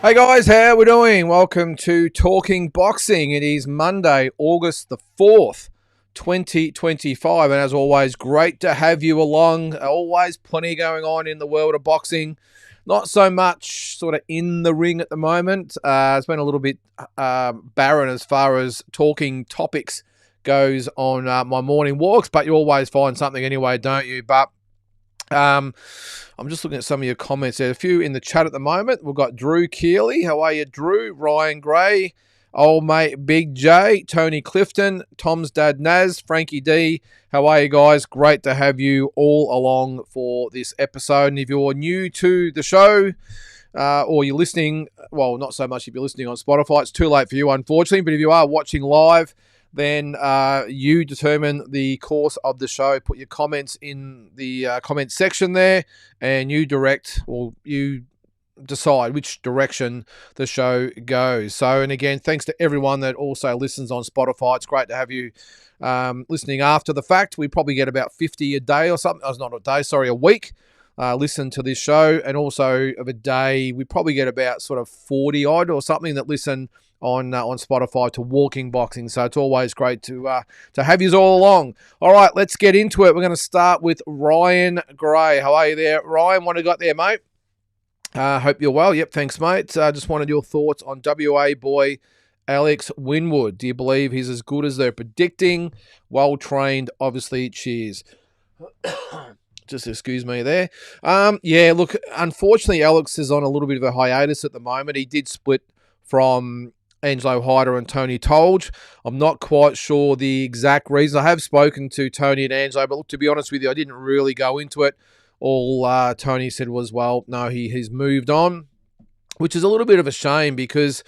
Hey guys, how we doing? Welcome to Talking Boxing. It is Monday, August the 4th, 2025. And as always, great to have you along. Always plenty going on in the world of boxing. Not so much sort of in the ring at the moment. It's been a little bit barren as far as talking topics goes on my morning walks, but you always find something anyway, don't you? But I'm just looking at some of your comments. There's a few in the chat at the moment. We've got Drew Keeley. How are you, Drew? Ryan Gray, old mate Big J, Tony Clifton, Tom's dad Naz, Frankie D. How are you guys? Great to have you all along for this episode. And if you're new to the show, or you're listening, well, not so much if you're listening on Spotify, it's too late for you, unfortunately. But if you are watching live, then you determine the course of the show. Put your comments in the comment section there, and you direct, or you decide which direction the show goes. So, and again, thanks to everyone that also listens on Spotify. It's great to have you listening after the fact. We probably get about 50 a day or something. Oh, not a day, sorry, a week. Listen to this show, and also of a day, we probably get about sort of 40 odd or something that listen on Spotify to Walking Boxing. So it's always great to have you all along. All right, let's get into it. We're going to start with Ryan Gray. How are you there, Ryan? What have you got there, mate? Hope you're well. Yep, thanks, mate. Just wanted your thoughts on WA boy Alex Winwood. Do you believe he's as good as they're predicting? Well trained, obviously. Cheers. Just excuse me there. Yeah, look, unfortunately, Alex is on a little bit of a hiatus at the moment. He did split from Angelo Hyder and Tony Tolge. I'm not quite sure the exact reason. I have spoken to Tony and Angelo, but look, to be honest with you, I didn't really go into it. All Tony said was, well, no, he's moved on, which is a little bit of a shame because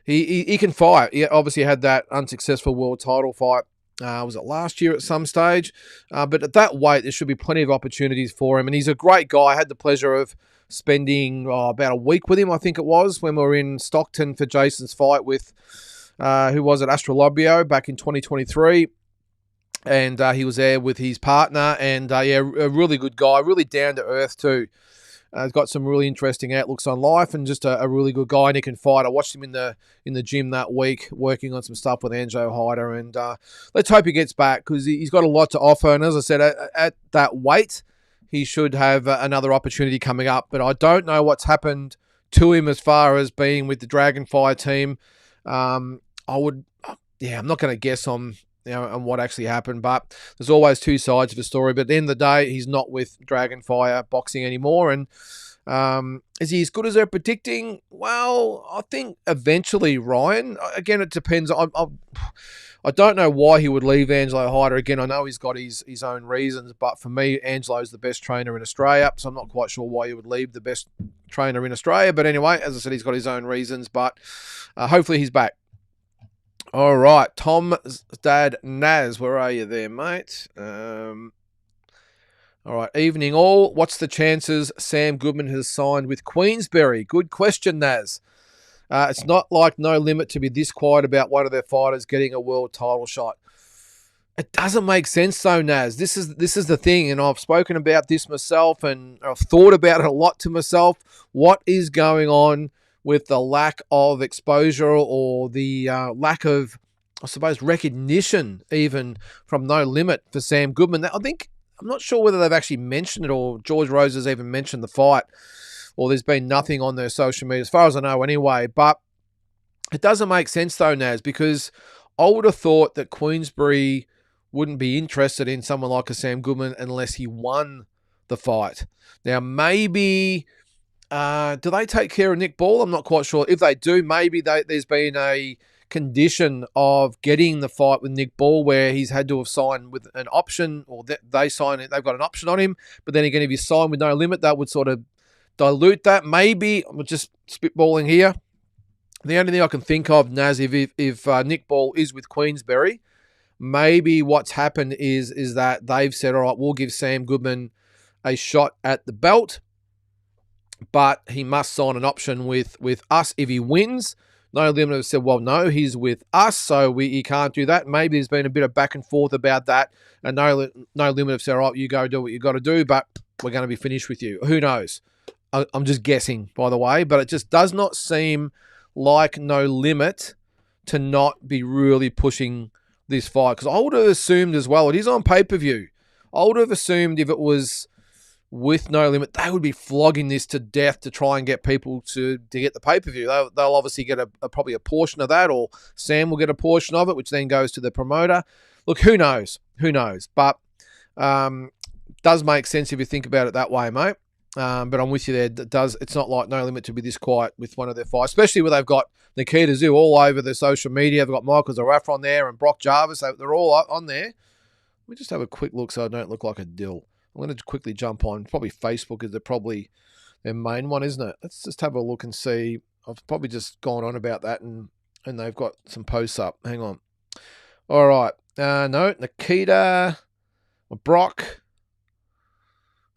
he can fight. He obviously had that unsuccessful world title fight. Was it last year at some stage? But at that weight, there should be plenty of opportunities for him. And he's a great guy. I had the pleasure of spending about a week with him, I think it was, when we were in Stockton for Jason's fight with, who was it, Astrolabio back in 2023. And he was there with his partner. And, yeah, a really good guy, really down to earth too. He's got some really interesting outlooks on life and just a really good guy, and he can fight. I watched him in the gym that week working on some stuff with Angelo Hyder, and let's hope he gets back because he's got a lot to offer. And as I said, at that weight, he should have another opportunity coming up. But I don't know what's happened to him as far as being with the Dragonfire team. I'm not going to guess on what actually happened, but there's always two sides of the story. But at the end of the day, he's not with Dragonfire Boxing anymore. And is he as good as they're predicting? Well, I think eventually, Ryan. Again, it depends. I don't know why he would leave Angelo Hyder. Again, I know he's got his own reasons, but for me, Angelo's the best trainer in Australia, so I'm not quite sure why he would leave the best trainer in Australia. But anyway, as I said, he's got his own reasons, but hopefully he's back. All right, Tom's dad, Naz, where are you there, mate? All right, evening all. What's the chances Sam Goodman has signed with Queensberry? Good question, Naz. It's not like No Limit to be this quiet about one of their fighters getting a world title shot. It doesn't make sense though, Naz. This is the thing, and I've spoken about this myself, and I've thought about it a lot to myself. What is going on with the lack of exposure or the lack of, I suppose, recognition even from No Limit for Sam Goodman? I'm not sure whether they've actually mentioned it or George Rose has even mentioned the fight, or there's been nothing on their social media, as far as I know anyway. But it doesn't make sense though, Naz, because I would have thought that Queensberry wouldn't be interested in someone like a Sam Goodman unless he won the fight. Now, maybe... do they take care of Nick Ball? I'm not quite sure. If they do, maybe there's been a condition of getting the fight with Nick Ball where he's had to have signed with an option, or they sign it. They've got an option on him. But then again, if you sign with No Limit, that would sort of dilute that. Maybe I'm just spitballing here. The only thing I can think of, Naz, if Nick Ball is with Queensberry, maybe what's happened is that they've said, all right, we'll give Sam Goodman a shot at the belt, but he must sign an option with us if he wins. No Limit have said, well, no, he's with us, so he can't do that. Maybe there's been a bit of back and forth about that, and No Limit have said, all right, you go do what you got to do, but we're going to be finished with you. Who knows? I'm just guessing, by the way, but it just does not seem like No Limit to not be really pushing this fight. Because I would have assumed as well, it is on pay-per-view. I would have assumed if it was with No Limit, they would be flogging this to death to try and get people to get the pay-per-view. They'll obviously get probably a portion of that, or Sam will get a portion of it, which then goes to the promoter. Look, who knows? Who knows? But does make sense if you think about it that way, mate. But I'm with you there. It's not like No Limit to be this quiet with one of their fights, especially where they've got Nikita Tszyu all over their social media. They've got Michael Zaraf on there and Brock Jarvis. They're all on there. We just have a quick look so I don't look like a dill. I'm going to quickly jump on. Probably Facebook is probably their main one, isn't it? Let's just have a look and see. I've probably just gone on about that, and they've got some posts up. Hang on. All right. No, Nikita, Brock,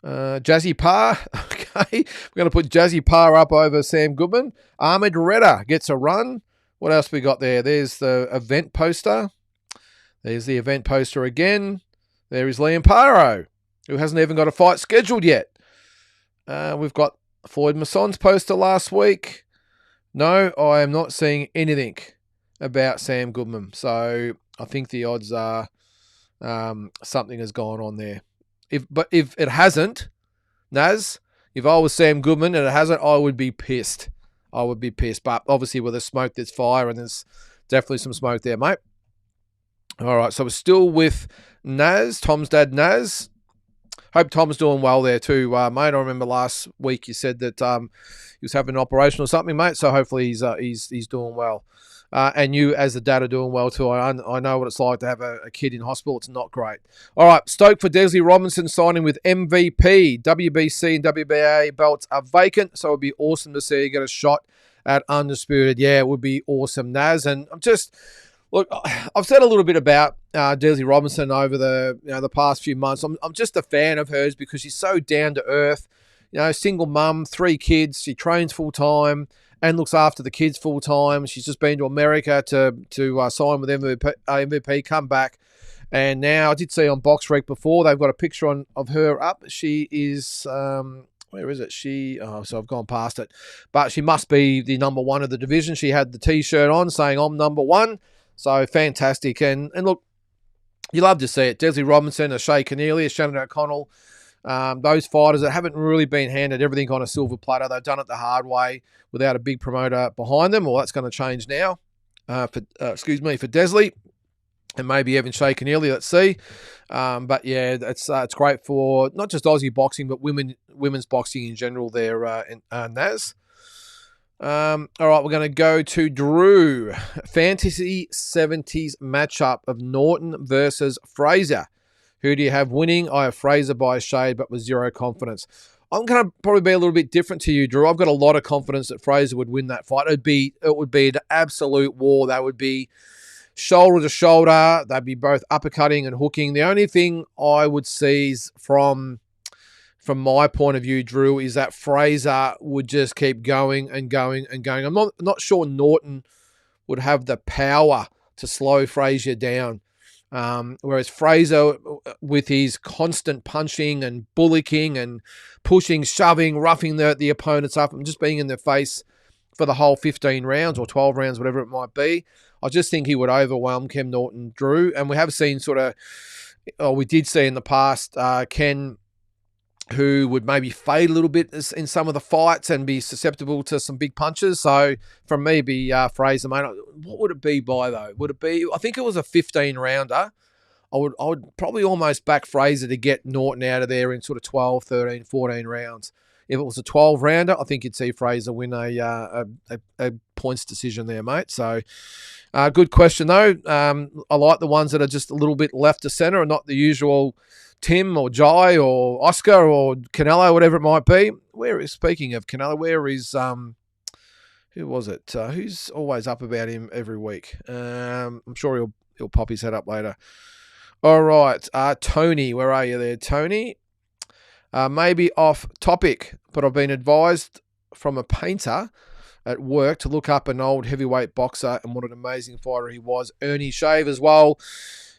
Jazzy Parr. Okay. We're going to put Jazzy Parr up over Sam Goodman. Ahmed Redder gets a run. What else we got there? There's the event poster. There's the event poster again. There is Liam Paro, who hasn't even got a fight scheduled yet. We've got Floyd Masson's poster last week. No, I am not seeing anything about Sam Goodman. So I think the odds are something has gone on there. But if it hasn't, Naz, if I was Sam Goodman and it hasn't, I would be pissed. I would be pissed. But obviously with the smoke, there's fire, and there's definitely some smoke there, mate. All right, so we're still with Naz, Tom's dad, Naz. Hope Tom's doing well there too, mate. I remember last week you said that he was having an operation or something, mate. So hopefully he's doing well. And you, as the dad, are doing well too. I know what it's like to have a kid in hospital. It's not great. All right, stoked for Desley Robinson signing with MVP. WBC and WBA belts are vacant, so it would be awesome to see you get a shot at Undisputed. Yeah, it would be awesome, Naz. And I'm just... Look, I've said a little bit about Desley Robinson over the past few months. I'm just a fan of hers because she's so down to earth. Single mum, 3 kids. She trains full time and looks after the kids full time. She's just been to America to sign with MVP, come back, and now I did see on BoxRec before they've got a picture of her up. She is. Where is it? So I've gone past it, but she must be the number 1 of the division. She had the T-shirt on saying I'm number 1. So fantastic. And look, you love to see it. Desley Robinson, a Shea Keneally, a Shannon O'Connell, those fighters that haven't really been handed everything on a silver platter. They've done it the hard way without a big promoter behind them. Well, that's going to change now for Desley. And maybe even Shea Keneally, let's see. But yeah, it's great for not just Aussie boxing, but women's boxing in general there, Naz. All right, we're going to go to Drew. Fantasy 70s matchup of Norton versus Fraser. Who do you have winning? I have Fraser by a shade, but with zero confidence. I'm going to probably be a little bit different to you, Drew. I've got a lot of confidence that Fraser would win that fight. It would be an absolute war. They would be shoulder to shoulder. They'd be both uppercutting and hooking. The only thing I would see is from my point of view, Drew, is that Fraser would just keep going and going and going. I'm not sure Norton would have the power to slow Fraser down. Whereas Fraser, with his constant punching and bullocking and pushing, shoving, roughing the opponents up and just being in their face for the whole 15 rounds or 12 rounds, whatever it might be, I just think he would overwhelm Ken Norton, Drew. And we have seen we did see in the past Ken, who would maybe fade a little bit in some of the fights and be susceptible to some big punches. So from me, be Fraser, mate. What would it be by, though? Would it be, I think it was a 15-rounder. I would probably almost back Fraser to get Norton out of there in sort of 12, 13, 14 rounds. If it was a 12-rounder, I think you'd see Fraser win a points decision there, mate. So good question, though. I like the ones that are just a little bit left to center and not the usual Tim or Jai or Oscar or Canelo, whatever it might be. Speaking of Canelo, where is who was it? Who's always up about him every week? I'm sure he'll pop his head up later. All right, Tony, where are you there, Tony? Maybe off topic, but I've been advised from a painter at work to look up an old heavyweight boxer and what an amazing fighter he was. Ernie Shavers. Well,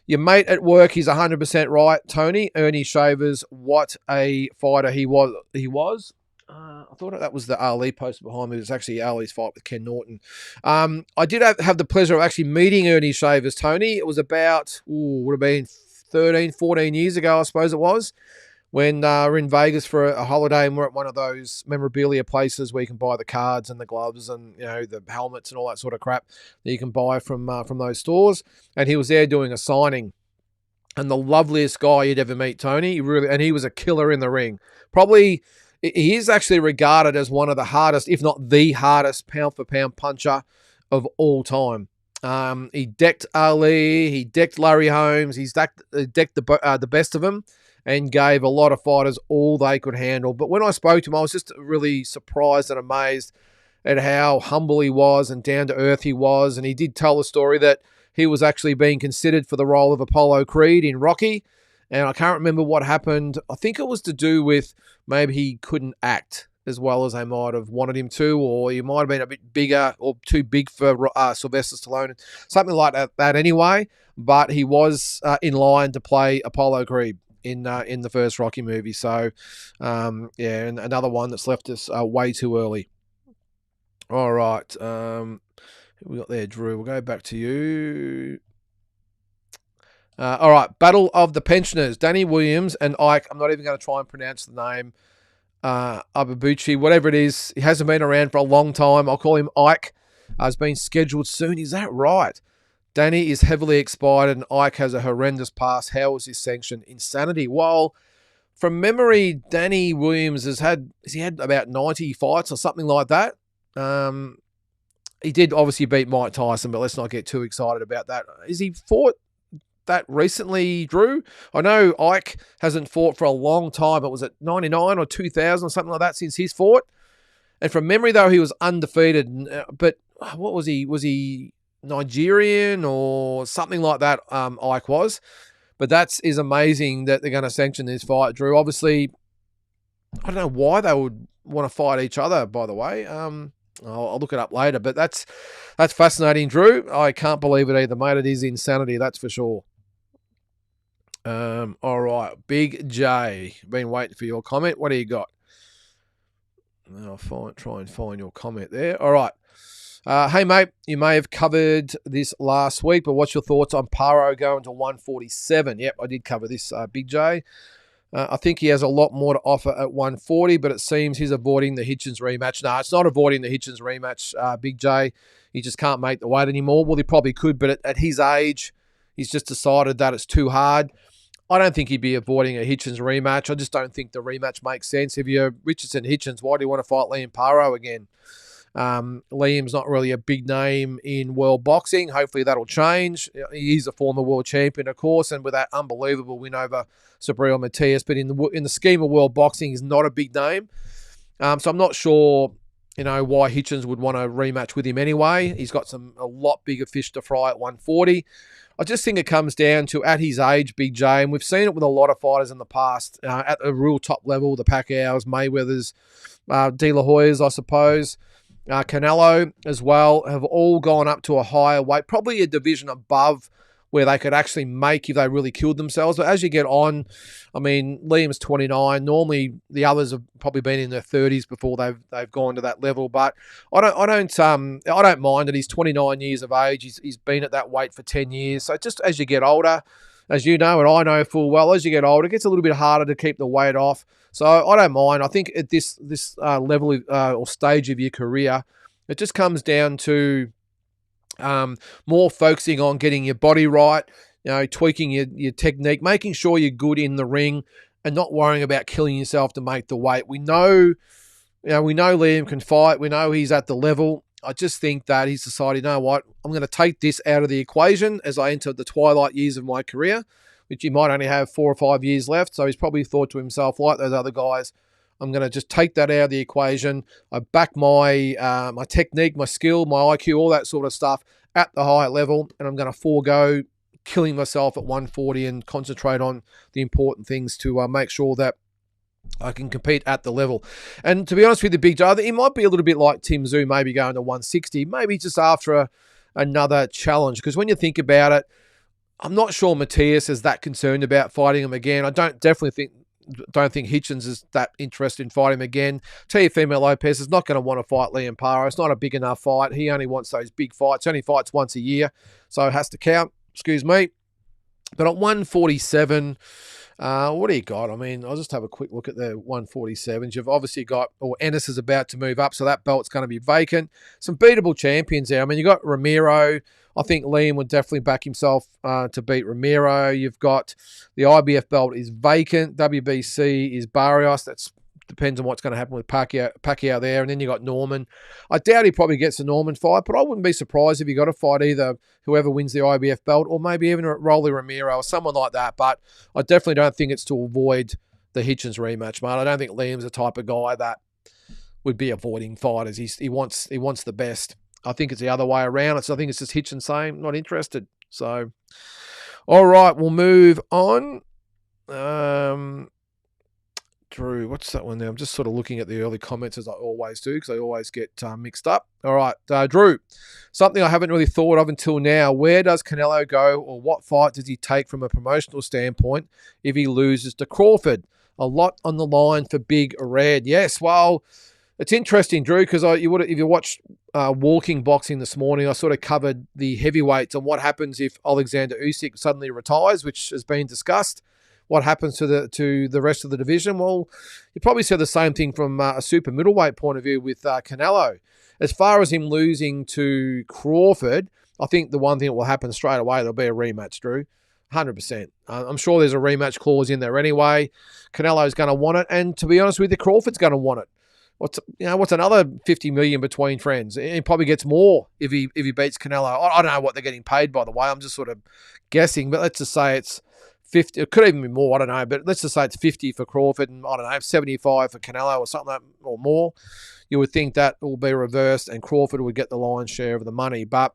your mate at work, he's 100% right, Tony. Ernie Shavers, what a fighter he was. I thought that was the Ali poster behind me. It was actually Ali's fight with Ken Norton. I did have the pleasure of actually meeting Ernie Shavers, Tony. It was about, would have been 13, 14 years ago, I suppose it was, when we're in Vegas for a holiday, and we're at one of those memorabilia places where you can buy the cards and the gloves and, you know, the helmets and all that sort of crap that you can buy from those stores. And he was there doing a signing. And the loveliest guy you'd ever meet, Tony. He was a killer in the ring. Probably, he is actually regarded as one of the hardest, if not the hardest, pound-for-pound puncher of all time. He decked Ali, he decked Larry Holmes, he's decked the best of them, and gave a lot of fighters all they could handle. But when I spoke to him, I was just really surprised and amazed at how humble he was and down-to-earth he was. And he did tell the story that he was actually being considered for the role of Apollo Creed in Rocky. And I can't remember what happened. I think it was to do with maybe he couldn't act as well as they might have wanted him to, or he might have been a bit bigger or too big for Sylvester Stallone, something like that anyway. But he was in line to play Apollo Creed in the first Rocky movie. So, and another one that's left us way too early. All right. We got there, Drew. We'll go back to you. All right. Battle of the Pensioners. Danny Williams and Ike. I'm not even going to try and pronounce the name. Ababuchi, whatever it is. He hasn't been around for a long time. I'll call him Ike. Has been scheduled soon. Is that right? Danny is heavily expired and Ike has a horrendous past. How was his sanction? Insanity. Well, from memory, Danny Williams has had about 90 fights or something like that. He did obviously beat Mike Tyson, but let's not get too excited about that. Has he fought that recently, Drew? I know Ike hasn't fought for a long time. It was at 99 or 2000 or something like that since he's fought. And from memory, though, he was undefeated. But what was he? Was he Nigerian or something like that? Ike was. But that is amazing that they're going to sanction this fight, Drew. Obviously, I don't know why they would want to fight each other, by the way. I'll look it up later, but that's fascinating, Drew. I can't believe it either, mate. It is insanity, that's for sure. All right, Big J. Been waiting for your comment. What do you got? I'll try and find your comment there. All right. Hey, mate, you may have covered this last week, but what's your thoughts on Paro going to 147? Yep, I did cover this, Big J. I think he has a lot more to offer at 140, but it seems he's avoiding the Hitchens rematch. No, it's not avoiding the Hitchens rematch, Big J. He just can't make the weight anymore. Well, he probably could, but at his age, he's just decided that it's too hard. I don't think he'd be avoiding a Hitchens rematch. I just don't think the rematch makes sense. If you're Richardson Hitchens, why do you want to fight Liam Paro again? Liam's not really a big name in world boxing. Hopefully that'll change. He's a former world champion, of course, and with that unbelievable win over Subriel Matias, but in the scheme of world boxing, he's not a big name. So I'm not sure, why Hitchens would want a rematch with him anyway. He's got a lot bigger fish to fry at 140. I just think it comes down to, at his age, Big J, and we've seen it with a lot of fighters in the past, at a real top level, the Pacquiaos, Mayweathers, De La Hoyas, I suppose. Canelo as well have all gone up to a higher weight, probably a division above where they could actually make if they really killed themselves. But as you get on, Liam's 29. Normally, the others have probably been in their 30s before they've gone to that level. But I don't mind that he's 29 years of age. He's been at that weight for 10 years. So just as you get older, as you know, and I know full well, as you get older, it gets a little bit harder to keep the weight off. So I don't mind. I think at this level or stage of your career, it just comes down to more focusing on getting your body right, tweaking your technique, making sure you're good in the ring, and not worrying about killing yourself to make the weight. We know Liam can fight. We know he's at the level. I just think that he's decided, you know what, I'm going to take this out of the equation as I enter the twilight years of my career, which he might only have 4 or 5 years left. So he's probably thought to himself, like those other guys, I'm going to just take that out of the equation. I back my my technique, my skill, my IQ, all that sort of stuff at the higher level, and I'm going to forego killing myself at 140 and concentrate on the important things to make sure that I can compete at the level. And to be honest with you, Big Joe, he might be a little bit like Tim Tszyu, maybe going to 160, maybe just after another challenge. Because when you think about it, I'm not sure Matias is that concerned about fighting him again. I don't definitely think don't think Hitchens is that interested in fighting him again. Teofimo Lopez is not going to want to fight Liam Paro. It's not a big enough fight. He only wants those big fights. He only fights once a year, so it has to count. Excuse me. But at 147, what do you got? I mean, I'll just have a quick look at the 147s. You've obviously got, Ennis is about to move up, so that belt's going to be vacant. Some beatable champions there. I mean, you got Ramiro. I think Liam would definitely back himself to beat Ramiro. You've got the IBF belt is vacant. WBC is Barrios. That's depends on what's going to happen with Pacquiao there. And then you got Norman. I doubt he probably gets a Norman fight, but I wouldn't be surprised if he got a fight either whoever wins the IBF belt or maybe even Rolly Ramiro or someone like that. But I definitely don't think it's to avoid the Hitchens rematch, mate. I don't think Liam's the type of guy that would be avoiding fighters. He wants the best. I think it's the other way around. I think it's just Hitchens saying, not interested. So, all right, we'll move on. Drew, what's that one there? I'm just sort of looking at the early comments as I always do because I always get mixed up. All right, Drew, something I haven't really thought of until now. Where does Canelo go or what fight does he take from a promotional standpoint if he loses to Crawford? A lot on the line for Big Red. Yes, well, it's interesting, Drew, because if you watched Walking Boxing this morning, I sort of covered the heavyweights and what happens if Alexander Usyk suddenly retires, which has been discussed. What happens to the rest of the division? Well, you probably said the same thing from a super middleweight point of view with Canelo. As far as him losing to Crawford, I think the one thing that will happen straight away, there'll be a rematch, Drew. 100%. I'm sure there's a rematch clause in there anyway. Canelo's going to want it, and to be honest with you, Crawford's going to want it. What's another 50 million between friends? He probably gets more if he beats Canelo. I don't know what they're getting paid, by the way. I'm just sort of guessing, but let's just say it's 50. It could even be more. I don't know, but let's just say it's 50 for Crawford and I don't know 75 for Canelo or something like, or more. You would think that will be reversed and Crawford would get the lion's share of the money, but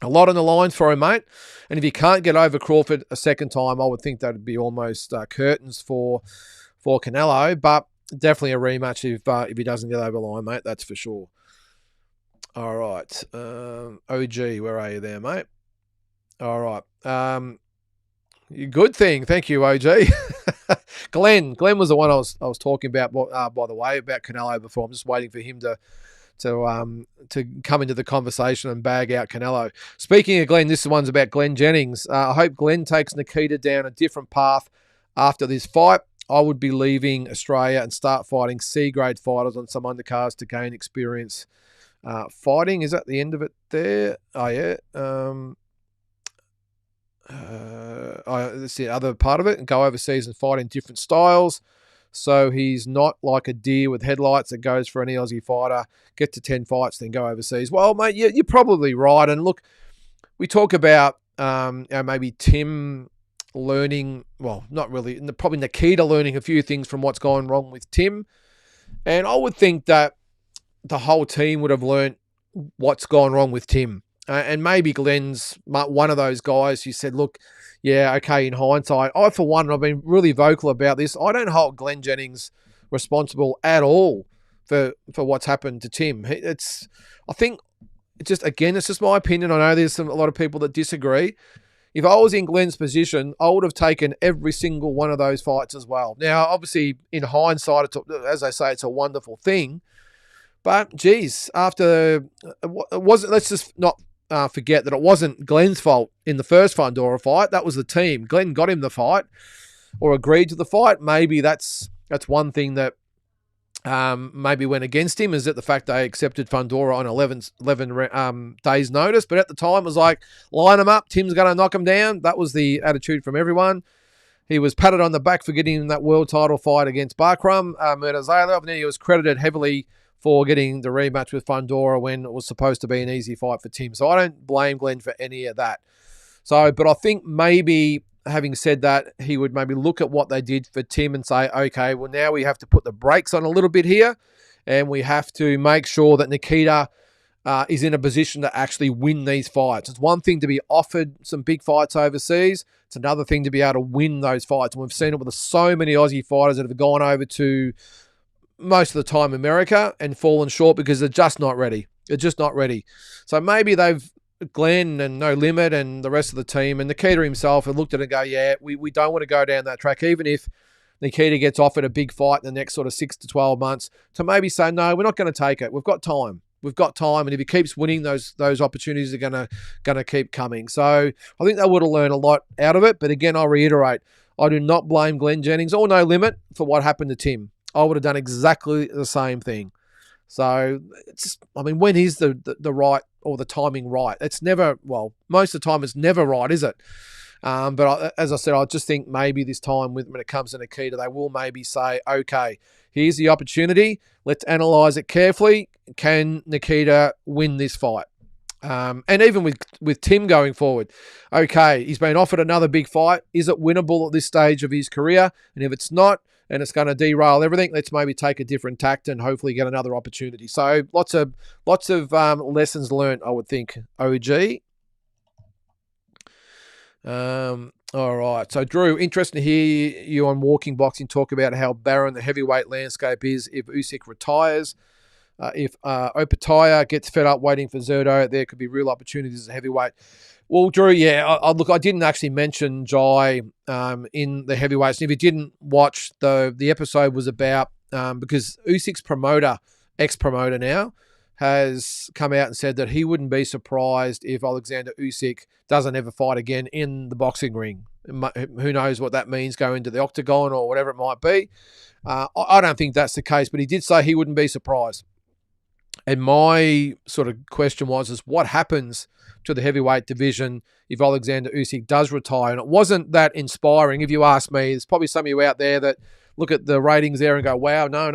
a lot on the line for him, mate. And if he can't get over Crawford a second time, I would think that would be almost curtains for Canelo. But definitely a rematch if he doesn't get over the line, mate. That's for sure. All right, OG, where are you there, mate? All right. Good thing. Thank you, OG. Glenn was the one I was talking about, by the way, about Canelo before. I'm just waiting for him to come into the conversation and bag out Canelo. Speaking of Glenn, this one's about Glenn Jennings. I hope Glenn takes Nikita down a different path after this fight. I would be leaving Australia and start fighting C-grade fighters on some undercards to gain experience fighting. Is that the end of it there? Oh, yeah. That's the other part of it, and go overseas and fight in different styles. So he's not like a deer with headlights that goes for any Aussie fighter, get to 10 fights, then go overseas. Well, mate, you're probably right. And look, we talk about maybe Tim learning, well, not really, probably Nikita learning a few things from what's gone wrong with Tim. And I would think that the whole team would have learned what's gone wrong with Tim. And maybe Glenn's one of those guys who said, look, yeah, okay, in hindsight, I, for one, I've been really vocal about this. I don't hold Glenn Jennings responsible at all for what's happened to Tim. I think, it's just my opinion. I know there's a lot of people that disagree. If I was in Glenn's position, I would have taken every single one of those fights as well. Now, obviously, in hindsight, as I say, it's a wonderful thing. But, geez, let's just not forget that it wasn't Glenn's fault in the first Fundora fight. That was the team. Glenn got him the fight or agreed to the fight. Maybe that's one thing that maybe went against him, is that the fact they accepted Fundora on 11 days' notice. But at the time, it was like, line him up. Tim's going to knock him down. That was the attitude from everyone. He was patted on the back for getting that world title fight against Barkram Murtazalov, and then he was credited heavily for getting the rematch with Fundora when it was supposed to be an easy fight for Tim. So I don't blame Glenn for any of that. But I think maybe, having said that, he would maybe look at what they did for Tim and say, okay, well, now we have to put the brakes on a little bit here, and we have to make sure that Nikita is in a position to actually win these fights. It's one thing to be offered some big fights overseas. It's another thing to be able to win those fights. And we've seen it with so many Aussie fighters that have gone over to most of the time America and fallen short because they're just not ready. They're just not ready. So maybe Glenn and No Limit and the rest of the team and Nikita himself have looked at it and go, yeah, we don't want to go down that track, even if Nikita gets offered a big fight in the next sort of 6 to 12 months, to maybe say, no, we're not going to take it. We've got time. We've got time, and if he keeps winning, those opportunities are gonna keep coming. So I think they would have learned a lot out of it. But again, I'll reiterate, I do not blame Glenn Jennings or No Limit for what happened to Tim. I would have done exactly the same thing. So it's, I mean, when is the right or the timing right? It's never, well, most of the time it's never right, is it? But as I said, I just think maybe this time when it comes to Nikita, they will maybe say, okay, here's the opportunity. Let's analyse it carefully. Can Nikita win this fight? And even with Tim going forward, okay, he's been offered another big fight. Is it winnable at this stage of his career? And if it's not, and it's going to derail everything, let's maybe take a different tact and hopefully get another opportunity. So lots of lessons learned, I would think, OG. All right. So, Drew, interesting to hear you on Walking Boxing talk about how barren the heavyweight landscape is if Usyk retires. If Opetaia gets fed up waiting for Zerdo, there could be real opportunities as a heavyweight. Well, Drew, yeah, look, I didn't actually mention Jai in the heavyweights. And if you didn't watch, the episode was about, because Usyk's promoter, ex-promoter now, has come out and said that he wouldn't be surprised if Alexander Usyk doesn't ever fight again in the boxing ring. Who knows what that means, go into the octagon or whatever it might be. I don't think that's the case, but he did say he wouldn't be surprised. And my sort of question is what happens to the heavyweight division if Alexander Usyk does retire? And it wasn't that inspiring, if you ask me. There's probably some of you out there that look at the ratings there and go, wow, no,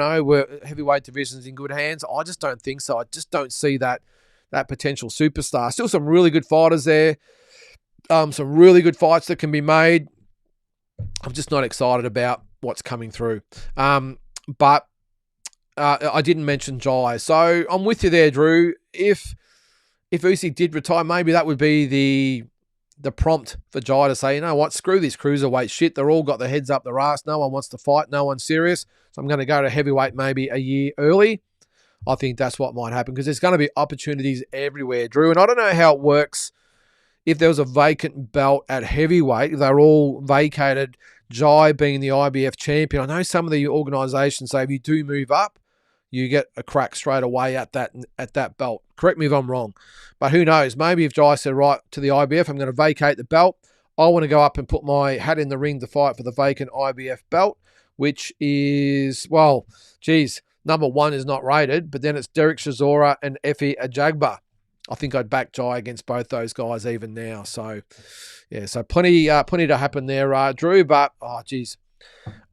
heavyweight division's in good hands. I just don't think so. I just don't see that potential superstar. Still some really good fighters there. Some really good fights that can be made. I'm just not excited about what's coming through. But I didn't mention Jai. So I'm with you there, Drew. If Usyk did retire, maybe that would be the prompt for Jai to say, you know what, screw this cruiserweight shit. They're all got their heads up their ass. No one wants to fight. No one's serious. So I'm going to go to heavyweight maybe a year early. I think that's what might happen because there's going to be opportunities everywhere, Drew. And I don't know how it works if there was a vacant belt at heavyweight, if they're all vacated, Jai being the IBF champion. I know some of the organisations say if you do move up, you get a crack straight away at that belt. Correct me if I'm wrong. But who knows? Maybe if Jai said, right, to the IBF, I'm going to vacate the belt. I want to go up and put my hat in the ring to fight for the vacant IBF belt, which is, well, geez, number one is not rated, but then it's Derek Chisora and Efe Ajagba. I think I'd back Jai against both those guys even now. So, yeah, so plenty to happen there, Drew. But, oh, geez.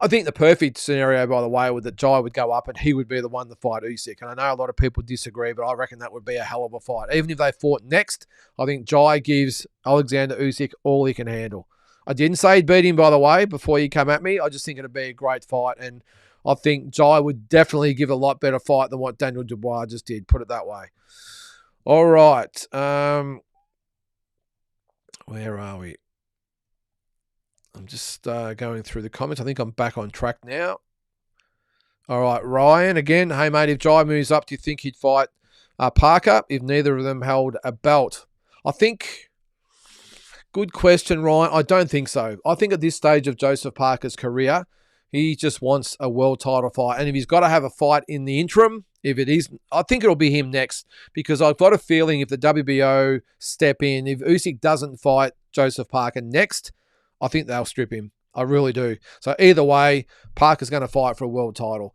I think the perfect scenario, by the way, would that Jai would go up and he would be the one to fight Usyk. And I know a lot of people disagree, but I reckon that would be a hell of a fight. Even if they fought next, I think Jai gives Alexander Usyk all he can handle. I didn't say he'd beat him, by the way, before you come at me. I just think it'd be a great fight. And I think Jai would definitely give a lot better fight than what Daniel Dubois just did, put it that way. All right. Where are we? I'm just going through the comments. I think I'm back on track now. All right, Ryan, again. Hey, mate, if Jai moves up, do you think he'd fight Parker if neither of them held a belt? I think, good question, Ryan. I don't think so. I think at this stage of Joseph Parker's career, he just wants a world title fight. And if he's got to have a fight in the interim, if it is, I think it'll be him next because I've got a feeling if the WBO step in, if Usyk doesn't fight Joseph Parker next, I think they'll strip him. I really do. So either way, Parker's going to fight for a world title.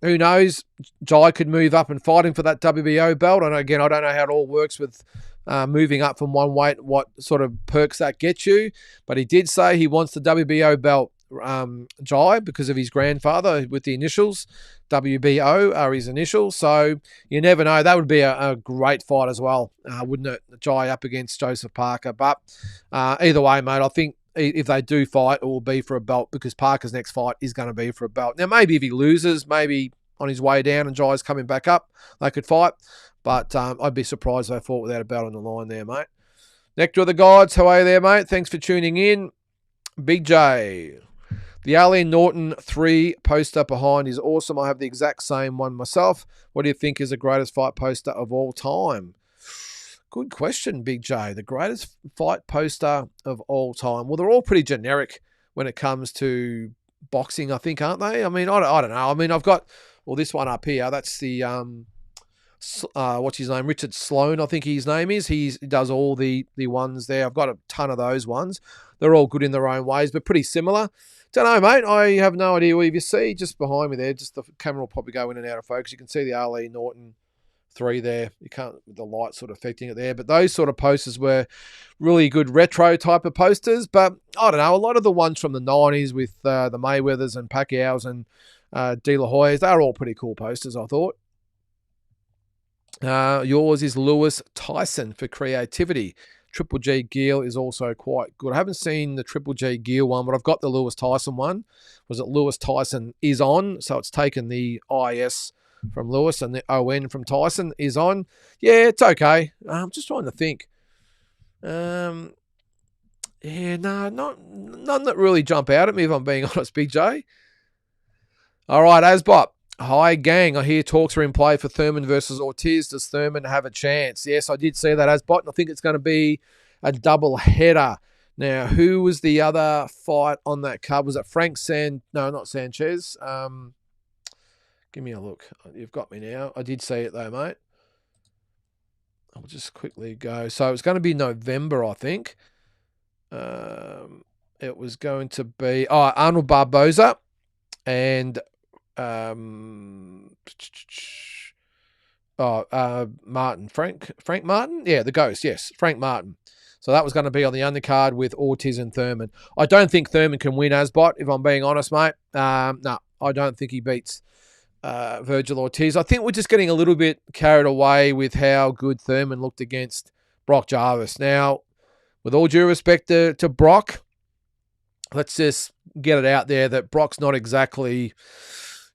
Who knows? Jai could move up and fight him for that WBO belt. And again, I don't know how it all works with moving up from one weight, what sort of perks that gets you. But he did say he wants the WBO belt, Jai, because of his grandfather with the initials. WBO are his initials. So you never know. That would be a great fight as well, wouldn't it? Jai up against Joseph Parker. But either way, mate, I think if they do fight, it will be for a belt because Parker's next fight is going to be for a belt. Now, maybe if he loses, maybe on his way down and Jai's coming back up, they could fight. But I'd be surprised if they fought without a belt on the line there, mate. Nectar of the Gods, how are you there, mate? Thanks for tuning in. Big J. The Alien Norton 3 poster behind is awesome. I have the exact same one myself. What do you think is the greatest fight poster of all time? Good question, Big J. The greatest fight poster of all time. Well, they're all pretty generic when it comes to Boxing, I think, aren't they? I mean, I don't know. I mean, I've got, well, this one up here. That's the, what's his name? Richard Sloan, I think his name is. He does all the ones there. I've got a ton of those ones. They're all good in their own ways, but pretty similar. Don't know, mate. I have no idea what you see just behind me there. Just the camera will probably go in and out of focus. You can see the Ali Norton 3 there. You can't, the light sort of affecting it there. But those sort of posters were really good retro type of posters. But I don't know, a lot of the ones from the 90s with the Mayweathers and Pacquiaos and De La Hoyas, they're all pretty cool posters, I thought. Yours is Lewis Tyson for creativity. Triple G Gill is also quite good. I haven't seen the Triple G Gill one, but I've got the Lewis Tyson one. Was it Lewis Tyson is on? So it's taken the IS from Lewis and the ON from Tyson is on. Yeah, it's okay. I'm just trying to think. Yeah, no, none that really jump out at me, if I'm being honest, Big J. All right, Asbot. Hi, gang. I hear talks are in play for Thurman versus Ortiz. Does Thurman have a chance? Yes, I did see that, Asbot, and I think it's going to be a double header. Now, who was the other fight on that card? Was it No, not Sanchez. Give me a look. You've got me now. I did see it, though, mate. I'll just quickly go. So it's going to be November, I think. It was going to be Arnold Barboza and Martin. Frank Martin? Yeah, the Ghost, yes. Frank Martin. So that was going to be on the undercard with Ortiz and Thurman. I don't think Thurman can win Asbot, if I'm being honest, mate. No, I don't think he beats Virgil Ortiz. I think we're just getting a little bit carried away with how good Thurman looked against Brock Jarvis. Now, with all due respect to Brock, let's just get it out there that Brock's not exactly,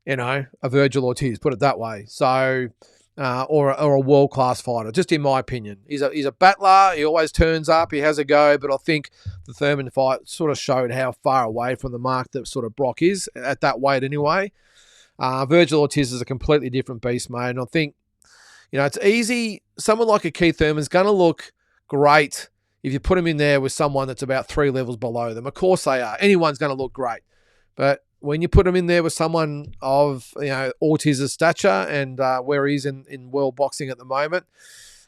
a Virgil Ortiz, put it that way. So, or a world-class fighter, just in my opinion. He's a battler. He always turns up. He has a go. But I think the Thurman fight sort of showed how far away from the mark that sort of Brock is at that weight anyway. Virgil Ortiz is a completely different beast, mate. And I think, it's easy. Someone like a Keith Thurman's going to look great if you put him in there with someone that's about 3 levels below them. Of course they are. Anyone's going to look great. But when you put him in there with someone of, Ortiz's stature and where he's in world boxing at the moment,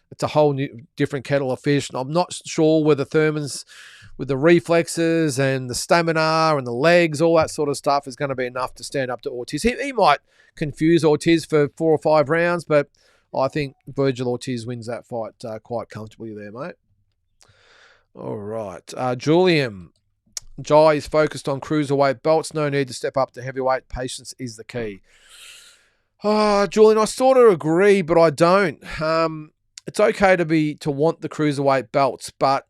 it's a whole new, different kettle of fish. And I'm not sure whether Thurman's, with the reflexes and the stamina and the legs, all that sort of stuff, is going to be enough to stand up to Ortiz. He might confuse Ortiz for 4 or 5 rounds, but I think Virgil Ortiz wins that fight quite comfortably there, mate. All right. Julian. Jai is focused on cruiserweight belts. No need to step up to heavyweight. Patience is the key. Julian, I sort of agree, but I don't. It's okay to want the cruiserweight belts, but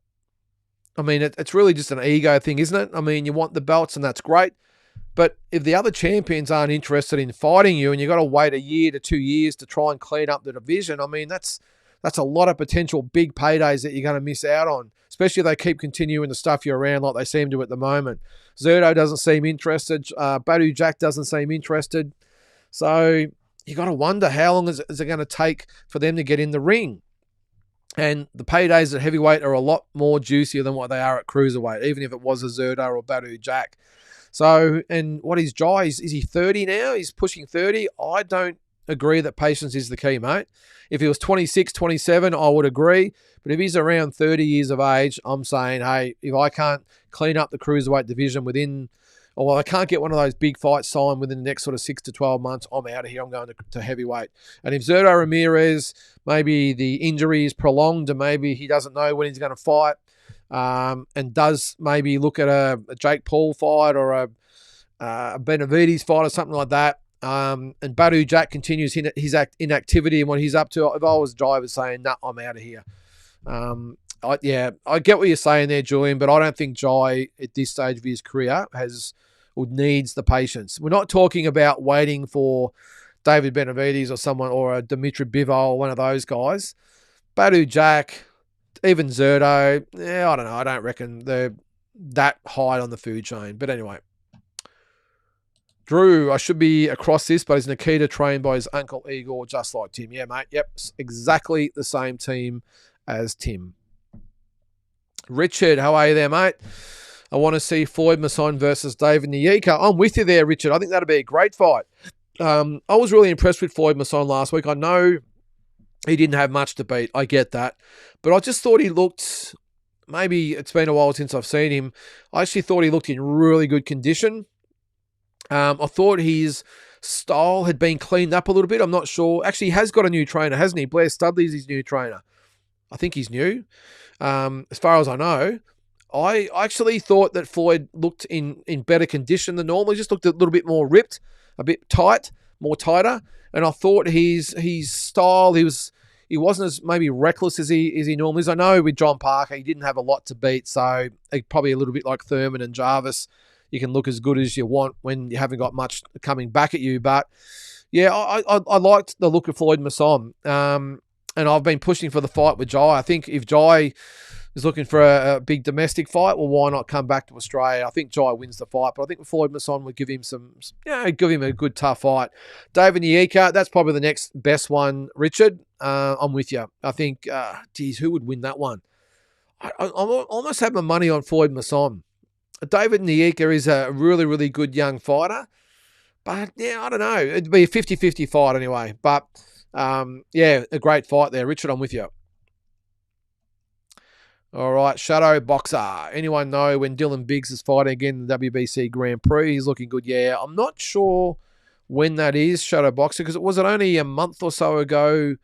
I mean, it's really just an ego thing, isn't it? I mean, you want the belts and that's great. But if the other champions aren't interested in fighting you and you've got to wait a year to 2 years to try and clean up the division, I mean, that's a lot of potential big paydays that you're going to miss out on, especially if they keep continuing to stuff you around like they seem to at the moment. Zerto doesn't seem interested. Badu Jack doesn't seem interested. So you got to wonder how long is it going to take for them to get in the ring. And the paydays at heavyweight are a lot more juicier than what they are at cruiserweight, even if it was a Zerto or Badu Jack. So, and what is Jai? Is he 30 now? He's pushing 30. I don't agree that patience is the key, mate. If he was 26, 27, I would agree. But if he's around 30 years of age, I'm saying, hey, if I can't clean up the cruiserweight division I can't get one of those big fights signed within the next sort of 6 to 12 months, I'm out of here. I'm going to heavyweight. And if Zerto Ramirez, maybe the injury is prolonged and maybe he doesn't know when he's going to fight, and does maybe look at a Jake Paul fight or a Benavides fight or something like that, and Badu Jack continues his inactivity and what he's up to, if I was drivers saying, nah, I'm out of here. I get what you're saying there, Julian, but I don't think Jai at this stage of his career needs the patience. We're not talking about waiting for David Benavides or someone, or a Dimitri Bivol, one of those guys. Badu Jack, even Zerto, I don't know. I don't reckon they're that high on the food chain. But anyway. Drew, I should be across this, but is Nikita trained by his uncle Igor just like Tim? Yeah, mate. Yep, exactly the same team as Tim. Richard, how are you there, mate? I want to see Floyd Masson versus David Nyika. I'm with you there, Richard. I think that'd be a great fight. I was really impressed with Floyd Masson last week. I know he didn't have much to beat. I get that. But I just thought he looked, maybe it's been a while since I've seen him. I actually thought he looked in really good condition. I thought his style had been cleaned up a little bit. I'm not sure. Actually, he has got a new trainer, hasn't he? Blair Studley's his new trainer. I think he's new. As far as I know, I actually thought that Floyd looked in better condition than normal. He just looked a little bit more ripped, a bit tight, more tighter. And I thought his style, he wasn't as maybe reckless as he normally is. I know with John Parker, he didn't have a lot to beat, so probably a little bit like Thurman and Jarvis. You can look as good as you want when you haven't got much coming back at you. But yeah, I liked the look of Floyd Masson. And I've been pushing for the fight with Jai. I think if Jai is looking for a big domestic fight, well, why not come back to Australia? I think Jai wins the fight, but I think Floyd Masson would give him give him a good tough fight. David Nyika, that's probably the next best one. Richard, I'm with you. I think, who would win that one? I almost have my money on Floyd Masson. David Nyika is a really, really good young fighter, but yeah, I don't know. It'd be a 50-50 fight anyway, but yeah, a great fight there. Richard, I'm with you. All right, Shadow Boxer. Anyone know when Dylan Biggs is fighting again in the WBC Grand Prix? He's looking good. Yeah, I'm not sure when that is, Shadow Boxer, because it was only a month or so ago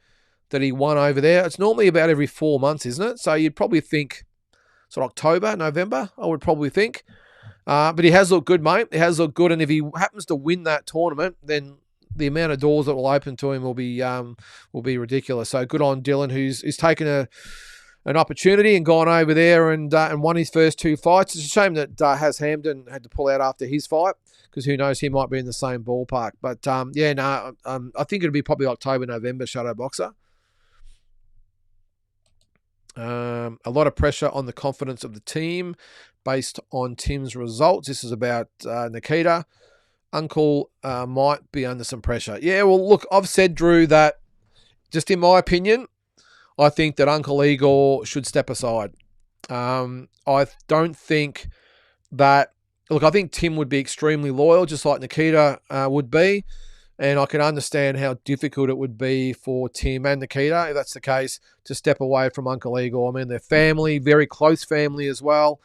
that he won over there. It's normally about every 4 months, isn't it? So you'd probably think sort of October, November, I would probably think. But he has looked good, mate. He has looked good, and if he happens to win that tournament, then the amount of doors that will open to him will be ridiculous. So good on Dylan, who's taken an opportunity and gone over there and won his first 2 fights. It's a shame that Has Hamden had to pull out after his fight, because who knows, he might be in the same ballpark. But I think it'll be probably October, November, Shadow Boxer. A lot of pressure on the confidence of the team based on Tim's results. This is about Nikita. Uncle might be under some pressure. Yeah, well, look, I've said, Drew, that just in my opinion, I think that Uncle Igor should step aside. I don't think that... Look, I think Tim would be extremely loyal, just like Nikita would be. And I can understand how difficult it would be for Tim and Nikita, if that's the case, to step away from Uncle Igor. I mean, they're family, very close family as well.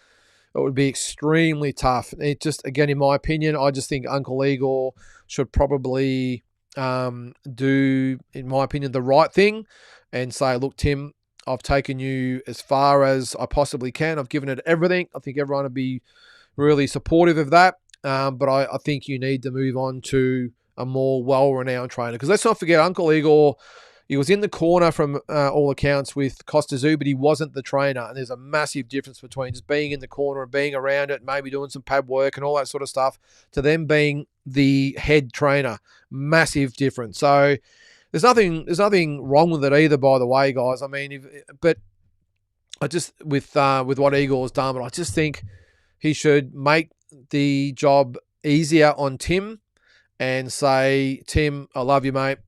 It would be extremely tough. It just, again, in my opinion, I just think Uncle Igor should probably do, in my opinion, the right thing and say, look, Tim, I've taken you as far as I possibly can. I've given it everything. I think everyone would be really supportive of that. But I think you need to move on to a more well-renowned trainer. Because let's not forget, Uncle Igor, he was in the corner from all accounts with Tszyu, but he wasn't the trainer. And there's a massive difference between just being in the corner and being around it, maybe doing some pad work and all that sort of stuff, to them being the head trainer. Massive difference. So there's nothing wrong with it either, by the way, guys. I mean, but I just, with what Igor's done, but I just think he should make the job easier on Tim and say, Tim, I love you, mate.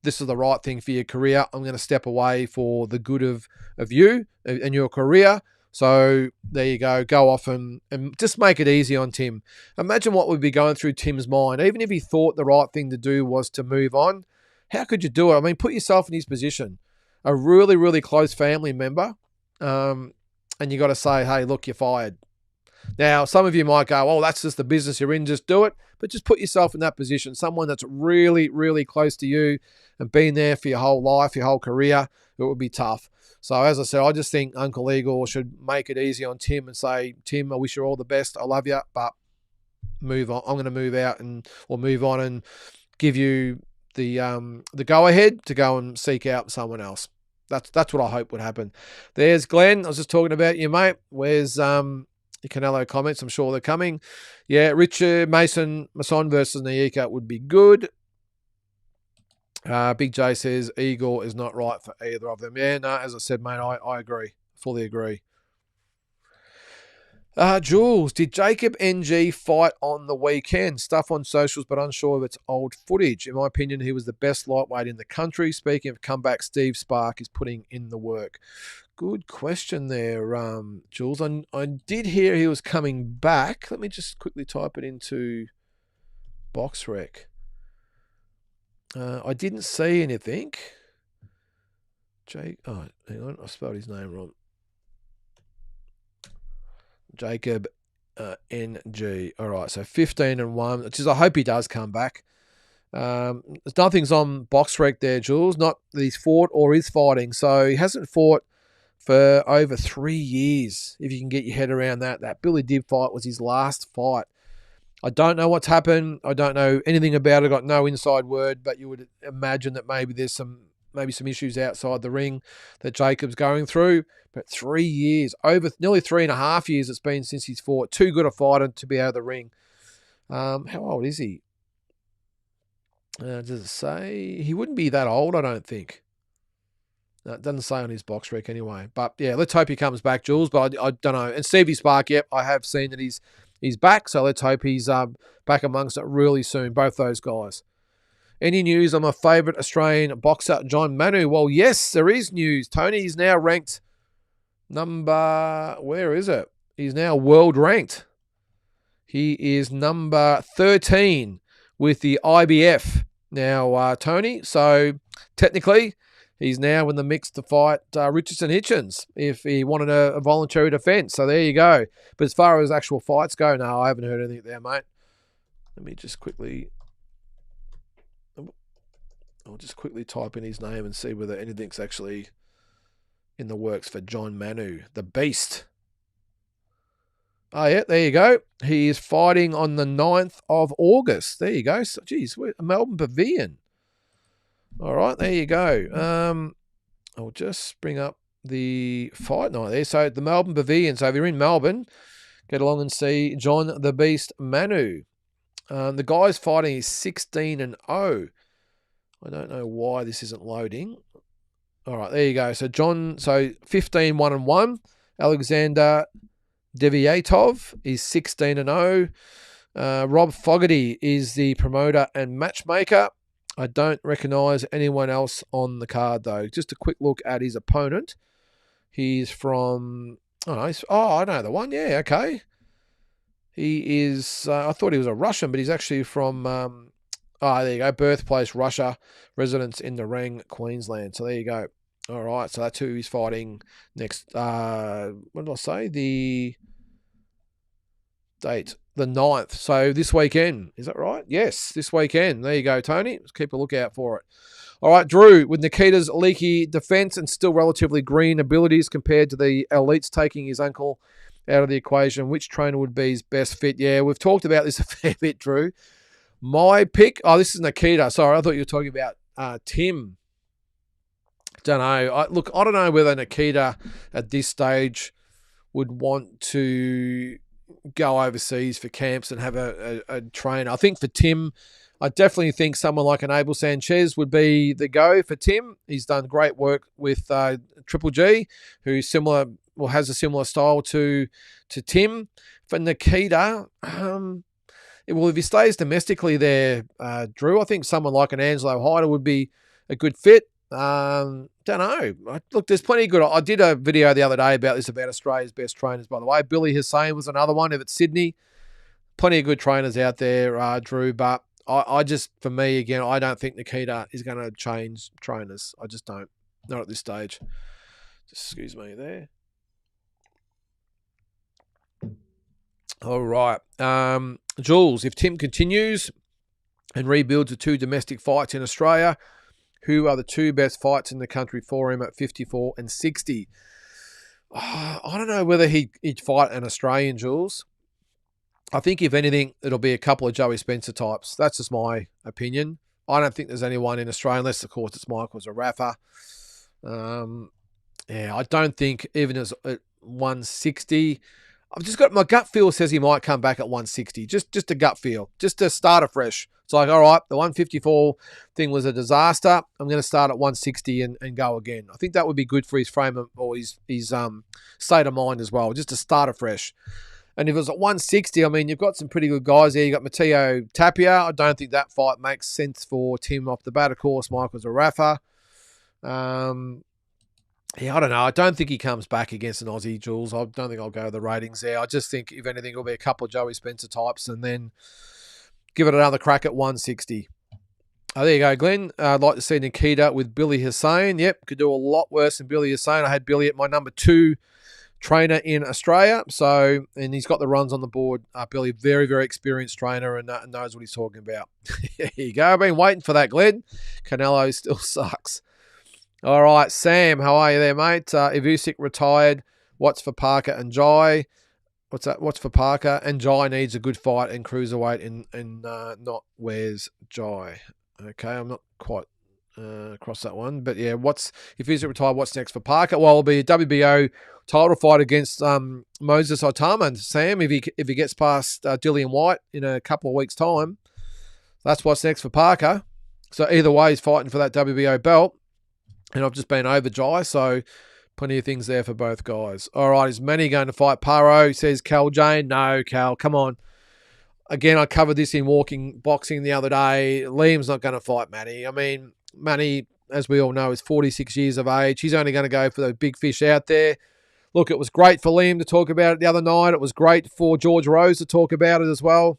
This is the right thing for your career. I'm going to step away for the good of you and your career. So there you go. Go off and just make it easy on Tim. Imagine what would be going through Tim's mind. Even if he thought the right thing to do was to move on, how could you do it? I mean, put yourself in his position. A really, really close family member. And you got to say, hey, look, you're fired. Now, some of you might go, oh, that's just the business you're in, just do it. But just put yourself in that position. Someone that's really, really close to you and been there for your whole life, your whole career, it would be tough. So, as I said, I just think Uncle Igor should make it easy on Tim and say, Tim, I wish you all the best. I love you, but move on. I'm going to move out or move on and give you the go-ahead to go and seek out someone else. That's what I hope would happen. There's Glenn. I was just talking about you, mate. Where's your Canelo comments? I'm sure they're coming. Yeah, Richard Masson versus Nyika would be good. Big J says Igor is not right for either of them. Yeah, no, as I said, mate, I agree. Fully agree. Jules, did Jacob NG fight on the weekend? Stuff on socials, but unsure of its old footage. In my opinion, he was the best lightweight in the country. Speaking of comeback, Steve Spark is putting in the work. good question there, Jules. I did hear he was coming back. Let me just quickly type it into BoxRec. I didn't see anything. Hang on, I spelled his name wrong. Jacob NG. All right, so 15-1, which is, I hope he does come back. There's nothing's on BoxRec there, Jules. Not that he's fought or is fighting. So he hasn't fought for over 3 years, if you can get your head around that. That Billy Dib fight was his last fight. I don't know what's happened. I don't know anything about it. I got no inside word, but you would imagine that maybe there's some issues outside the ring that Jacob's going through. But 3 years, over nearly 3.5 years it's been since he's fought. Too good a fighter to be out of the ring. How old is he? Does it say? He wouldn't be that old, I don't think. No, it doesn't say on his BoxRec anyway. But yeah, let's hope he comes back, Jules. But I don't know. And Stevie Spark, yep, I have seen that he's back. So let's hope he's back amongst it really soon, both those guys. Any news on my favourite Australian boxer, John Mannu? Well, yes, there is news. Tony is now ranked where is it? He's now world ranked. He is number 13 with the IBF now, Tony. So technically, he's now in the mix to fight Richardson Hitchens if he wanted a voluntary defence. So there you go. But as far as actual fights go, no, I haven't heard anything there, mate. Let me just quickly... I'll just quickly type in his name and see whether anything's actually in the works for John Mannu, the Beast. Oh, yeah, there you go. He is fighting on the 9th of August. There you go. So, geez, Melbourne Pavilion. All right, there you go. I'll just bring up the fight night there. So the Melbourne Pavilion. So if you're in Melbourne, get along and see John the Beast Mannu. The guy's fighting is 16-0. I don't know why this isn't loading. All right, there you go. So John, 15-1-1. Alexander Deviatov is 16-0. Rob Fogarty is the promoter and matchmaker. I don't recognise anyone else on the card, though. Just a quick look at his opponent. He's from... I know the one. Yeah, okay. He is... I thought he was a Russian, but he's actually from... there you go. Birthplace, Russia. Residence in the Rang, Queensland. So there you go. All right. So that's who he's fighting next. What did I say? The date. The 9th. So this weekend. Is that right? Yes, this weekend. There you go, Tony. Let's keep a lookout for it. All right, Drew, with Nikita's leaky defense and still relatively green abilities compared to the elites taking his uncle out of the equation, which trainer would be his best fit? Yeah, we've talked about this a fair bit, Drew. My pick, this is Nikita. Sorry, I thought you were talking about Tim. Don't know. I don't know whether Nikita at this stage would want to go overseas for camps and have a trainer. I think for Tim, I definitely think someone like an Abel Sanchez would be the go for Tim. He's done great work with Triple G, who's similar, has a similar style to Tim. For Nikita, if he stays domestically there, Drew, I think someone like an Angelo Hyder would be a good fit. Don't know. Look, there's plenty of good. I did a video the other day about this, about Australia's best trainers, by the way. Billy Hussein was another one. If it's Sydney, plenty of good trainers out there, Drew. But I just, for me, again, I don't think Nikita is going to change trainers. I just don't. Not at this stage. Just excuse me there. All right. Jules, if Tim continues and rebuilds the 2 domestic fights in Australia, who are the 2 best fights in the country for him at 54 and 60? I don't know whether he'd fight an Australian, Jules. I think, if anything, it'll be a couple of Joey Spencer types. That's just my opinion. I don't think there's anyone in Australia, unless, of course, it's Michael Zarafa. I don't think, even at 160... I've just got, my gut feel says he might come back at 160. Just a gut feel. Just to start afresh. It's like, all right, the 154 thing was a disaster. I'm going to start at 160 and go again. I think that would be good for his frame or his state of mind as well, just to start afresh. And if it was at 160, I mean, you've got some pretty good guys there. You've got Matteo Tapia. I don't think that fight makes sense for Tim off the bat. Of course, Michael Zarafa. Yeah, I don't know. I don't think he comes back against an Aussie, Jules. I don't think I'll go to the ratings there. I just think, if anything, it'll be a couple of Joey Spencer types and then give it another crack at 160. Oh, there you go, Glenn. I'd like to see Nikita with Billy Hussein. Yep, could do a lot worse than Billy Hussein. I had Billy at my number 2 trainer in Australia. So, and he's got the runs on the board. Billy, very, very experienced trainer and knows what he's talking about. There you go. I've been waiting for that, Glenn. Canelo still sucks. All right, Sam, how are you there, mate? Ivusic retired. What's for Parker and Jai? What's that? What's for Parker? And Jai needs a good fight in cruiserweight and not where's Jai. Okay, I'm not quite across that one. But yeah, if he's retired, what's next for Parker? Well, it'll be a WBO title fight against Moses Otama. Sam, if he gets past Dillian White in a couple of weeks' time, that's what's next for Parker. So either way, he's fighting for that WBO belt. And I've just been over Jai, so plenty of things there for both guys. All right, is Manny going to fight Paro? Says Cal Jane. No, Cal, come on. Again, I covered this in Walking Boxing the other day. Liam's not going to fight Manny. I mean, Manny, as we all know, is 46 years of age. He's only going to go for the big fish out there. Look, it was great for Liam to talk about it the other night. It was great for George Rose to talk about it as well.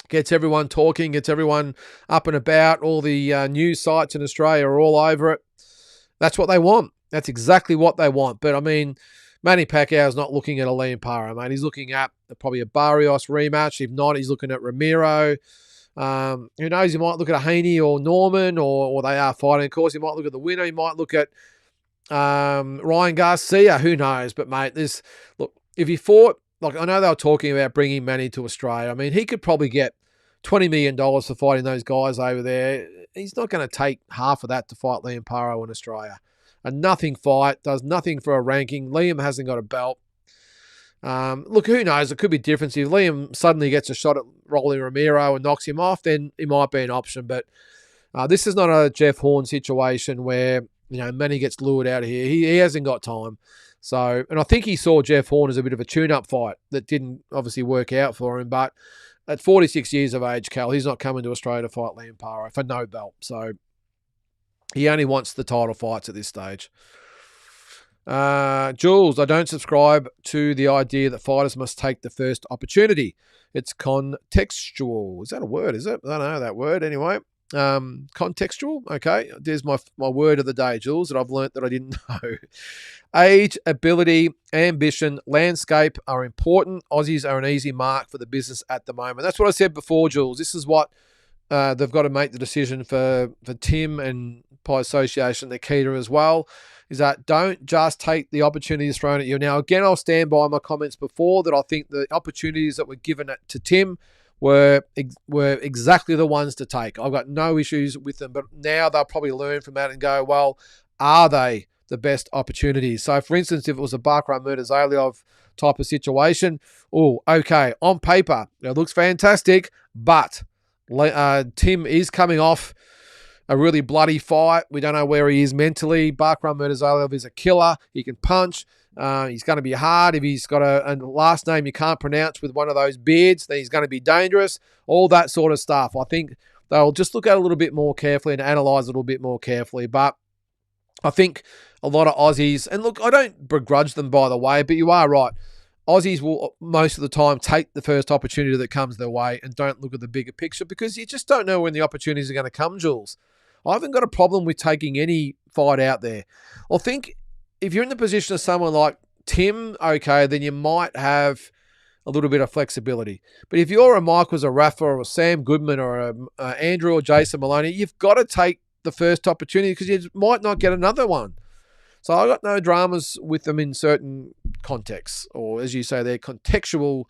Gets everyone talking, gets everyone up and about. All the news sites in Australia are all over it. That's what they want. That's exactly what they want. But, I mean, Manny Pacquiao is not looking at a Liam Paro, mate. He's looking at probably a Barrios rematch. If not, he's looking at Ramiro. Who knows? He might look at a Haney or Norman, or they are fighting. Of course, he might look at the winner. He might look at Ryan Garcia. Who knows? But, mate, look, if he fought, like, I know they were talking about bringing Manny to Australia. I mean, he could probably get $20 million for fighting those guys over there. He's not going to take half of that to fight Liam Paro in Australia. A nothing fight, does nothing for a ranking. Liam hasn't got a belt. Look, who knows? It could be different. If Liam suddenly gets a shot at Rolly Ramiro and knocks him off, then he might be an option. But this is not a Jeff Horn situation where, Manny gets lured out of here. He hasn't got time. So, and I think he saw Jeff Horn as a bit of a tune-up fight that didn't obviously work out for him. But at 46 years of age, Cal, he's not coming to Australia to fight Liam Paro for no belt. So he only wants the title fights at this stage. Jules, I don't subscribe to the idea that fighters must take the first opportunity. It's contextual. Is that a word, is it? I don't know that word anyway. Contextual. Okay. There's my word of the day, Jules, that I've learnt that I didn't know. Age, ability, ambition, landscape are important. Aussies are an easy mark for the business at the moment. That's what I said before, Jules. This is what they've got to make the decision for Tim and by association Nikita as well, is that don't just take the opportunities thrown at you. Now, again, I'll stand by my comments before that I think the opportunities that were given to Tim were exactly the ones to take. I've got no issues with them, but now they'll probably learn from that and go, well, are they the best opportunities? So, for instance, if it was a Bakram Murtazaliev type of situation, okay, on paper, it looks fantastic, but Tim is coming off a really bloody fight. We don't know where he is mentally. Bakram Murtazaliev is a killer. He can punch. He's going to be hard. If he's got a last name you can't pronounce with one of those beards, then he's going to be dangerous. All that sort of stuff. I think they'll just look at it a little bit more carefully and analyse it a little bit more carefully. But I think a lot of Aussies, and look, I don't begrudge them, by the way, but you are right. Aussies will most of the time take the first opportunity that comes their way and don't look at the bigger picture because you just don't know when the opportunities are going to come, Jules. I haven't got a problem with taking any fight out there. I think if you're in the position of someone like Tim, okay, then you might have a little bit of flexibility. But if you're a Michael Zarafa or a Sam Goodman or a Andrew or Jason Moloney, you've got to take the first opportunity because you might not get another one. So I got no dramas with them in certain contexts, or as you say, they're contextual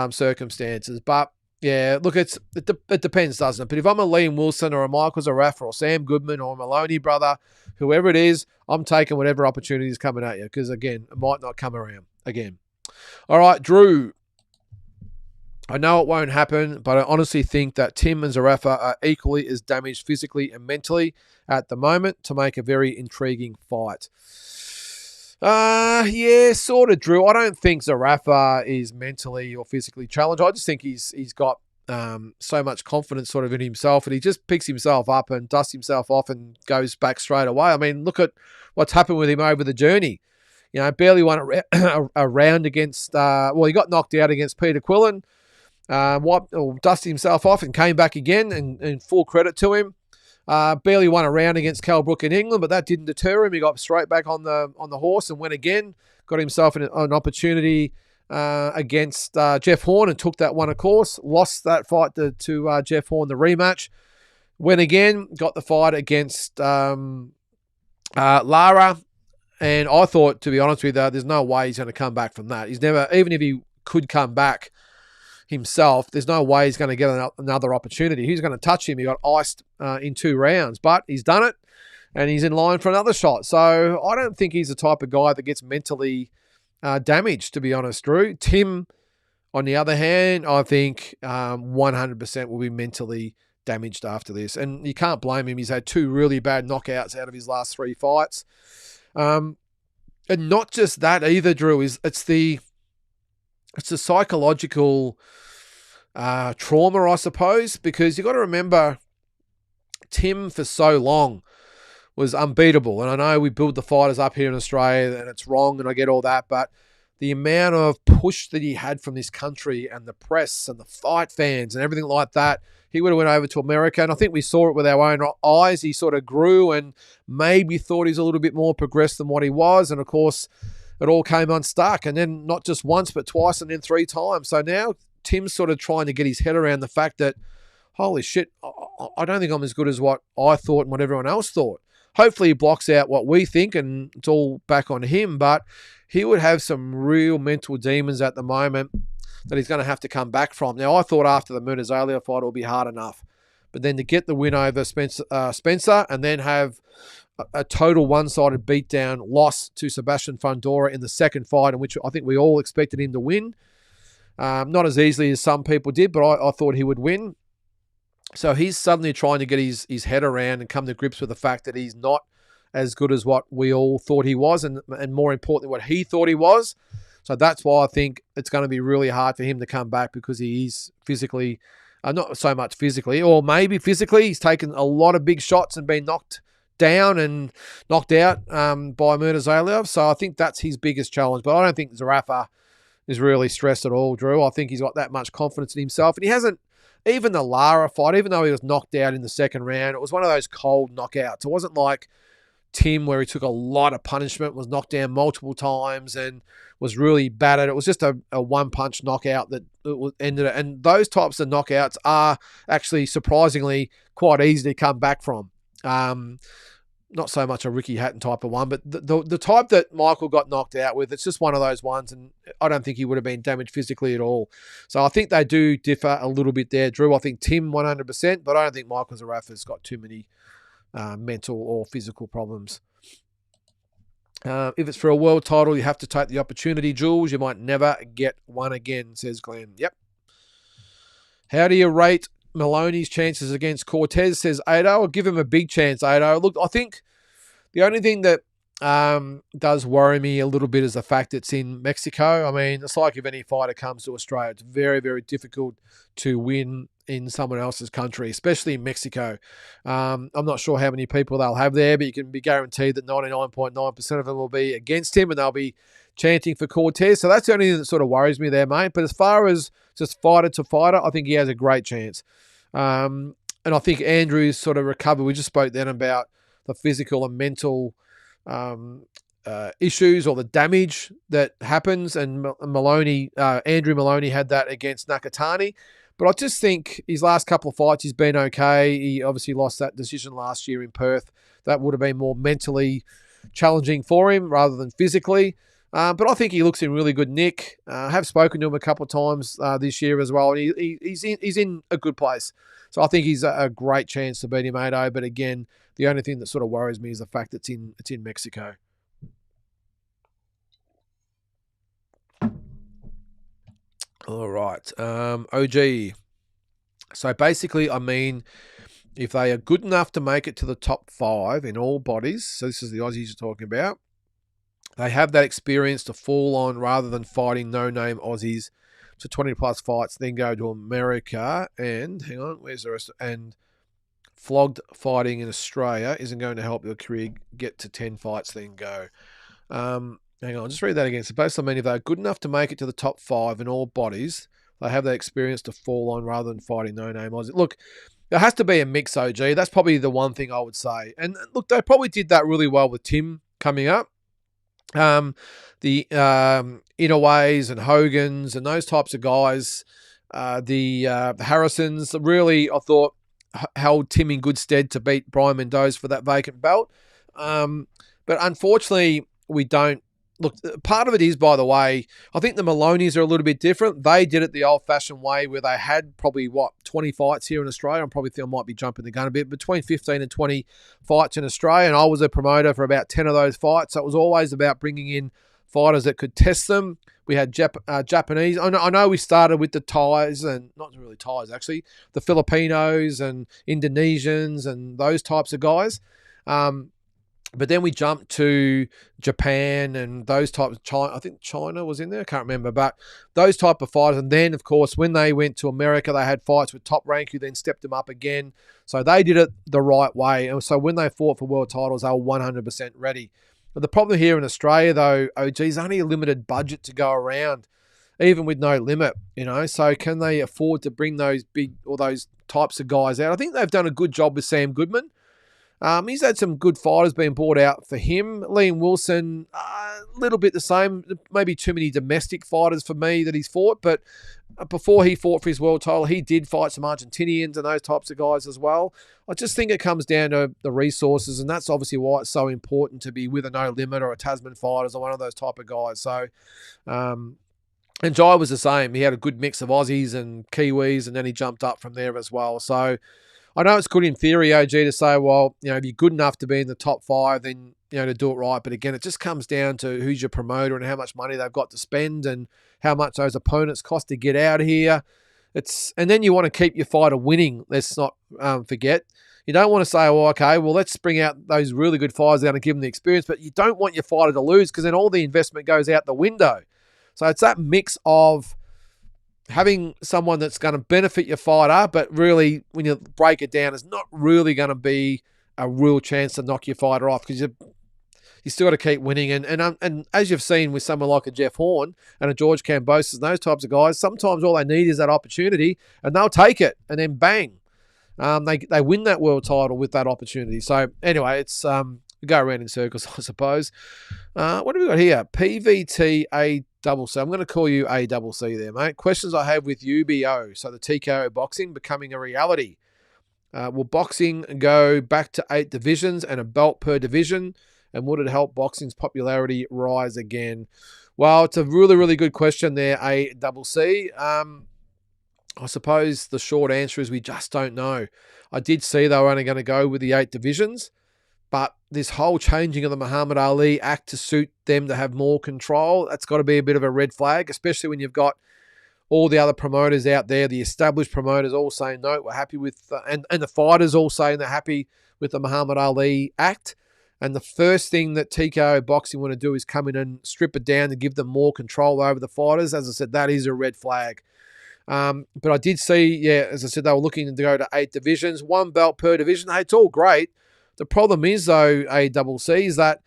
circumstances. But yeah, look, it depends, doesn't it? But if I'm a Liam Wilson or a Michael Zarafa or Sam Goodman or a Moloney brother, whoever it is, I'm taking whatever opportunity is coming at you because, again, it might not come around again. All right, Drew. I know it won't happen, but I honestly think that Tim and Zarafa are equally as damaged physically and mentally at the moment to make a very intriguing fight. Yeah, sort of, Drew. I don't think Zarafa is mentally or physically challenged. I just think he's got so much confidence sort of in himself, and he just picks himself up and dusts himself off and goes back straight away. I mean, look at what's happened with him over the journey. You know, barely won a round against, he got knocked out against Peter Quillen, dusted himself off and came back again, and full credit to him. Barely won a round against Cal Brook in England, but that didn't deter him. He got straight back on the horse and went again. Got himself an opportunity against Jeff Horn and took that one, of course. Lost that fight to Jeff Horn, the rematch. Went again, got the fight against Lara. And I thought, to be honest with you, there's no way he's going to come back from that. He's never, even if he could come back himself, there's no way he's going to get another opportunity. Who's going to touch him? He got iced in 2 rounds, but he's done it, and he's in line for another shot. So I don't think he's the type of guy that gets mentally damaged, to be honest, Drew. Tim, on the other hand, I think 100% will be mentally damaged after this, and you can't blame him. He's had 2 really bad knockouts out of his last 3 fights. And not just that either, Drew. It's the psychological trauma, I suppose, because you got to remember Tim for so long was unbeatable. And I know we build the fighters up here in Australia and it's wrong, and I get all that, but the amount of push that he had from this country and the press and the fight fans and everything like that, he would have went over to America, and I think we saw it with our own eyes. He sort of grew and maybe thought he's a little bit more progressed than what he was, and of course it all came unstuck, and then not just once but twice and then 3 times. So now Tim's sort of trying to get his head around the fact that, holy shit, I don't think I'm as good as what I thought and what everyone else thought. Hopefully he blocks out what we think and it's all back on him, but he would have some real mental demons at the moment that he's going to have to come back from. Now, I thought after the Murtazalia fight it would be hard enough, but then to get the win over Spencer and then have a total one-sided beatdown loss to Sebastian Fundora in the second fight, in which I think we all expected him to win. Not as easily as some people did, but I thought he would win. So he's suddenly trying to get his head around and come to grips with the fact that he's not as good as what we all thought he was, and more importantly, what he thought he was. So that's why I think it's going to be really hard for him to come back, because he is physically, not so much physically, or maybe physically, he's taken a lot of big shots and been knocked down and knocked out by Murtazalia. So I think that's his biggest challenge. But I don't think Zarafa is really stressed at all, Drew. I think he's got that much confidence in himself. And he hasn't, even the Lara fight, even though he was knocked out in the second round, it was one of those cold knockouts. It wasn't like Tim, where he took a lot of punishment, was knocked down multiple times and was really battered. It was just a one-punch knockout that ended it. And those types of knockouts are actually surprisingly quite easy to come back from. Not so much a Ricky Hatton type of one, but the type that Michael got knocked out with, it's just one of those ones, and I don't think he would have been damaged physically at all. So I think they do differ a little bit there, Drew. I think Tim 100%, but I don't think Michael Zarafa's got too many mental or physical problems. If it's for a world title, you have to take the opportunity, Jules. You might never get one again, says Glenn. Yep. How do you rate Moloney's chances against Cortes, says Ado? I'll give him a big chance, Ado. Look, I think the only thing that does worry me a little bit is the fact it's in Mexico. I mean, it's like if any fighter comes to Australia, it's very, very difficult to win in someone else's country, especially in Mexico. I'm not sure how many people they'll have there, but you can be guaranteed that 99.9% of them will be against him and they'll be chanting for Cortes. So that's the only thing that sort of worries me there, mate. But as far as just fighter to fighter, I think he has a great chance. And I think Andrew's sort of recovered. We just spoke then about the physical and mental issues or the damage that happens. And Andrew Moloney had that against Nakatani. But I just think his last couple of fights, he's been okay. He obviously lost that decision last year in Perth. That would have been more mentally challenging for him rather than physically. But I think he looks in really good nick. I have spoken to him a couple of times this year as well. And he's in a good place. So I think he's a great chance to beat him 8-0. But again, the only thing that sort of worries me is the fact that it's in Mexico. All right. OG. So basically, I mean, if they are good enough to make it to the top 5 in all bodies, so this is the Aussies you're talking about, they have that experience to fall on rather than fighting no-name Aussies to 20-plus fights, then go to America and, hang on, where's the rest? And flogged fighting in Australia isn't going to help your career get to 10 fights, then go. Hang on, just read that again. So basically, I mean, if they're good enough to make it to the top 5 in all bodies, they have that experience to fall on rather than fighting no-name Aussie. Look, there has to be a mix, OG. That's probably the one thing I would say. And look, they probably did that really well with Tim coming up. The Inaways and Hogans and those types of guys, the Harrisons, really, I thought, held Tim in good stead to beat Brian Mendoza for that vacant belt. But unfortunately, we don't. Look, part of it is, by the way, I think the Maloneys are a little bit different. They did it the old-fashioned way where they had probably, 20 fights here in Australia. I probably think I might be jumping the gun a bit. Between 15 and 20 fights in Australia, and I was a promoter for about 10 of those fights. So it was always about bringing in fighters that could test them. We had Japanese. I know we started with the Thais, and not really Thais, actually, the Filipinos and Indonesians and those types of guys. But then we jumped to Japan and those types of China. I think China was in there. I can't remember. But those type of fighters. And then, of course, when they went to America, they had fights with Top Rank, who then stepped them up again. So they did it the right way. And so when they fought for world titles, they were 100% ready. But the problem here in Australia, though, OG, is only a limited budget to go around, even with no limit, So can they afford to bring those big or those types of guys out? I think they've done a good job with Sam Goodman. He's had some good fighters being brought out for him. Liam Wilson, a little bit the same. Maybe too many domestic fighters for me that he's fought. But before he fought for his world title, he did fight some Argentinians and those types of guys as well. I just think it comes down to the resources, and that's obviously why it's so important to be with a No Limit or a Tasman Fighters or one of those type of guys. So, and Jai was the same. He had a good mix of Aussies and Kiwis, and then he jumped up from there as well. So, I know it's good in theory, OG, to say, well, if you're good enough to be in the top 5, then, to do it right. But again, it just comes down to who's your promoter and how much money they've got to spend and how much those opponents cost to get out of here. And then you want to keep your fighter winning. Let's not forget. You don't want to say, well, okay, well, let's bring out those really good fighters down and give them the experience. But you don't want your fighter to lose because then all the investment goes out the window. So it's that mix of having someone that's going to benefit your fighter, but really, when you break it down, it's not really going to be a real chance to knock your fighter off because you still got to keep winning. And as you've seen with someone like a Jeff Horn and a George Kambosos and those types of guys, sometimes all they need is that opportunity, and they'll take it, and then bang, they win that world title with that opportunity. So anyway, it's we go around in circles, I suppose. What have we got here? PVT ACC. I'm going to call you ACC there, mate. Questions I have with UBO. So the TKO Boxing becoming a reality. Will boxing go back to 8 divisions and a belt per division? And would it help boxing's popularity rise again? Well, it's a really, really good question there, ACC. I suppose the short answer is we just don't know. I did see they were only going to go with the 8 divisions. But this whole changing of the Muhammad Ali Act to suit them to have more control, that's got to be a bit of a red flag, especially when you've got all the other promoters out there, the established promoters all saying, no, we're happy with, and the fighters all saying they're happy with the Muhammad Ali Act. And the first thing that TKO Boxing want to do is come in and strip it down and give them more control over the fighters. As I said, that is a red flag. But I did see, as I said, they were looking to go to 8 divisions, 1 belt per division. Hey, it's all great. The problem is, though, ACC, is that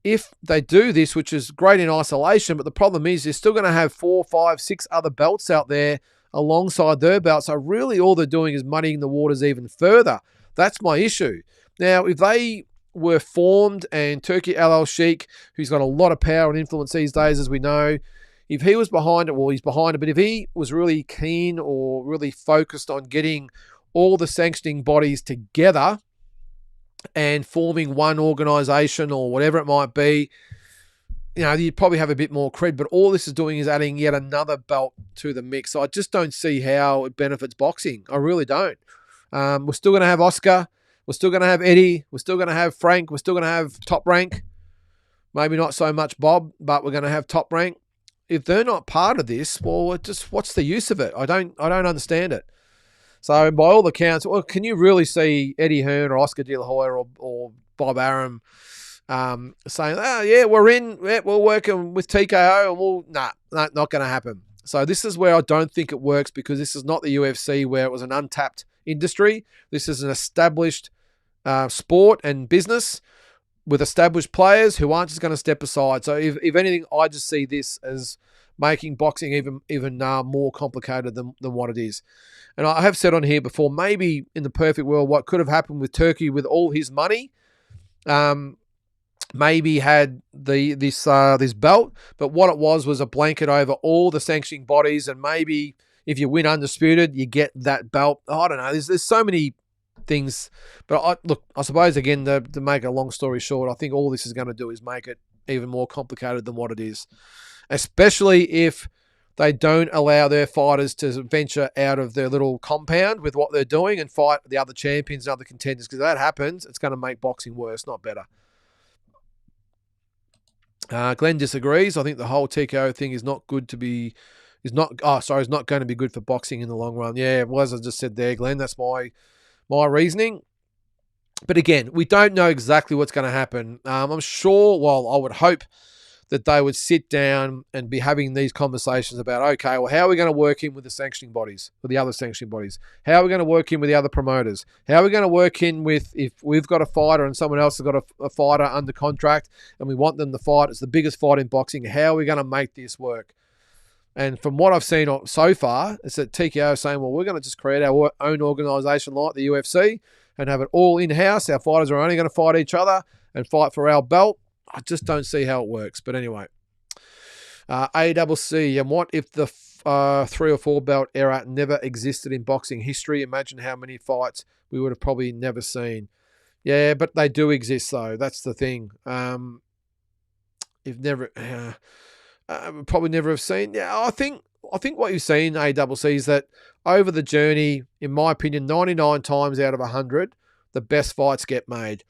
if they do this, which is great in isolation, but the problem is they're still going to have 4, 5, 6 other belts out there alongside their belts. So really all they're doing is muddying the waters even further. That's my issue. Now, if they were formed and Turki Al Sheikh, who's got a lot of power and influence these days, as we know, if he was behind it, well, he's behind it, but if he was really keen or really focused on getting all the sanctioning bodies together and forming one organisation or whatever it might be, you'd probably have a bit more cred. But all this is doing is adding yet another belt to the mix. So I just don't see how it benefits boxing. I really don't. We're still going to have Oscar. We're still going to have Eddie. We're still going to have Frank. We're still going to have Top Rank. Maybe not so much Bob, but we're going to have Top Rank. If they're not part of this, well, what's the use of it? I don't understand it. So by all accounts, well, can you really see Eddie Hearn or Oscar De La Hoya or Bob Arum saying, we're in, we're working with TKO, and not going to happen. So this is where I don't think it works, because this is not the UFC where it was an untapped industry. This is an established sport and business with established players who aren't just going to step aside. So if anything, I just see this as making boxing even more complicated than what it is. And I have said on here before, maybe in the perfect world, what could have happened with Turkey with all his money, maybe had this belt, but what it was a blanket over all the sanctioning bodies, and maybe if you win undisputed, you get that belt. I don't know. There's so many things, but I suppose again, to make a long story short, I think all this is going to do is make it even more complicated than what it is, especially if they don't allow their fighters to venture out of their little compound with what they're doing and fight the other champions and other contenders, because if that happens, it's going to make boxing worse, not better. Glenn disagrees. I think the whole TKO thing is not going to be good for boxing in the long run. Yeah, well, as I just said there, Glenn, that's my reasoning. But again, we don't know exactly what's going to happen. I'm sure, well, I would hope that they would sit down and be having these conversations about, okay, well, how are we going to work in with the sanctioning bodies, with the other sanctioning bodies? How are we going to work in with the other promoters? How are we going to work in with, if we've got a fighter and someone else has got a fighter under contract and we want them to fight, it's the biggest fight in boxing, how are we going to make this work? And from what I've seen so far, it's that TKO is saying, well, we're going to just create our own organisation like the UFC and have it all in-house. Our fighters are only going to fight each other and fight for our belt. I just don't see how it works. But anyway, ACC, and what if the 3 or 4 belt era never existed in boxing history? Imagine how many fights we would have probably never seen. Yeah, but they do exist, though. That's the thing. Probably never have seen. Yeah, I think what you've seen, ACC, is that over the journey, in my opinion, 99 times out of 100, the best fights get made.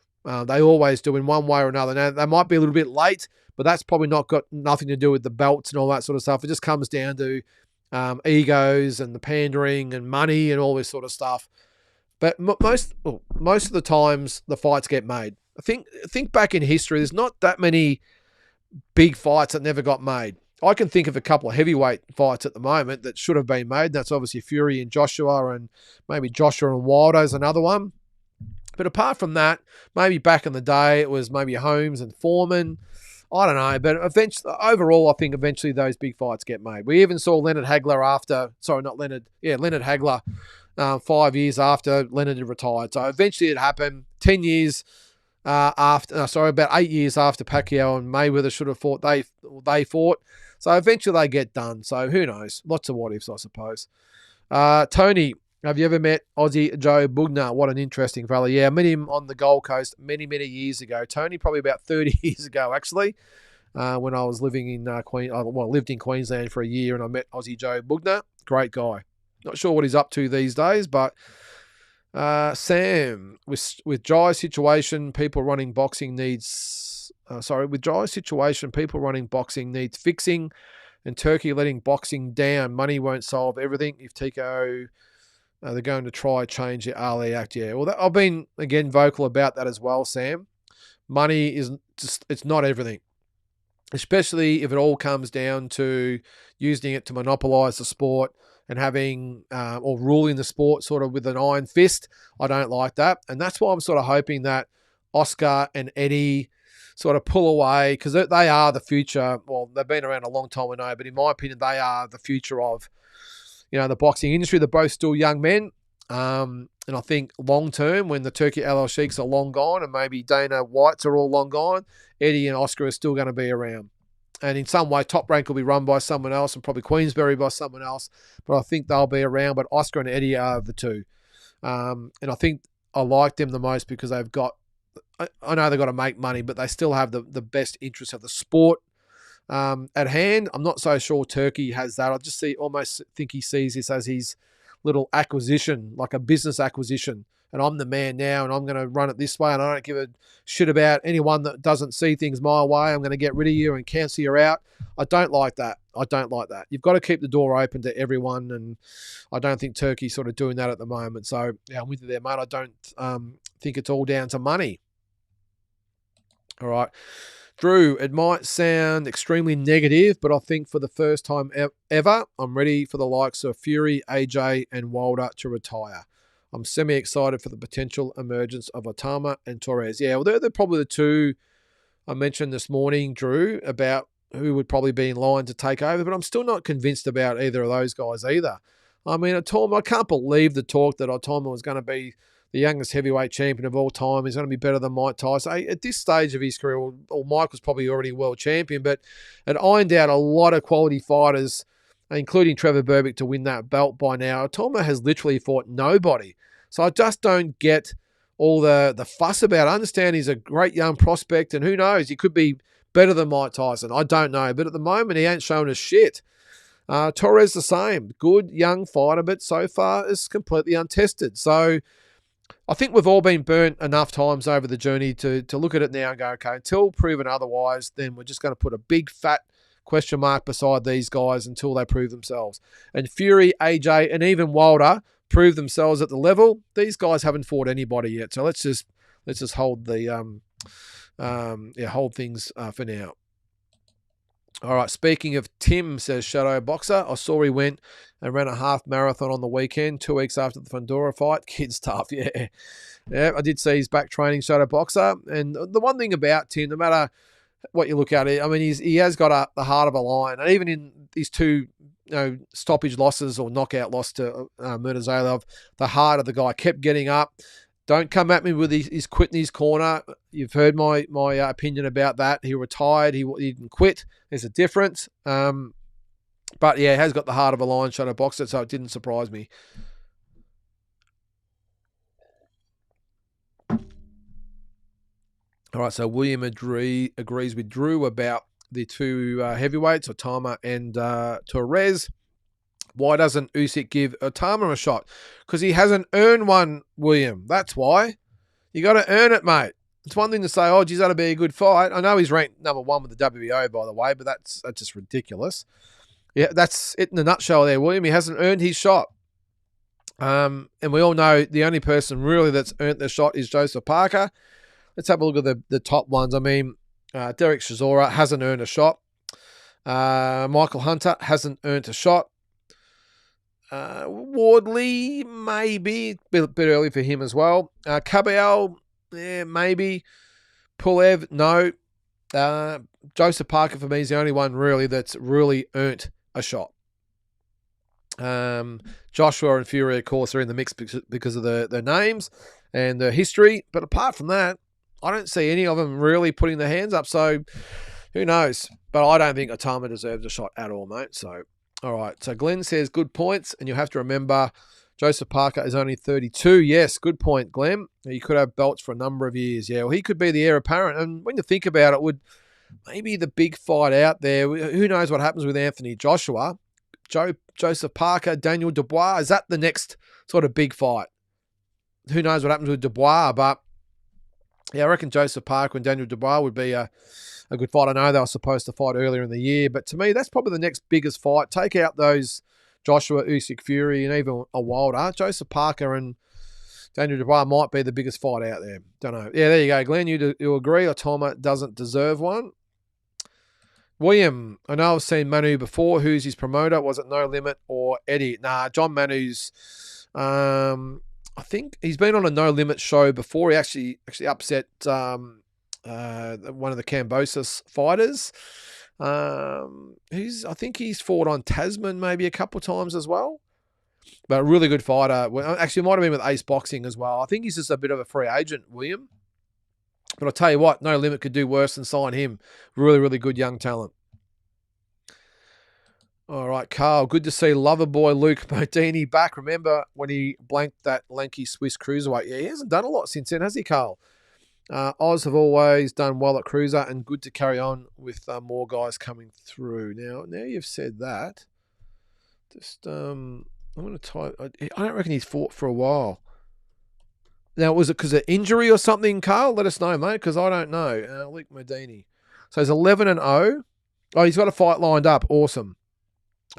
They always do in one way or another. Now, they might be a little bit late, but that's probably not got nothing to do with the belts and all that sort of stuff. It just comes down to egos and the pandering and money and all this sort of stuff. But most of the times, the fights get made. I think back in history, there's not that many big fights that never got made. I can think of a couple of heavyweight fights at the moment that should have been made. That's obviously Fury and Joshua, and maybe Joshua and Wilder is another one. But apart from that, maybe back in the day, it was maybe Holmes and Thurman. I don't know. But overall, I think eventually those big fights get made. We even saw Leonard Hagler Leonard Hagler 5 years after Leonard had retired. So eventually it happened. 10 years about 8 years after Pacquiao and Mayweather should have fought, they fought. So eventually they get done. So who knows? Lots of what ifs, I suppose. Tony, have you ever met Aussie Joe Bugner? What an interesting fella. Yeah, I met him on the Gold Coast many, many years ago. Tony, probably about 30 years ago, actually, when I was living in lived in Queensland for a year, and I met Aussie Joe Bugner. Great guy. Not sure what he's up to these days, but Sam, with dry situation, people running boxing needs fixing, and Turkey letting boxing down. Money won't solve everything. If TKO, they're going to try change the Ali Act. Yeah, well, I've been again vocal about that as well, Sam. Money it's not everything, especially if it all comes down to using it to monopolise the sport and having or ruling the sport sort of with an iron fist. I don't like that. And that's why I'm sort of hoping that Oscar and Eddie sort of pull away, because they are the future. Well, they've been around a long time, I know, but in my opinion, they are the future of, the boxing industry. They're both still young men. And I think long term, when the Turkey Al Sheiks are long gone and maybe Dana Whites are all long gone, Eddie and Oscar are still going to be around. And in some way, Top Rank will be run by someone else and probably Queensberry by someone else. But I think they'll be around. But Oscar and Eddie are the two. And I think I like them the most because they've got, I know they've got to make money, but they still have the best interests of the sport at hand. I'm not so sure Turkey has that. I just almost think he sees this as his little acquisition, like a business acquisition. And I'm the man now, and I'm going to run it this way, and I don't give a shit about anyone that doesn't see things my way. I'm going to get rid of you and cancel you out. I don't like that. You've got to keep the door open to everyone, and I don't think Turkey's sort of doing that at the moment. So, yeah, I'm with you there, mate. I don't think it's all down to money. All right. Drew, it might sound extremely negative, but I think for the first time ever, I'm ready for the likes of Fury, AJ, and Wilder to retire. I'm semi-excited for the potential emergence of Otama and Torres. Yeah, well, they're probably the two I mentioned this morning, Drew, about who would probably be in line to take over, but I'm still not convinced about either of those guys either. I mean, Otama, I can't believe the talk that Otama was going to be the youngest heavyweight champion of all time. He's going to be better than Mike Tyson. At this stage of his career, well, Mike was probably already world champion, but it ironed out a lot of quality fighters, including Trevor Berbick, to win that belt by now. Otama has literally fought nobody. So I just don't get all the fuss about it. I understand he's a great young prospect, and who knows, he could be better than Mike Tyson. I don't know, but at the moment, he ain't shown us shit. Torres the same. Good young fighter, but so far is completely untested. So I think we've all been burnt enough times over the journey to look at it now and go, okay, until proven otherwise, then we're just going to put a big fat question mark beside these guys until they prove themselves. And Fury, AJ, and even Wilder prove themselves at the level. These guys haven't fought anybody yet, so let's just hold the hold things for now. All right, speaking of Tim, says Shadow Boxer, I saw he went and ran a half marathon on the weekend, 2 weeks after the Fundora fight. Kid's tough, yeah. Yeah, I did see he's back training, Shadow Boxer. And the one thing about Tim, no matter what you look at, I mean, he has got the heart of a lion. And even in these two stoppage losses or knockout loss to Murtazalov, the heart of the guy kept getting up. Don't come at me with his quit in his corner. You've heard my opinion about that. He retired. He didn't quit. There's a difference. But, yeah, he has got the heart of a lion, Shadow Boxer, so it didn't surprise me. All right, so William agrees with Drew about the two heavyweights, Otama and Torres. Why doesn't Usyk give Otama a shot? Because he hasn't earned one, William. That's why. You got to earn it, mate. It's one thing to say, oh, geez, that'll be a good fight. I know he's ranked number 1 with the WBO, by the way, but that's just ridiculous. Yeah, that's it in a nutshell there, William. He hasn't earned his shot. And we all know the only person really that's earned the shot is Joseph Parker. Let's have a look at the top ones. I mean, Derek Chisora hasn't earned a shot. Michael Hunter hasn't earned a shot. Wardley, maybe. A bit early for him as well. Cabell, yeah, maybe. Pulev, no. Joseph Parker, for me, is the only one really that's really earned a shot. Joshua and Fury, of course, are in the mix because of their names and their history. But apart from that, I don't see any of them really putting their hands up. So who knows? But I don't think Otama deserves a shot at all, mate. So, all right. So Glenn says good points. And you'll have to remember Joseph Parker is only 32. Yes, good point, Glenn. He could have belts for a number of years. Yeah, well, he could be the heir apparent. And when you think about it, would maybe the big fight out there, who knows what happens with Anthony Joshua, Joseph Parker, Daniel Dubois, is that the next sort of big fight? Who knows what happens with Dubois, but yeah, I reckon Joseph Parker and Daniel Dubois would be a good fight. I know they were supposed to fight earlier in the year, but to me, that's probably the next biggest fight. Take out those Joshua, Usyk, Fury, and even a Wilder. Joseph Parker and Daniel Dubois might be the biggest fight out there. Don't know. Yeah, there you go, Glenn. You agree? Otama doesn't deserve one. William, I know I've seen Mannu before. Who's his promoter? Was it No Limit or Eddie? Nah, John Mannu's. I think he's been on a No Limit show before. He actually upset one of the Cambosis fighters. I think he's fought on Tasman maybe a couple of times as well. But a really good fighter. Well, actually, it might have been with Ace Boxing as well. I think he's just a bit of a free agent, William. But I'll tell you what, No Limit could do worse than sign him. Really, really good young talent. All right, Carl, good to see Loverboy Luke Modini back. Remember when he blanked that lanky Swiss cruiserweight? Yeah, he hasn't done a lot since then, has he, Carl? Oz have always done well at cruiser and good to carry on with more guys coming through. Now you've said that. Just, I'm going to type. I don't reckon he's fought for a while. Now, was it because of injury or something, Carl? Let us know, mate, because I don't know. Luke Modini. So he's 11-0. Oh, he's got a fight lined up. Awesome.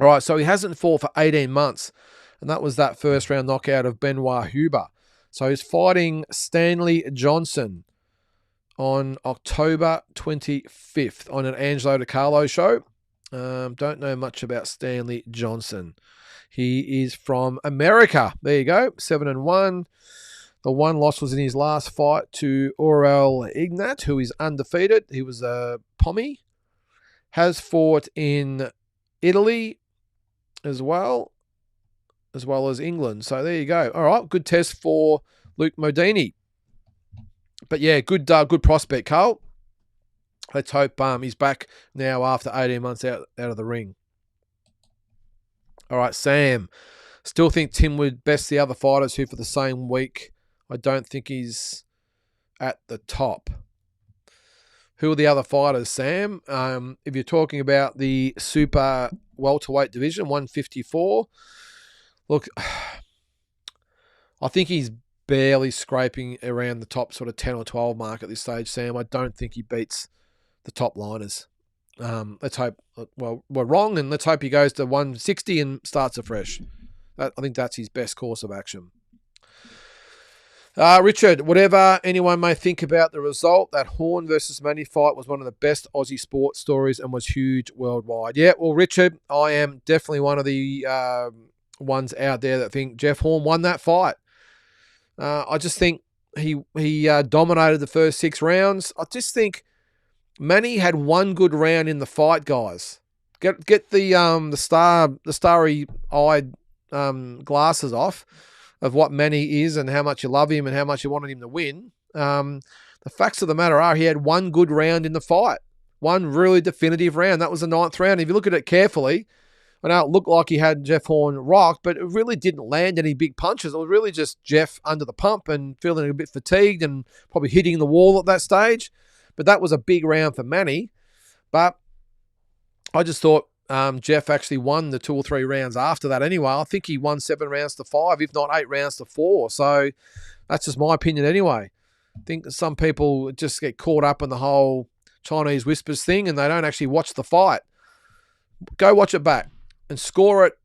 All right, so he hasn't fought for 18 months, and that was that first round knockout of Benoit Huber. So he's fighting Stanley Johnson on October 25th on an Angelo DiCarlo show. Don't know much about Stanley Johnson. He is from America. There you go, 7-1. The one loss was in his last fight to Aurel Ignat, who is undefeated. He was a Pommy. Has fought in Italy as well as England. So there you go. All right, good test for Luke Modini. But yeah, good prospect, Carl. Let's hope he's back now after 18 months out of the ring. All right, Sam. Still think Tim would best the other fighters who for the same week. I don't think he's at the top. Who are the other fighters, Sam? If you're talking about the super welterweight division, 154, look, I think he's barely scraping around the top sort of 10 or 12 mark at this stage, Sam. I don't think he beats the top liners. Let's hope, well, we're wrong, and let's hope he goes to 160 and starts afresh. I think that's his best course of action. Richard, whatever anyone may think about the result, that Horn versus Manny fight was one of the best Aussie sports stories and was huge worldwide. Yeah, well, Richard, I am definitely one of the ones out there that think Jeff Horn won that fight. I just think he dominated the first 6 rounds. I just think Manny had one good round in the fight, guys. Get the starry-eyed glasses off of what Manny is and how much you love him and how much you wanted him to win. The facts of the matter are he had one good round in the fight. One really definitive round. That was the 9th round. If you look at it carefully, I know it looked like he had Jeff Horn rocked, but it really didn't land any big punches. It was really just Jeff under the pump and feeling a bit fatigued and probably hitting the wall at that stage. But that was a big round for Manny. But I just thought Jeff actually won the 2 or 3 rounds after that anyway. I think he won 7 rounds to 5, if not 8 rounds to 4. So that's just my opinion anyway. I think that some people just get caught up in the whole Chinese whispers thing and they don't actually watch the fight. Go watch it back and score it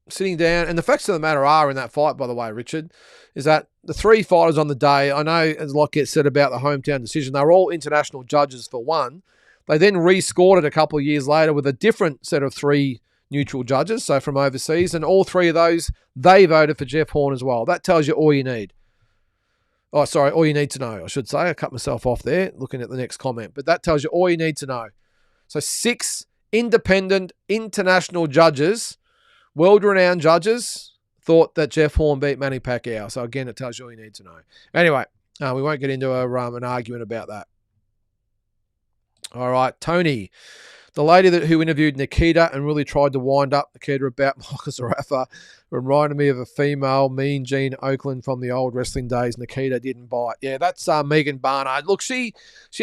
sitting down. And the facts of the matter are in that fight, by the way, Richard, is that the 3 fighters on the day, I know as a lot gets said about the hometown decision, they were all international judges for one. They then rescored it a couple of years later with a different set of 3 neutral judges, so from overseas, and all 3 of those, they voted for Jeff Horn as well. That tells you all you need. Oh, sorry, all you need to know, I should say. I cut myself off there looking at the next comment, but that tells you all you need to know. So 6 independent international judges, world-renowned judges, thought that Jeff Horn beat Manny Pacquiao. So again, it tells you all you need to know. Anyway, we won't get into an argument about that. All right, Tony, the lady who interviewed Nikita and really tried to wind up Nikita about Michael Zarafa reminded me of a female, Mean Gene Oakland from the old wrestling days. Nikita didn't bite. Yeah, that's Megan Barnard. Look, she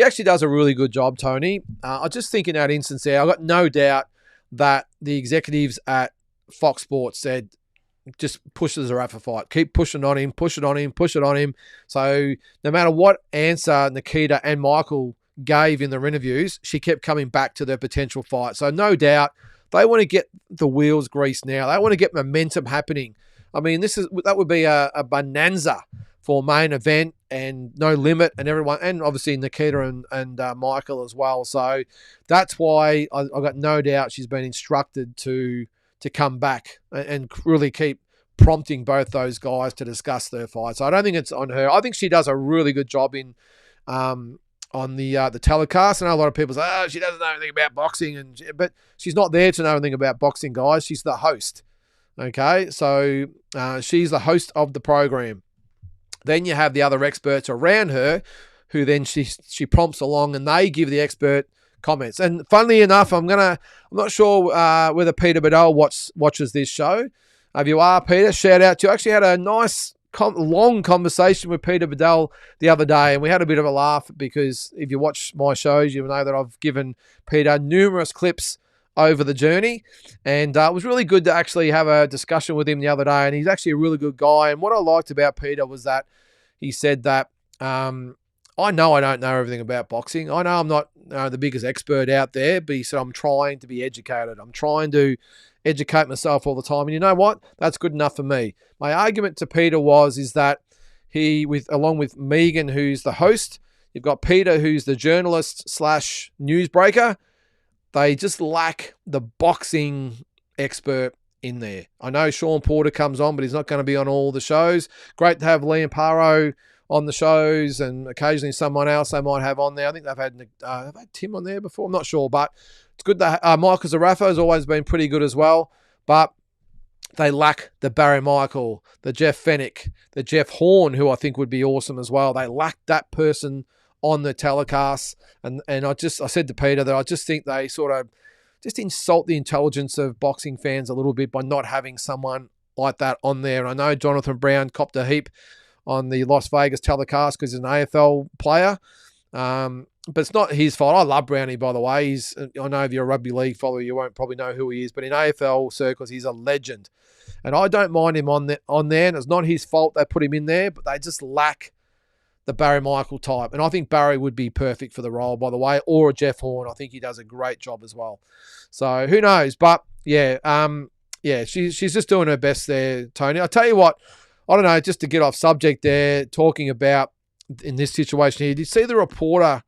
actually does a really good job, Tony. I just think in that instance there, I got no doubt that the executives at Fox Sports said, just push the Zarafa fight. Keep pushing on him, push it on him, push it on him. So no matter what answer Nikita and Michael gave in their interviews, she kept coming back to their potential fight. So no doubt they want to get the wheels greased now. They want to get momentum happening. I mean, that would be a bonanza for main event and No Limit and everyone, and obviously Nikita and Michael as well. So that's why I got no doubt she's been instructed to come back and really keep prompting both those guys to discuss their fight. So I don't think it's on her. I think she does a really good job in on the telecast. I know a lot of people say, oh, she doesn't know anything about boxing, but she's not there to know anything about boxing, guys. She's the host. Okay, so she's the host of the program. Then you have the other experts around her who then she prompts along and they give the expert comments. And funnily enough, I'm not sure whether Peter Bedell watches this show. If you are, Peter, shout out to you. I actually had a nice long conversation with Peter Bedell the other day, and we had a bit of a laugh because if you watch my shows, you know that I've given Peter numerous clips over the journey, and it was really good to actually have a discussion with him the other day, and he's actually a really good guy. And what I liked about Peter was that he said that I know I don't know everything about boxing. I know I'm not the biggest expert out there, but he said I'm trying to be educated. I'm trying to educate myself all the time. And you know what? That's good enough for me. My argument to Peter is that along with Megan, who's the host, You've got Peter, who's the journalist slash newsbreaker. They just lack the boxing expert in there. I know Sean Porter comes on, but he's not going to be on all the shows. Great to have Liam Paro on the shows, and occasionally someone else they might have on there. I think they've had Tim on there before. I'm not sure, but it's good that Michael Zarafa has always been pretty good as well. But they lack the Barry Michael, the Jeff Fennick, the Jeff Horn, who I think would be awesome as well. They lack that person on the telecast. And I said to Peter that I just think they sort of just insult the intelligence of boxing fans a little bit by not having someone like that on there. And I know Jonathan Brown copped a heap on the Las Vegas telecast because he's an AFL player. But it's not his fault. I love Brownie, by the way. I know if you're a rugby league follower, you won't probably know who he is. But in AFL circles, he's a legend. And I don't mind him on there. And it's not his fault they put him in there, but they just lack the Barry Michael type. And I think Barry would be perfect for the role, by the way, or a Jeff Horn. I think he does a great job as well. So who knows? But yeah, she's just doing her best there, Tony. I'll tell you what, I don't know, just to get off subject there, talking about in this situation here, did you see the reporter,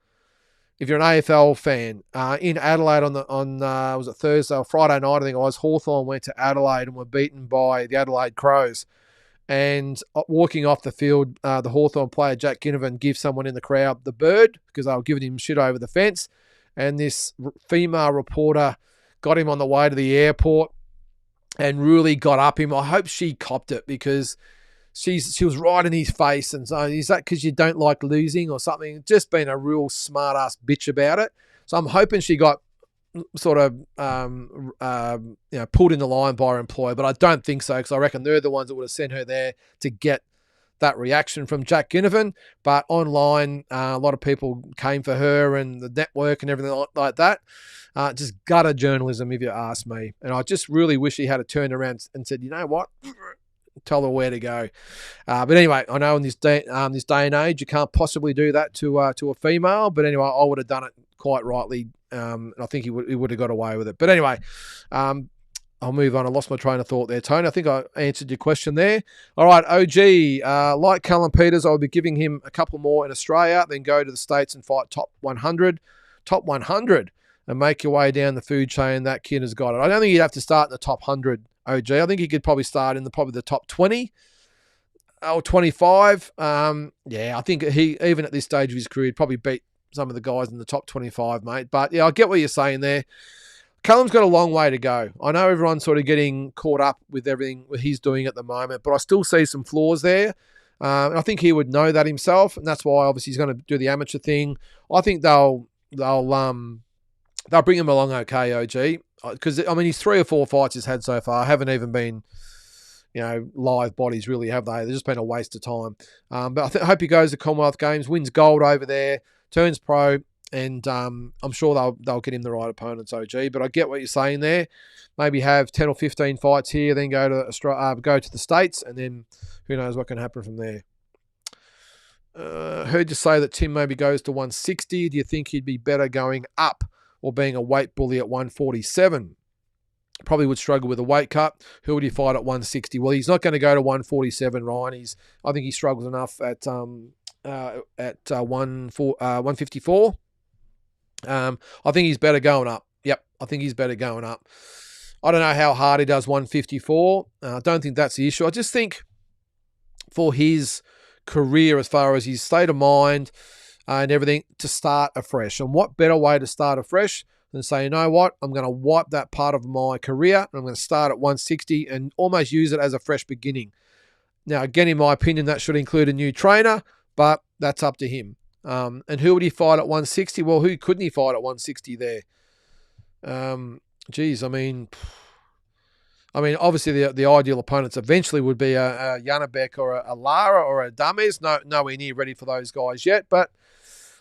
if you're an AFL fan, in Adelaide was it Thursday or Friday night, I think it was, Hawthorn went to Adelaide and were beaten by the Adelaide Crows. And walking off the field, the Hawthorn player, Jack Ginnivan, gives someone in the crowd the bird because they were giving him shit over the fence. And this female reporter got him on the way to the airport and really got up him. I hope she copped it because she was right in his face. And so, is that because you don't like losing or something? Just being a real smart-ass bitch about it. So I'm hoping she got sort of pulled in the line by her employer, but I don't think so because I reckon they're the ones that would have sent her there to get that reaction from Jack Ginnivan. But online, a lot of people came for her and the network and everything like that. Just gutter journalism, if you ask me. And I just really wish he had turned around and said, you know what? Tell her where to go. But anyway, I know in this day and age, you can't possibly do that to a female. But anyway, I would have done it quite rightly. And I think he would have got away with it. But anyway, I'll move on. I lost my train of thought there, Tony. I think I answered your question there. All right, OG, like Callum Peters, I'll be giving him a couple more in Australia, then go to the States and fight top 100, and make your way down the food chain. That kid has got it. I don't think he'd have to start in the top 100, OG. I think he could probably start in the top 20 or 25. Yeah, I think he, even at this stage of his career, he'd probably beat some of the guys in the top 25, mate. But yeah, I get what you're saying there. Callum's got a long way to go. I know everyone's sort of getting caught up with everything he's doing at the moment, but I still see some flaws there. And I think he would know that himself, and that's why obviously he's going to do the amateur thing. I think they'll bring him along okay, OG, because I mean his 3 or 4 fights he's had so far haven't even been, live bodies really, have they? They've just been a waste of time. But I hope he goes to Commonwealth Games, wins gold over there, turns pro, and I'm sure they'll get him the right opponents, OG. But I get what you're saying there. Maybe have 10 or 15 fights here, then go to the States, and then who knows what can happen from there. Heard you say that Tim maybe goes to 160. Do you think he'd be better going up or being a weight bully at 147? Probably would struggle with a weight cut. Who would he fight at 160? Well, he's not going to go to 147, Ryan. I think he struggles enough at 154. I think he's better going up. Yep, I think he's better going up. I don't know how hard he does 154. I don't think that's the issue. I just think for his career, as far as his state of mind and everything, to start afresh. And what better way to start afresh than say, you know what, I'm going to wipe that part of my career and I'm going to start at 160 and almost use it as a fresh beginning. Now, again, in my opinion, that should include a new trainer, but that's up to him. And who would he fight at 160? Well, who couldn't he fight at 160 there? Obviously the ideal opponents eventually would be a Janabek or a Lara or a Dames. Nowhere near ready for those guys yet, but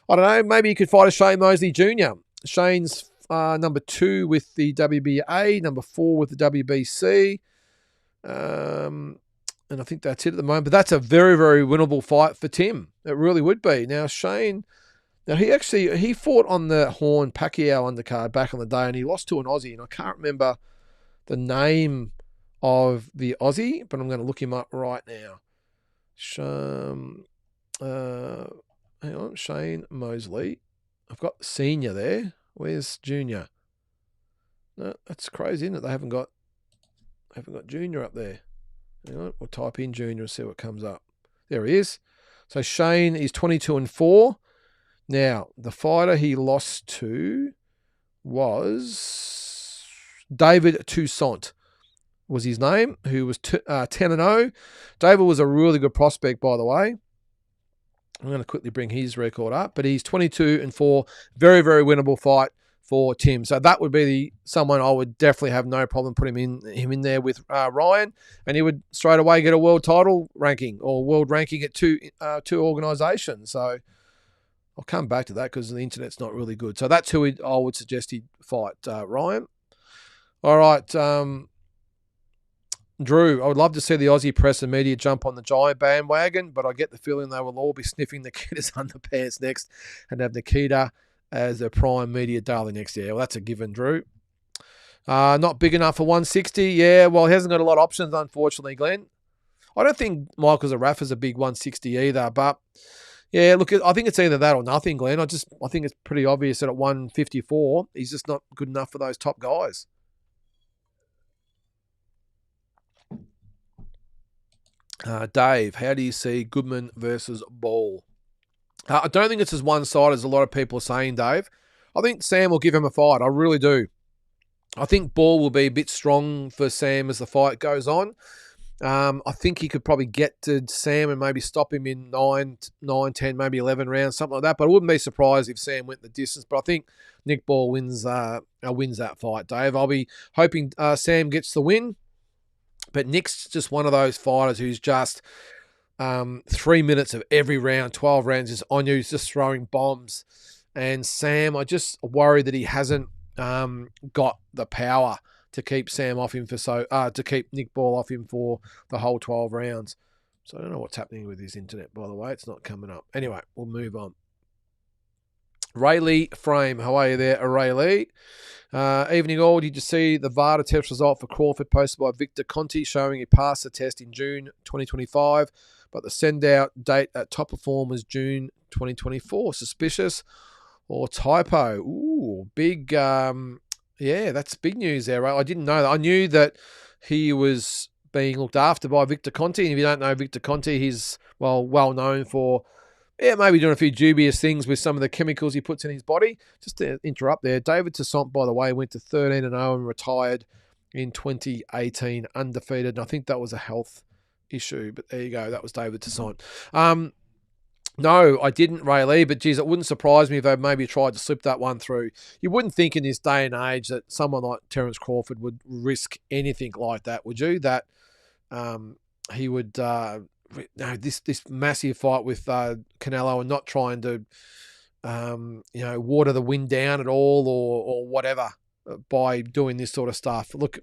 I don't know. Maybe he could fight a Shane Mosley Jr. Shane's number 2 with the WBA, number 4 with the WBC. And I think that's it at the moment. But that's a very, very winnable fight for Tim. It really would be. Now, Shane, he fought on the Horn Pacquiao undercard back on the day, and he lost to an Aussie. And I can't remember the name of the Aussie, but I'm going to look him up right now. hang on, Shane Mosley. I've got senior there. Where's junior? No, that's crazy, isn't it? They haven't got junior up there. Hang on, we'll type in junior and see what comes up. There he is. So Shane is 22-4. Now, the fighter he lost to was David Toussaint was his name, who was 10-0. David was a really good prospect, by the way. I'm going to quickly bring his record up, but he's 22-4. Very, very winnable fight for Tim. So that would be someone I would definitely have no problem putting him in there with Ryan, and he would straight away get a world title ranking or world ranking at two organisations. So I'll come back to that because the internet's not really good. So that's who I would suggest he'd fight, Ryan. All right, Drew, I would love to see the Aussie press and media jump on the Giant bandwagon, but I get the feeling they will all be sniffing Nikita's underpants next and have Nikita as their prime media darling next year. Well, that's a given, Drew. Not big enough for 160. Yeah, well, he hasn't got a lot of options, unfortunately, Glenn. I don't think Michael Zarafa's a big 160 either, but yeah, look, I think it's either that or nothing, Glenn. I think it's pretty obvious that at 154, he's just not good enough for those top guys. Dave, how do you see Goodman versus Ball? I don't think it's as one-sided as a lot of people are saying, Dave. I think Sam will give him a fight. I really do. I think Ball will be a bit strong for Sam as the fight goes on. I think he could probably get to Sam and maybe stop him in 9, 10, maybe 11 rounds, something like that. But I wouldn't be surprised if Sam went the distance. But I think Nick Ball wins that fight, Dave. I'll be hoping Sam gets the win. But Nick's just one of those fighters who's just 3 minutes of every round, 12 rounds is on you. He's just throwing bombs. And Sam, I just worry that he hasn't got the power to keep Sam off him to keep Nick Ball off him for the whole 12 rounds. So I don't know what's happening with his internet, by the way. It's not coming up. Anyway, we'll move on. Rayleigh Frame, how are you there, Rayleigh? Evening all, did you see the VADA test result for Crawford posted by Victor Conti showing he passed the test in June 2025, but the send-out date at Top of Form was June 2024. Suspicious or typo? Ooh, big, yeah, that's big news there, right? I didn't know that. I knew that he was being looked after by Victor Conti, and if you don't know Victor Conti, he's, well known for maybe doing a few dubious things with some of the chemicals he puts in his body. Just to interrupt there, David Toussaint, by the way, went to 13-0 and retired in 2018, undefeated. And I think that was a health issue. But there you go. That was David Toussaint. No, I didn't, Rayleigh, but geez, it wouldn't surprise me if they maybe tried to slip that one through. You wouldn't think in this day and age that someone like Terence Crawford would risk anything like that, would you? That he would... this massive fight with Canelo and not trying to, water the wind down at all or whatever by doing this sort of stuff. Look,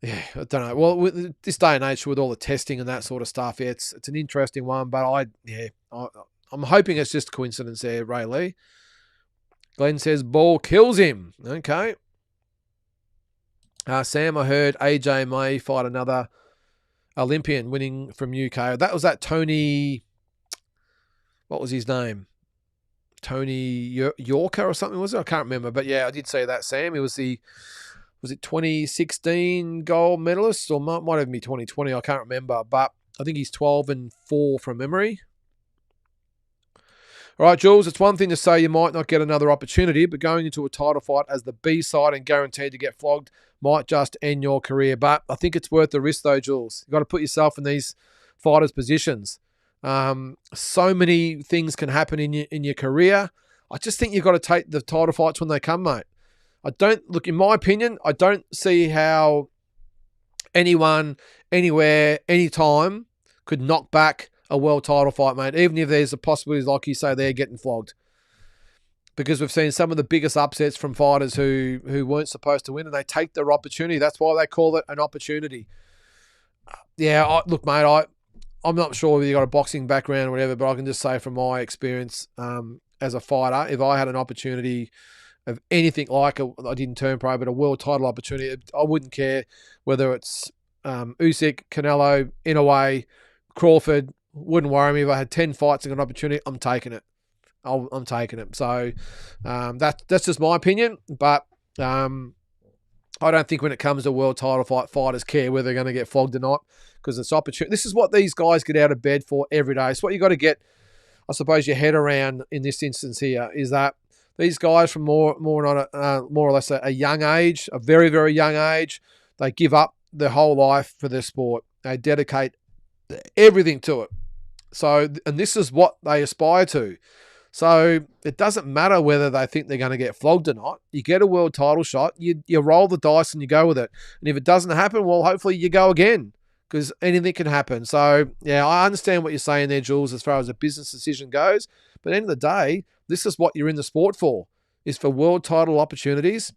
yeah, I don't know. Well, with this day and age, with all the testing and that sort of stuff, yeah, it's an interesting one. But I'm hoping it's just coincidence there, Rayleigh. Glenn says Ball kills him. Okay. Sam, I heard AJ may fight another Olympian winning from UK. That was that Tony, what was his name? Tony Yorker or something, was it? I can't remember. But yeah, I did say that, Sam. He was was it 2016 gold medalist, or might even be 2020, I can't remember. But I think he's 12-4 from memory. All right, Jules, it's one thing to say you might not get another opportunity, but going into a title fight as the B side and guaranteed to get flogged might just end your career. But I think it's worth the risk, though, Jules. You've got to put yourself in these fighters' positions. So many things can happen in your career. I just think you've got to take the title fights when they come, mate. In my opinion, I don't see how anyone, anywhere, anytime could knock back a world title fight, mate, even if there's a possibility, like you say, they're getting flogged. Because we've seen some of the biggest upsets from fighters who weren't supposed to win, and they take their opportunity. That's why they call it an opportunity. Yeah, look, mate, I'm not sure whether you've got a boxing background or whatever, but I can just say from my experience as a fighter, if I had an opportunity of anything like I didn't turn pro, but a world title opportunity, I wouldn't care whether it's Usyk, Canelo, Inoue, Crawford, Wouldn't worry me if I had 10 fights and an opportunity. I'm taking it. I'm taking it. So that's just my opinion. But I don't think when it comes to world title fight, fighters care whether they're going to get flogged or not, because it's opportunity. This is what these guys get out of bed for every day. It's what you got to get, I suppose, your head around in this instance here, is that these guys from more or less a young age, a very, very young age, they give up their whole life for their sport. They dedicate everything to it. So, and this is what they aspire to. So it doesn't matter whether they think they're going to get flogged or not. You get a world title shot, you roll the dice and you go with it. And if it doesn't happen, well, hopefully you go again, because anything can happen. So, yeah, I understand what you're saying there, Jules, as far as a business decision goes. But at the end of the day, this is what you're in the sport for, is for world title opportunities.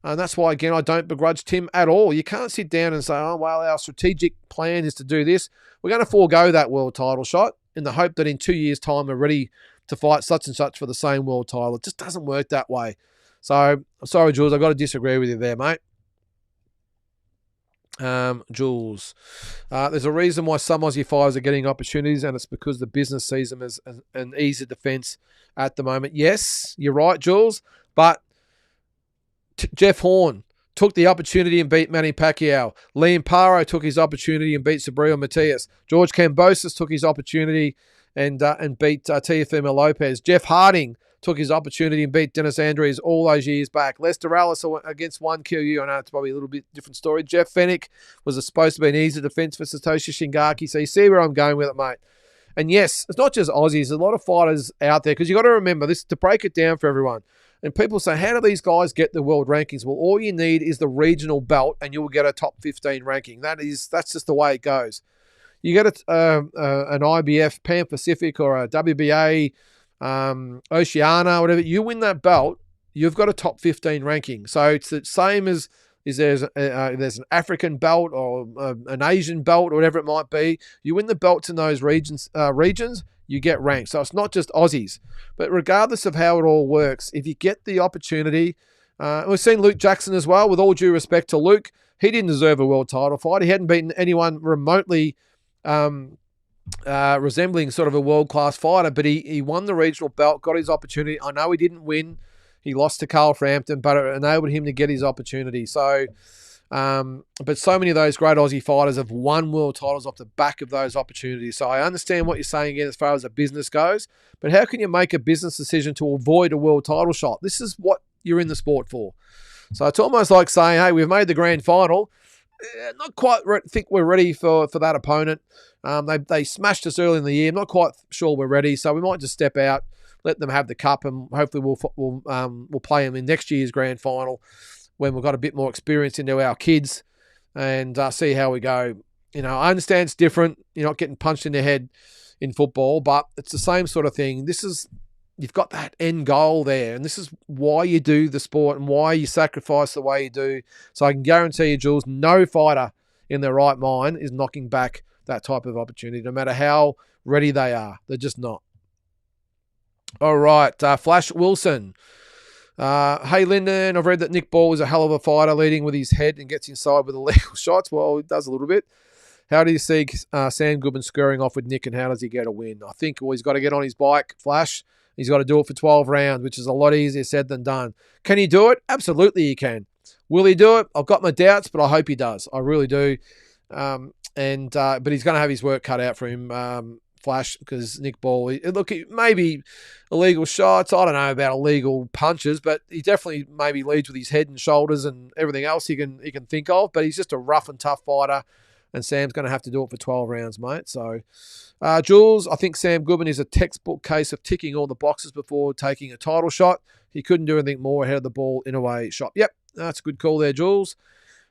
And that's why, again, I don't begrudge Tim at all. You can't sit down and say, oh, well, our strategic plan is to do this. We're going to forego that world title shot in the hope that in 2 years' time we're ready to fight such and such for the same world title. It just doesn't work that way. So, I'm sorry, Jules, I've got to disagree with you there, mate. Jules, there's a reason why some Aussie fighters are getting opportunities, and it's because the business sees them as an easy defence at the moment. Yes, you're right, Jules, but Jeff Horn took the opportunity and beat Manny Pacquiao. Liam Paro took his opportunity and beat Subriel Matias. George Kambosos took his opportunity and beat Teofimo Lopez. Jeff Harding took his opportunity and beat Dennis Andrews all those years back. Lester Ellis against one QU. I know it's probably a little bit different story. Jeff Fennick was supposed to be an easy defence for Satoshi Shingaki. So you see where I'm going with it, mate. And yes, it's not just Aussies. There's a lot of fighters out there, because you got to remember this to break it down for everyone. And people say, how do these guys get the world rankings? Well, all you need is the regional belt and you will get a top 15 ranking. That's just the way it goes. You get an IBF, Pan Pacific, or a WBA, Oceania, whatever. You win that belt, you've got a top 15 ranking. So it's the same as there's an African belt or an Asian belt or whatever it might be. You win the belts in those regions, you get ranked. So it's not just Aussies. But regardless of how it all works, if you get the opportunity, we've seen Luke Jackson as well, with all due respect to Luke, he didn't deserve a world title fight. He hadn't beaten anyone remotely resembling sort of a world-class fighter, but he won the regional belt, got his opportunity. I know he didn't win. He lost to Carl Frampton, but it enabled him to get his opportunity. So, but so many of those great Aussie fighters have won world titles off the back of those opportunities. So I understand what you're saying again as far as a business goes, but how can you make a business decision to avoid a world title shot? This is what you're in the sport for. So it's almost like saying, hey, we've made the grand final. Not quite think we're ready for that opponent. They smashed us early in the year. I'm not quite sure we're ready, so we might just step out, let them have the cup, and hopefully we'll play them in next year's grand final when we've got a bit more experience into our kids, and see how we go. You know, I understand it's different. You're not getting punched in the head in football, but it's the same sort of thing. You've got that end goal there, and this is why you do the sport and why you sacrifice the way you do. So I can guarantee you, Jules, no fighter in their right mind is knocking back that type of opportunity, no matter how ready they are. They're just not. All right, Flash Wilson. Hey, Lynden, I've read that Nick Ball is a hell of a fighter, leading with his head and gets inside with illegal shots. Well, he does a little bit. How do you see Sam Goodman squaring off with Nick, and how does he get a win? I think he's got to get on his bike, Flash. He's got to do it for 12 rounds, which is a lot easier said than done. Can he do it? Absolutely he can. Will he do it? I've got my doubts, but I hope he does. I really do. But he's going to have his work cut out for him, Flash, because Nick Ball, look, maybe illegal shots. I don't know about illegal punches, but he definitely maybe leads with his head and shoulders and everything else he can think of. But he's just a rough and tough fighter, and Sam's going to have to do it for 12 rounds, mate. So, Jules, I think Sam Goodman is a textbook case of ticking all the boxes before taking a title shot. He couldn't do anything more ahead of the ball in a way shot. Yep, that's a good call there, Jules.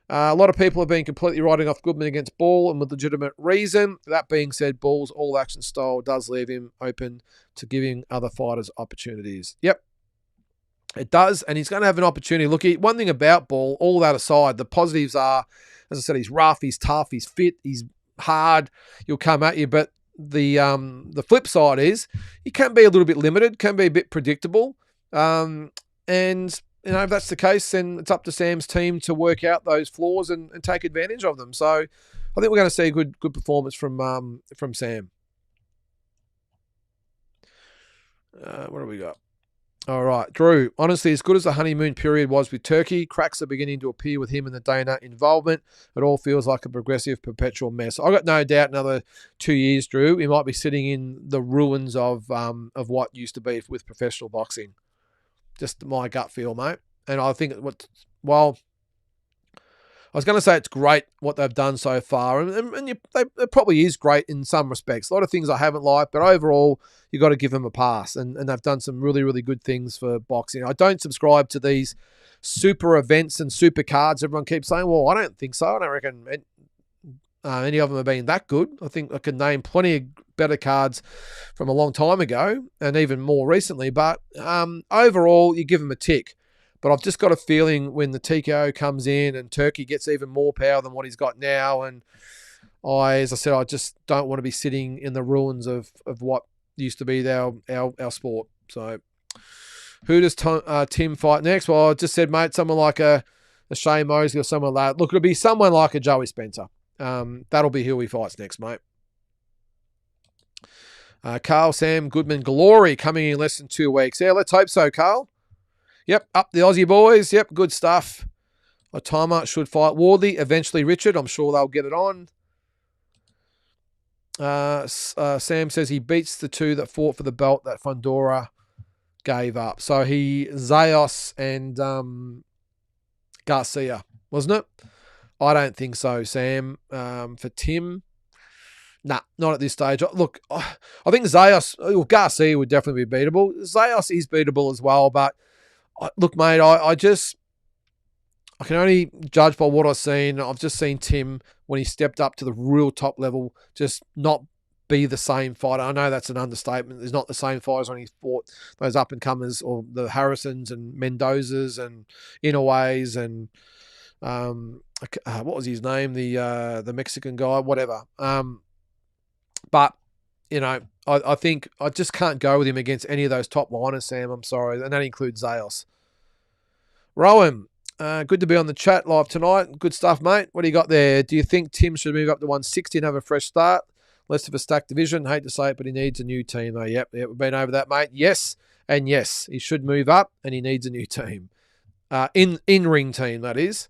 A lot of people have been completely writing off Goodman against Ball, and with legitimate reason. That being said, Ball's all-action style does leave him open to giving other fighters opportunities. Yep, it does, and he's going to have an opportunity. Look, one thing about Ball, all that aside, the positives are, as I said, he's rough, he's tough, he's fit, he's hard. He'll come at you, but the flip side is he can be a little bit limited, can be a bit predictable, and you know, if that's the case, then it's up to Sam's team to work out those flaws and take advantage of them. So I think we're going to see a good performance from Sam. What do we got? All right, Drew. Honestly, as good as the honeymoon period was with Turkey, cracks are beginning to appear with him and the Dana involvement. It all feels like a progressive, perpetual mess. I've got no doubt another 2 years, Drew, we might be sitting in the ruins of what used to be with professional boxing. Just my gut feel, mate. And I think I was going to say it's great what they've done so far, and it probably is great in some respects. A lot of things I haven't liked, but overall, you've got to give them a pass, and they've done some really, really good things for boxing. I don't subscribe to these super events and super cards. Everyone keeps saying, well, I don't think so. I don't reckon any of them have been that good. I think I can name plenty of better cards from a long time ago and even more recently, but overall, you give them a tick. But I've just got a feeling when the TKO comes in and Turkey gets even more power than what he's got now, and as I said, I just don't want to be sitting in the ruins of what used to be our sport. So who does Tim fight next? Well, I just said, mate, someone like a Shane Mosley or someone like that. Look, it'll be someone like a Joey Spencer. That'll be who he fights next, mate. Carl, Sam, Goodman, Glory coming in less than 2 weeks. Yeah, let's hope so, Carl. Yep, up the Aussie boys. Yep, good stuff. Otama should fight Wardley. Eventually Richard. I'm sure they'll get it on. Sam says he beats the two that fought for the belt that Fundora gave up. So Zayos and Garcia, wasn't it? I don't think so, Sam. For Tim, nah, not at this stage. Look, I think Garcia would definitely be beatable. Zayos is beatable as well, but look, mate, I can only judge by what I've seen. I've just seen Tim, when he stepped up to the real top level, just not be the same fighter. I know that's an understatement. He's not the same fighter as when he fought those up-and-comers or the Harrisons and Mendozas and Inoue's and what was his name? The Mexican guy, whatever. But, you know, I think I just can't go with him against any of those top liners, Sam. I'm sorry. And that includes Zayos. Rowan, good to be on the chat live tonight. Good stuff, mate. What do you got there? Do you think Tim should move up to 160 and have a fresh start? Less of a stacked division. Hate to say it, but he needs a new team, though. Yep, we've been over that, mate. Yes, and yes. He should move up, and he needs a new team. In-ring team, that is.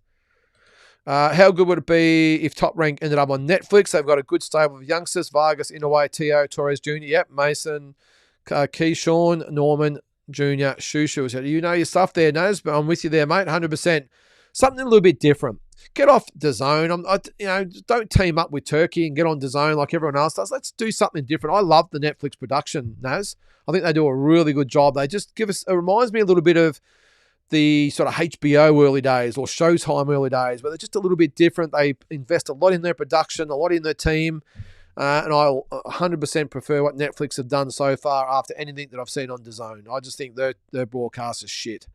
How good would it be if Top Rank ended up on Netflix? They've got a good stable of youngsters. Vargas, Inoue, Tszyu, Torres Jr. Yep, Mason, Keyshawn, Norman Jr., Shushu. So you know your stuff there, Naz, but I'm with you there, mate, 100%. Something a little bit different. Get off DAZN. Don't team up with Turkey and get on DAZN like everyone else does. Let's do something different. I love the Netflix production, Naz. I think they do a really good job. They just give us, it reminds me a little bit of the sort of HBO early days or Showtime early days, but they're just a little bit different. They invest a lot in their production, a lot in their team, and I 100% prefer what Netflix have done so far after anything that I've seen on DAZN. I just think their broadcast is shit.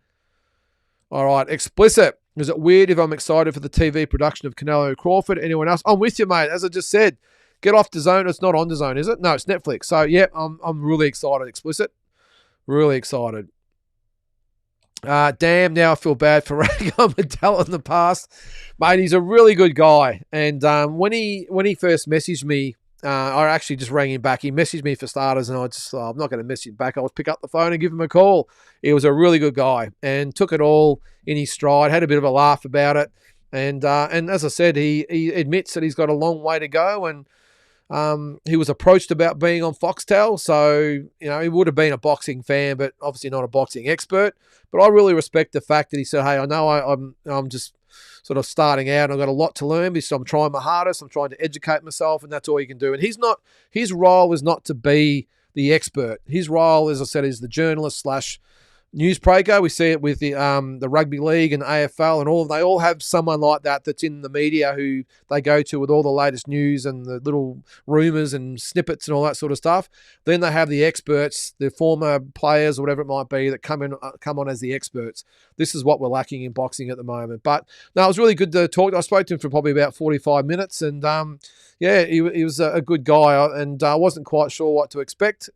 All right, explicit. Is it weird if I'm excited for the TV production of Canelo Crawford? Anyone else? I'm with you, mate. As I just said, get off DAZN. It's not on DAZN, is it? No, it's Netflix. So, yeah, I'm really excited. Explicit. Really excited. Damn, now I feel bad for ragging on Medell in the past. Mate, he's a really good guy. And when he first messaged me, I actually just rang him back. He messaged me for starters, and I just thought, I'm not going to message back. I'll pick up the phone and give him a call. He was a really good guy and took it all in his stride, had a bit of a laugh about it. And as I said, he admits that he's got a long way to go, and he was approached about being on Foxtel, so he would have been a boxing fan, but obviously not a boxing expert. But I really respect the fact that he said, "Hey, I know I'm just sort of starting out. I've got a lot to learn, so I'm trying my hardest. I'm trying to educate myself, and that's all you can do." And his role is not to be the expert. His role, as I said, is the journalist / newsbreaker. We see it with the rugby league and AFL and they all have someone like that that's in the media who they go to with all the latest news and the little rumours and snippets and all that sort of stuff. Then they have the experts, the former players or whatever it might be, that come on as the experts. This is what we're lacking in boxing at the moment. But no, it was really good to talk. I spoke to him for probably about 45 minutes, and yeah, he was a good guy, and I wasn't quite sure what to expect,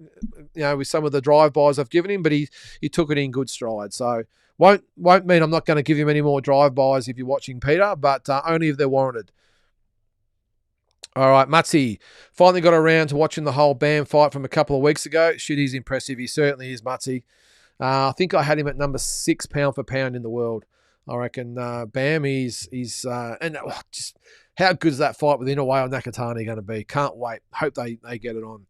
with some of the drive-bys I've given him, but he took it in good stride. So won't mean I'm not going to give him any more drive-bys if you're watching, Peter, but only if they're warranted. All right, Mutsy finally got around to watching the whole Bam fight from a couple of weeks ago. Shit, he's impressive. He certainly is, Mutsy. I think I had him at number 6 pound for pound in the world. I reckon Bam, he's just how good is that fight with Inoue and Nakatani going to be? Can't wait. Hope they get it on.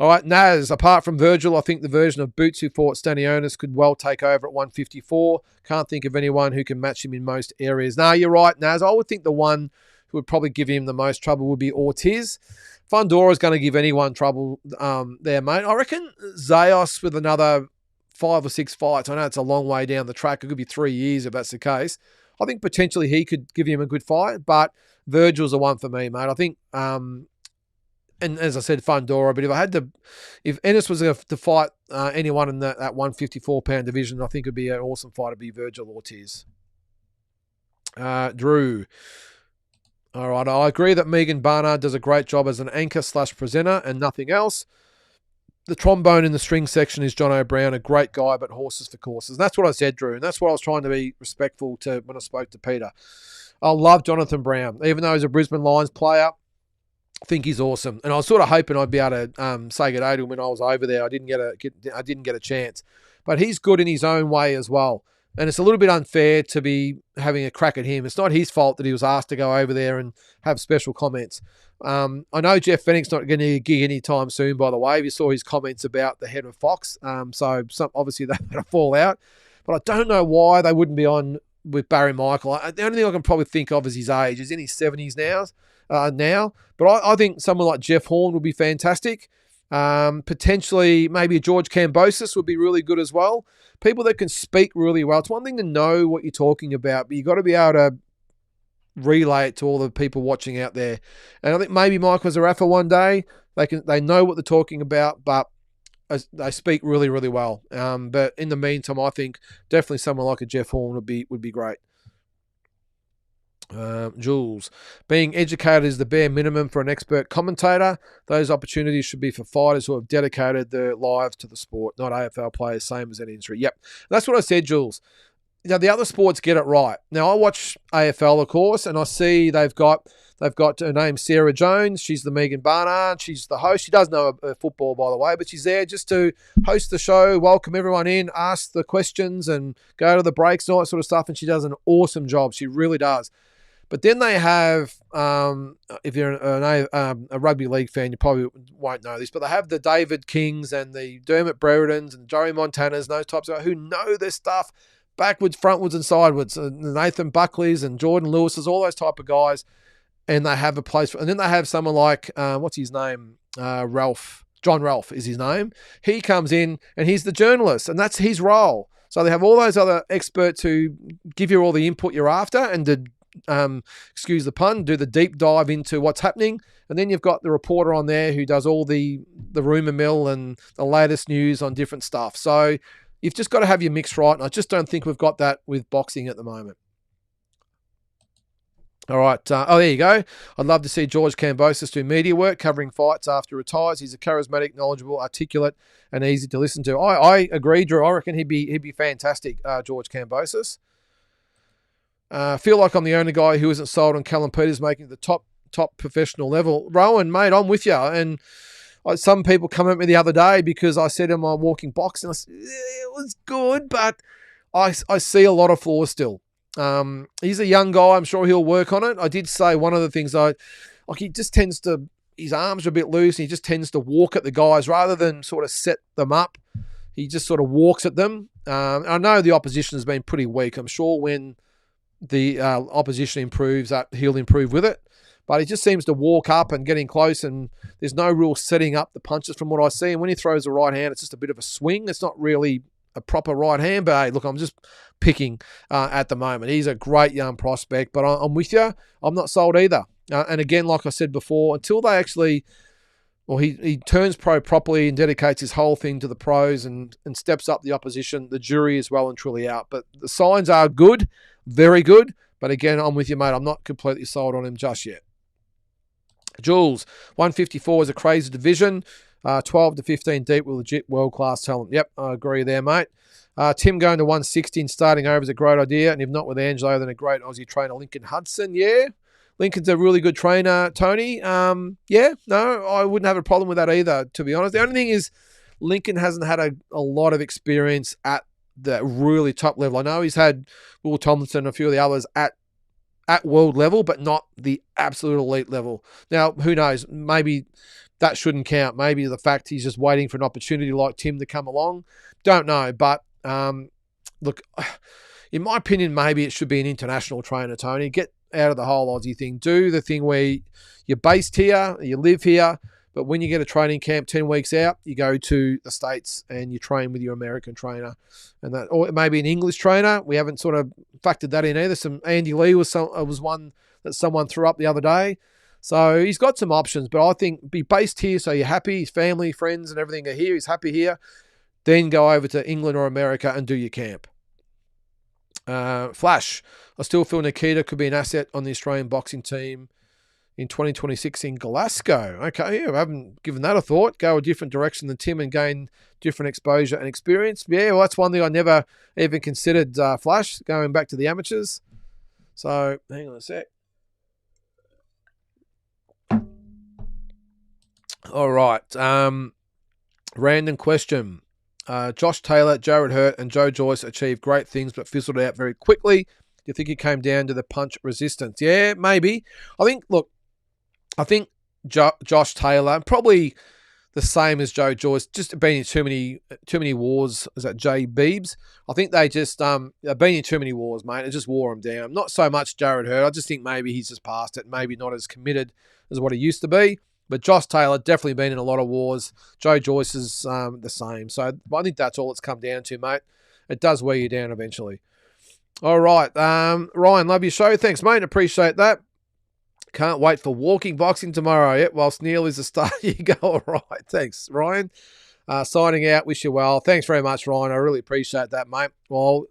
All right, Naz, apart from Virgil, I think the version of Boots who fought Stanionis could well take over at 154. Can't think of anyone who can match him in most areas. No, you're right, Naz. I would think the one who would probably give him the most trouble would be Ortiz. Fundora's going to give anyone trouble there, mate. I reckon Zayos with another 5 or 6 fights. I know it's a long way down the track. It could be 3 years if that's the case. I think potentially he could give him a good fight, but Virgil's the one for me, mate. I think, and as I said, Fundora, but if Ennis was to fight anyone in that 154 pound division, I think it'd be an awesome fight. It'd be Virgil Ortiz. Drew. All right, I agree that Megan Barnard does a great job as an anchor/presenter and nothing else. The trombone in the string section is John O'Brien, a great guy, but horses for courses. And that's what I said, Drew, and that's what I was trying to be respectful to when I spoke to Peter. I love Jonathan Brown, even though he's a Brisbane Lions player. I think he's awesome, and I was sort of hoping I'd be able to say good day to him when I was over there. I didn't get a chance, but he's good in his own way as well. And it's a little bit unfair to be having a crack at him. It's not his fault that he was asked to go over there and have special comments. I know Jeff Fennick's not going to gig anytime soon, by the way. You saw his comments about the head of Fox. Obviously they're going to fall out. But I don't know why they wouldn't be on with Barry Michael. The only thing I can probably think of is his age. He's in his 70s now. But I think someone like Jeff Horn would be fantastic. Potentially maybe George Kambosos would be really good as well. People that can speak really well. It's one thing to know what you're talking about, but you've got to be able to relay it to all the people watching out there. And I think maybe Mike was a Rafa one day. They know what they're talking about, but they speak really, really well. But in the meantime, I think definitely someone like a Jeff Horn would be great. Jules, being educated is the bare minimum for an expert commentator. Those opportunities should be for fighters who have dedicated their lives to the sport, not AFL players, same as any industry. Yep, that's what I said, Jules. You know, the other sports get it right. Now, I watch AFL, of course, and I see they've got her name, Sarah Jones. She's the Megan Barnard. She's the host. She does know football, by the way, but she's there just to host the show, welcome everyone in, ask the questions, and go to the breaks and all that sort of stuff. And she does an awesome job. She really does. But then they have, if you're a rugby league fan, you probably won't know this, but they have the David Kings and the Dermot Breredens and Joey Montanas and those types of guys who know their stuff backwards, frontwards, and sidewards. Nathan Buckley's and Jordan Lewis's, all those type of guys, and they have a place and then they have someone like, what's his name? John Ralph is his name. He comes in and he's the journalist, and that's his role. So they have all those other experts who give you all the input you're after and to excuse the pun, do the deep dive into what's happening. And then you've got the reporter on there who does all the rumour mill and the latest news on different stuff. So you've just got to have your mix right. And I just don't think we've got that with boxing at the moment. All right. There you go. I'd love to see George Kambosos do media work covering fights after he retires. He's a charismatic, knowledgeable, articulate, and easy to listen to. I agree, Drew. I reckon he'd be fantastic, George Kambosos. Feel like I'm the only guy who isn't sold on Callum Peters making the top professional level. Rowan, mate, I'm with you. And some people come at me the other day because I said in my walking box, and I said, it was good, but I see a lot of flaws still. He's a young guy. I'm sure he'll work on it. I did say one of the things he just tends to, his arms are a bit loose and he just tends to walk at the guys rather than sort of set them up. He just sort of walks at them. I know the opposition has been pretty weak. I'm sure when the opposition improves, that he'll improve with it. But he just seems to walk up and getting close, and there's no real setting up the punches from what I see. And when he throws the right hand, it's just a bit of a swing. It's not really a proper right hand. But hey, look, I'm just picking at the moment. He's a great young prospect, but I'm with you. I'm not sold either. And again, like I said before, until they actually, he turns pro properly and dedicates his whole thing to the pros and steps up the opposition, the jury is well and truly out. But the signs are good. Very good. But again, I'm with you, mate. I'm not completely sold on him just yet. Jules, 154 is a crazy division. 12 to 15 deep with legit world-class talent. Yep, I agree there, mate. Tim going to 160 and starting over is a great idea. And if not with Angelo, then a great Aussie trainer, Lincoln Hudson. Yeah, Lincoln's a really good trainer, Tony. Yeah, no, I wouldn't have a problem with that either, to be honest. The only thing is Lincoln hasn't had a lot of experience at the really top level. I know he's had Will Tomlinson and a few of the others at world level, but not the absolute elite level. Now, who knows? Maybe that shouldn't count. Maybe the fact he's just waiting for an opportunity like Tim to come along. Don't know. But look, in my opinion, maybe it should be an international trainer, Tony. Get out of the whole Aussie thing. Do the thing where you're based here, you live here, but when you get a training camp 10 weeks out, you go to the States and you train with your American trainer. And that, or maybe an English trainer. We haven't sort of factored that in either. Andy Lee was one that someone threw up the other day. So he's got some options, but I think be based here so you're happy, his family, friends and everything are here, he's happy here. Then go over to England or America and do your camp. Flash, I still feel Nikita could be an asset on the Australian boxing team in 2026 in Glasgow. Okay, yeah, I haven't given that a thought. Go a different direction than Tim and gain different exposure and experience. Yeah, well, that's one thing I never even considered, Flash, going back to the amateurs. So, hang on a sec. All right. Random question. Josh Taylor, Jared Hurt, and Joe Joyce achieved great things but fizzled out very quickly. Do you think it came down to the punch resistance? Yeah, maybe. I think Josh Taylor, probably the same as Joe Joyce, just been in too many wars. Is that Jay Beebs? I think they just been in too many wars, mate. It just wore them down. Not so much Jared Hurt. I just think maybe he's just past it. Maybe not as committed as what he used to be. But Josh Taylor definitely been in a lot of wars. Joe Joyce is the same. So I think that's all it's come down to, mate. It does wear you down eventually. All right. Ryan, love your show. Thanks, mate. Appreciate that. Can't wait for walking boxing tomorrow. Yep, whilst Neil is the star, you go. All right. Thanks, Ryan. Signing out. Wish you well. Thanks very much, Ryan. I really appreciate that, mate. Well,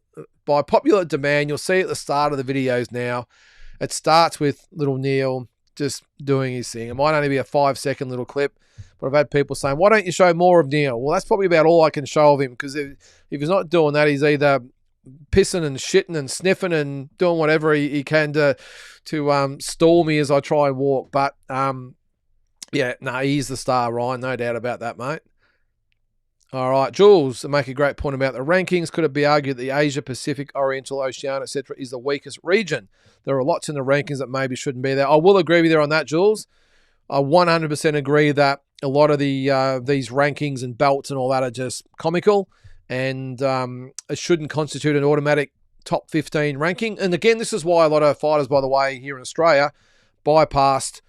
by popular demand, you'll see at the start of the videos now, it starts with little Neil just doing his thing. It might only be a 5-second little clip, but I've had people saying, why don't you show more of Neil? Well, that's probably about all I can show of him, because if he's not doing that, he's either pissing and shitting and sniffing and doing whatever he can to stall me as I try and walk. But, yeah, no, he's the star, Ryan. No doubt about that, mate. All right, Jules, make a great point about the rankings. Could it be argued that the Asia, Pacific, Oriental, Oceania, etc. is the weakest region? There are lots in the rankings that maybe shouldn't be there. I will agree with you on that, Jules. I 100% agree that a lot of these rankings and belts and all that are just comical, and it shouldn't constitute an automatic top 15 ranking. And again, this is why a lot of fighters, by the way, here in Australia, bypass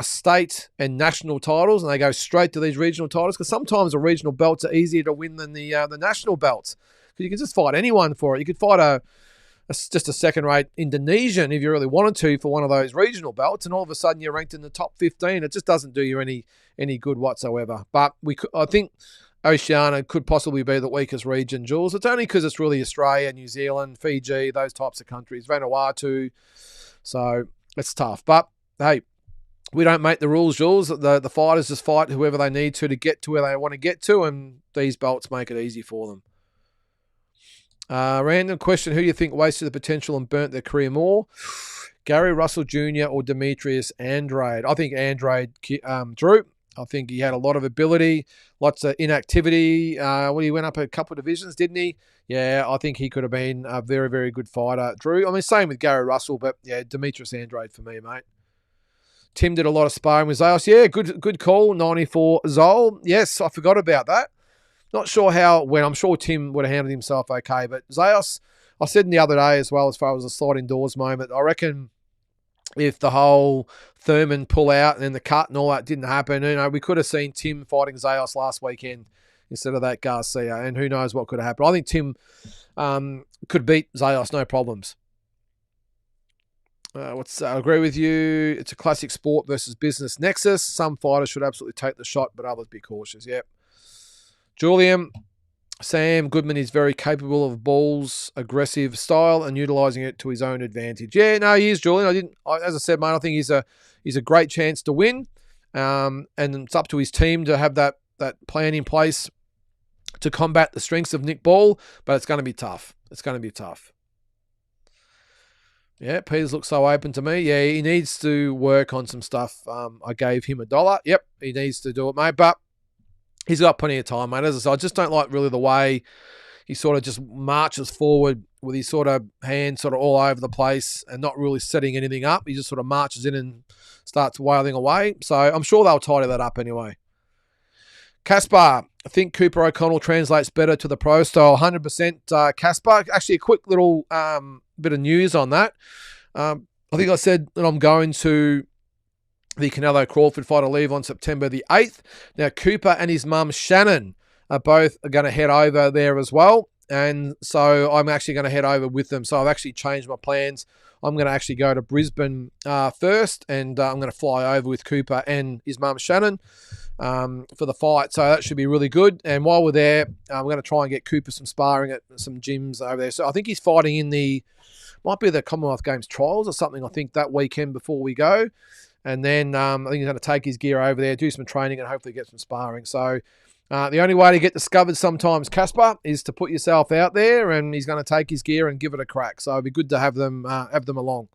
state and national titles, and they go straight to these regional titles, because sometimes the regional belts are easier to win than the national belts, because you can just fight anyone for it. You could fight just a second-rate Indonesian if you really wanted to for one of those regional belts, and all of a sudden you're ranked in the top 15. It just doesn't do you any good whatsoever. But I think Oceania could possibly be the weakest region, Jules. It's only because it's really Australia, New Zealand, Fiji, those types of countries, Vanuatu. So it's tough. But hey, we don't make the rules, Jules. The fighters just fight whoever they need to get to where they want to get to, and these belts make it easy for them. Random question, who do you think wasted the potential and burnt their career more? Gary Russell Jr. or Demetrius Andrade? I think Andrade, Drew. I think he had a lot of ability, lots of inactivity. He went up a couple of divisions, didn't he? Yeah, I think he could have been a very, very good fighter, Drew. I mean, same with Gary Russell, but yeah, Demetrius Andrade for me, mate. Tim did a lot of sparring with Zayos. Yeah, good call, 94 Zol. Yes, I forgot about that. Not sure how it went. I'm sure Tim would have handled himself okay. But Zayos, I said the other day as well, as far as the sliding doors moment, I reckon if the whole Thurman pull out and then the cut and all that didn't happen, we could have seen Tim fighting Zayos last weekend instead of that Garcia. And who knows what could have happened. I think Tim could beat Zayos, no problems. I agree with you. It's a classic sport versus business nexus. Some fighters should absolutely take the shot, but others be cautious. Yep. Julian, Sam Goodman is very capable of Ball's aggressive style and utilising it to his own advantage. Yeah, no, he is, Julian. As I said, mate, I think he's a great chance to win, and it's up to his team to have that plan in place to combat the strengths of Nick Ball. But it's going to be tough. It's going to be tough. Yeah, Peters looks so open to me. Yeah, he needs to work on some stuff. I gave him $1. Yep, he needs to do it, mate. But he's got plenty of time, mate. As I said, I just don't like really the way he sort of just marches forward with his sort of hands sort of all over the place and not really setting anything up. He just sort of marches in and starts wailing away. So I'm sure they'll tidy that up anyway. Caspar, I think Cooper O'Connell translates better to the pro style. 100% Caspar. Actually, a quick little bit of news on that. I think I said that I'm going to the Canelo Crawford fight. I leave on September the 8th. Now, Cooper and his mum, Shannon, are both going to head over there as well. And so I'm actually going to head over with them. So I've actually changed my plans. I'm going to actually go to Brisbane first, and I'm going to fly over with Cooper and his mum, Shannon, for the fight. So that should be really good. And while we're there, I'm going to try and get Cooper some sparring at some gyms over there. So I think he's fighting in might be the Commonwealth Games trials or something, I think, that weekend before we go. And then I think he's going to take his gear over there, do some training, and hopefully get some sparring. So the only way to get discovered sometimes, Caspar, is to put yourself out there, and he's going to take his gear and give it a crack. So it'd be good to have them along.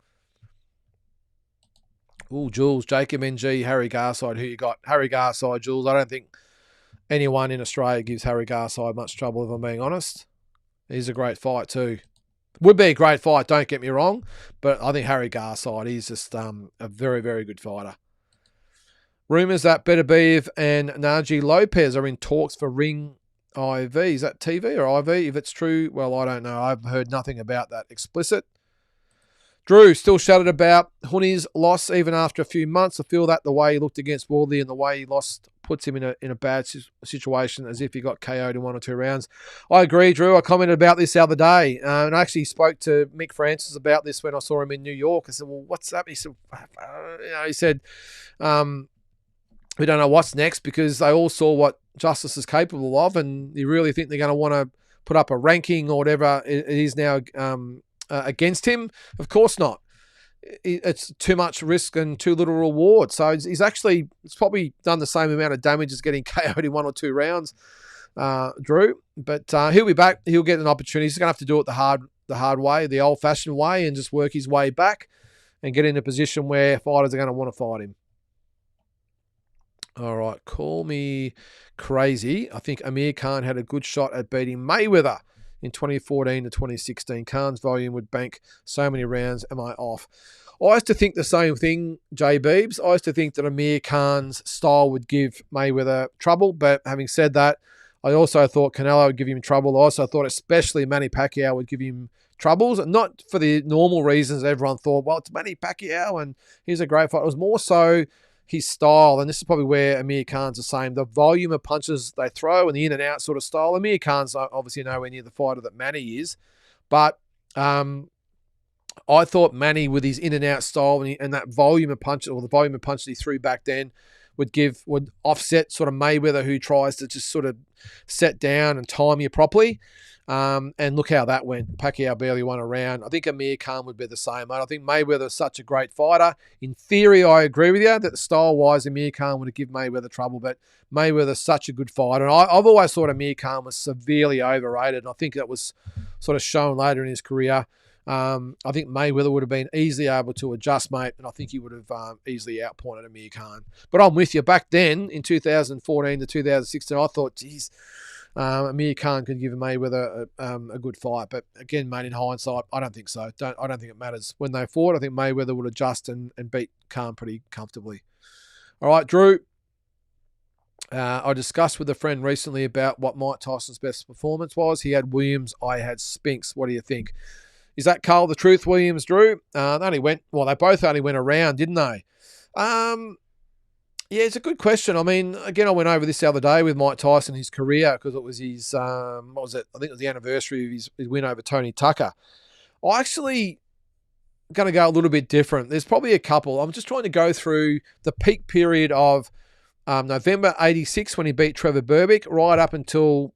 Ooh, Jules, Jacob NG, Harry Garside. Who you got? Harry Garside, Jules. I don't think anyone in Australia gives Harry Garside much trouble, if I'm being honest. He's a great fight too. Would be a great fight, don't get me wrong, but I think Harry Garside, he's just a very, very good fighter. Rumours that Beterbiev and Naji Lopez are in talks for Ring IV. Is that TV or IV? If it's true, well, I don't know. I've heard nothing about that explicit. Drew, still shouted about Huni's loss even after a few months. I feel that the way he looked against Wardley and the way he lost puts him in a bad situation, as if he got KO'd in 1 or 2 rounds. I agree, Drew. I commented about this the other day, and I actually spoke to Mick Francis about this when I saw him in New York. I said, well, what's up? He said, we don't know what's next, because they all saw what Justice is capable of, and you really think they're going to want to put up a ranking or whatever it is now against him? Of course not. It's too much risk and too little reward. So he's probably done the same amount of damage as getting KO'd in 1 or 2 rounds, Drew. But he'll be back. He'll get an opportunity. He's going to have to do it the hard way, the old-fashioned way, and just work his way back and get in a position where fighters are going to want to fight him. All right, call me crazy. I think Amir Khan had a good shot at beating Mayweather in 2014 to 2016. Khan's volume would bank so many rounds. Am I off? I used to think the same thing, J. Beebs. I used to think that Amir Khan's style would give Mayweather trouble. But having said that, I also thought Canelo would give him trouble. I also thought especially Manny Pacquiao would give him troubles. And not for the normal reasons everyone thought, well, it's Manny Pacquiao and he's a great fighter. It was more so his style, and this is probably where Amir Khan's the same. The volume of punches they throw and the in and out sort of style. Amir Khan's obviously nowhere near the fighter that Manny is, but I thought Manny, with his in and out style and that volume of punches, or the volume of punches he threw back then, would offset sort of Mayweather, who tries to just sort of set down and time you properly. And look how that went. Pacquiao barely won a round. I think Amir Khan would be the same, mate. I think Mayweather is such a great fighter. In theory, I agree with you that style-wise, Amir Khan would have given Mayweather trouble, but Mayweather's such a good fighter. And I've always thought Amir Khan was severely overrated, and I think that was sort of shown later in his career. I think Mayweather would have been easily able to adjust, mate, and I think he would have easily outpointed Amir Khan. But I'm with you. Back then, in 2014 to 2016, I thought, geez, Amir Khan could give Mayweather a good fight. But again, mate, in hindsight, I don't think so. I don't think it matters. When they fought, I think Mayweather would adjust and beat Khan pretty comfortably. All right, Drew. I discussed with a friend recently about what Mike Tyson's best performance was. He had Williams, I had Spinks. What do you think? Is that Carl the Truth Williams, Drew? They both only went around, didn't they? Yeah, it's a good question. I mean, again, I went over this the other day with Mike Tyson, his career, because it was his, I think it was the anniversary of his win over Tony Tucker. I actually going to go a little bit different. There's probably a couple. I'm just trying to go through the peak period of November 86 when he beat Trevor Berbick, right up until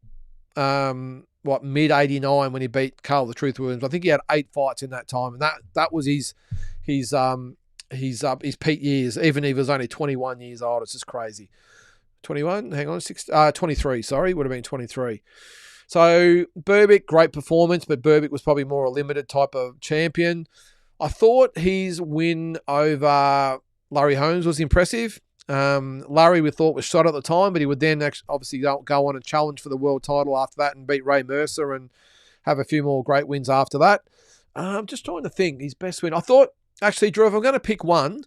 mid-89 when he beat Carl the Truth Williams. I think he had 8 fights in that time, and that was his peak years, even if he was only 21 years old. It's just crazy. 21? Hang on. 23, sorry. Would have been 23. So Berbick, great performance, but Berbick was probably more a limited type of champion. I thought his win over Larry Holmes was impressive. Larry, we thought, was shot at the time, but he would then obviously go on and challenge for the world title after that and beat Ray Mercer and have a few more great wins after that. I'm just trying to think his best win. I thought, actually, Drew, if I'm going to pick one,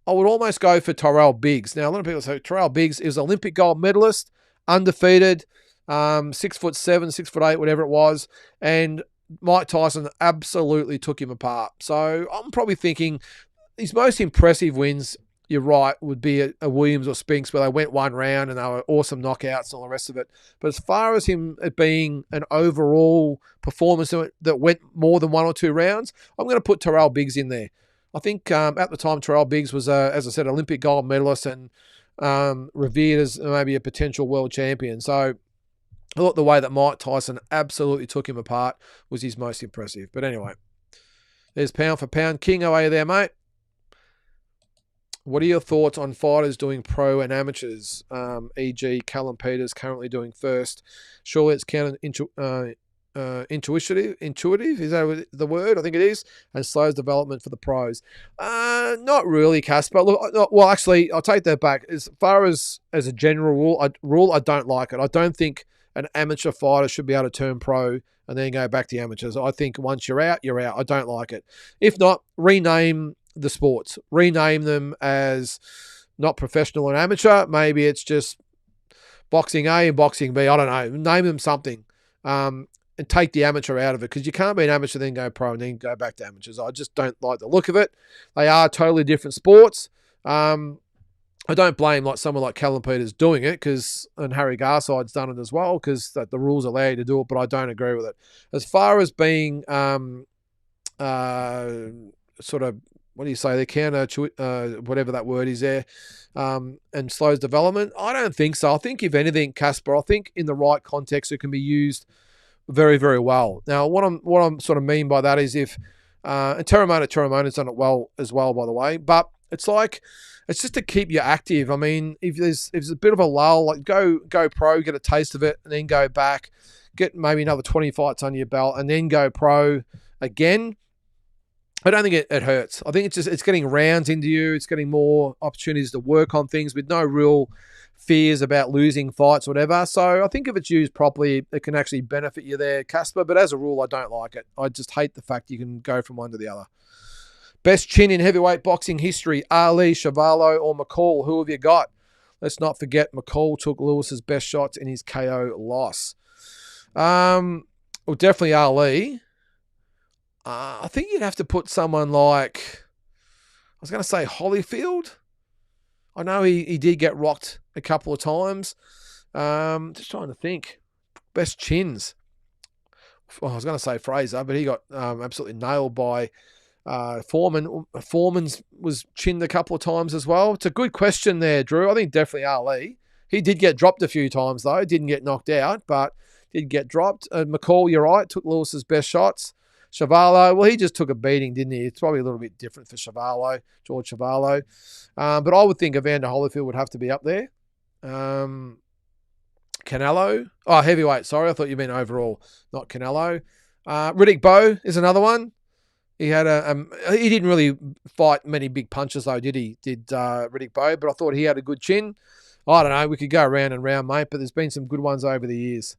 I would almost go for Tyrell Biggs. Now, a lot of people say Tyrell Biggs is an Olympic gold medalist, undefeated, 6'7", 6'8", whatever it was, and Mike Tyson absolutely took him apart. So I'm probably thinking his most impressive wins, you're right, would be a Williams or Spinks where they went one round and they were awesome knockouts and all the rest of it. But as far as him being an overall performance that went more than one or two rounds, I'm going to put Tyrell Biggs in there. I think at the time Tyrell Biggs was, as I said, Olympic gold medalist and revered as maybe a potential world champion. So I thought the way that Mike Tyson absolutely took him apart was his most impressive. But anyway, there's pound for pound. King, away there, mate. What are your thoughts on fighters doing pro and amateurs, e.g. Callum Peters currently doing first? Surely it's intuitive, is that the word? I think it is, and slows development for the pros. Not really, Casper. Look, well, actually, I'll take that back. As far as a general rule, I don't like it. I don't think an amateur fighter should be able to turn pro and then go back to amateurs. I think once you're out, you're out. I don't like it. If not, rename the sports. Rename them as not professional and amateur. Maybe it's just boxing A and boxing B. I don't know. Name them something. And take the amateur out of it, because you can't be an amateur then go pro and then go back to amateurs. I just don't like the look of it. They are totally different sports. I don't blame someone like Callum Peters doing it, and Harry Garside's done it as well, because the rules allow you to do it, but I don't agree with it. As far as being sort of, what do you say, the counter, whatever that word is there, and slows development, I don't think so. I think if anything, Casper, I think in the right context it can be used very, very well. Now, what I'm sort of mean by that is if and Terramona's done it well as well, by the way, but it's just to keep you active. I mean, if there's a bit of a lull, go pro, get a taste of it, and then go back, get maybe another 20 fights on your belt, and then go pro again. I don't think it hurts. I think it's getting rounds into you. It's getting more opportunities to work on things with no real fears about losing fights or whatever. So I think if it's used properly, it can actually benefit you there, Casper. But as a rule, I don't like it. I just hate the fact you can go from one to the other. Best chin in heavyweight boxing history, Ali, Chuvalo, or McCall. Who have you got? Let's not forget McCall took Lewis's best shots in his KO loss. Well, definitely Ali. I think you'd have to put someone like, I was going to say Holyfield. I know he did get rocked a couple of times. Just trying to think. Best chins. Well, I was going to say Fraser, but he got absolutely nailed by Foreman. Foreman's was chinned a couple of times as well. It's a good question there, Drew. I think definitely Ali. He did get dropped a few times, though. Didn't get knocked out, but did get dropped. McCall, you're right, took Lewis's best shots. Chuvalo, well, he just took a beating, didn't he? It's probably a little bit different for George Chuvalo. But I would think Evander Holyfield would have to be up there. Canelo. Oh, heavyweight, sorry. I thought you meant overall, not Canelo. Riddick Bowe is another one. He had he didn't really fight many big punches, though, did he? Riddick Bowe, but I thought he had a good chin. I don't know. We could go round and round, mate, but there's been some good ones over the years.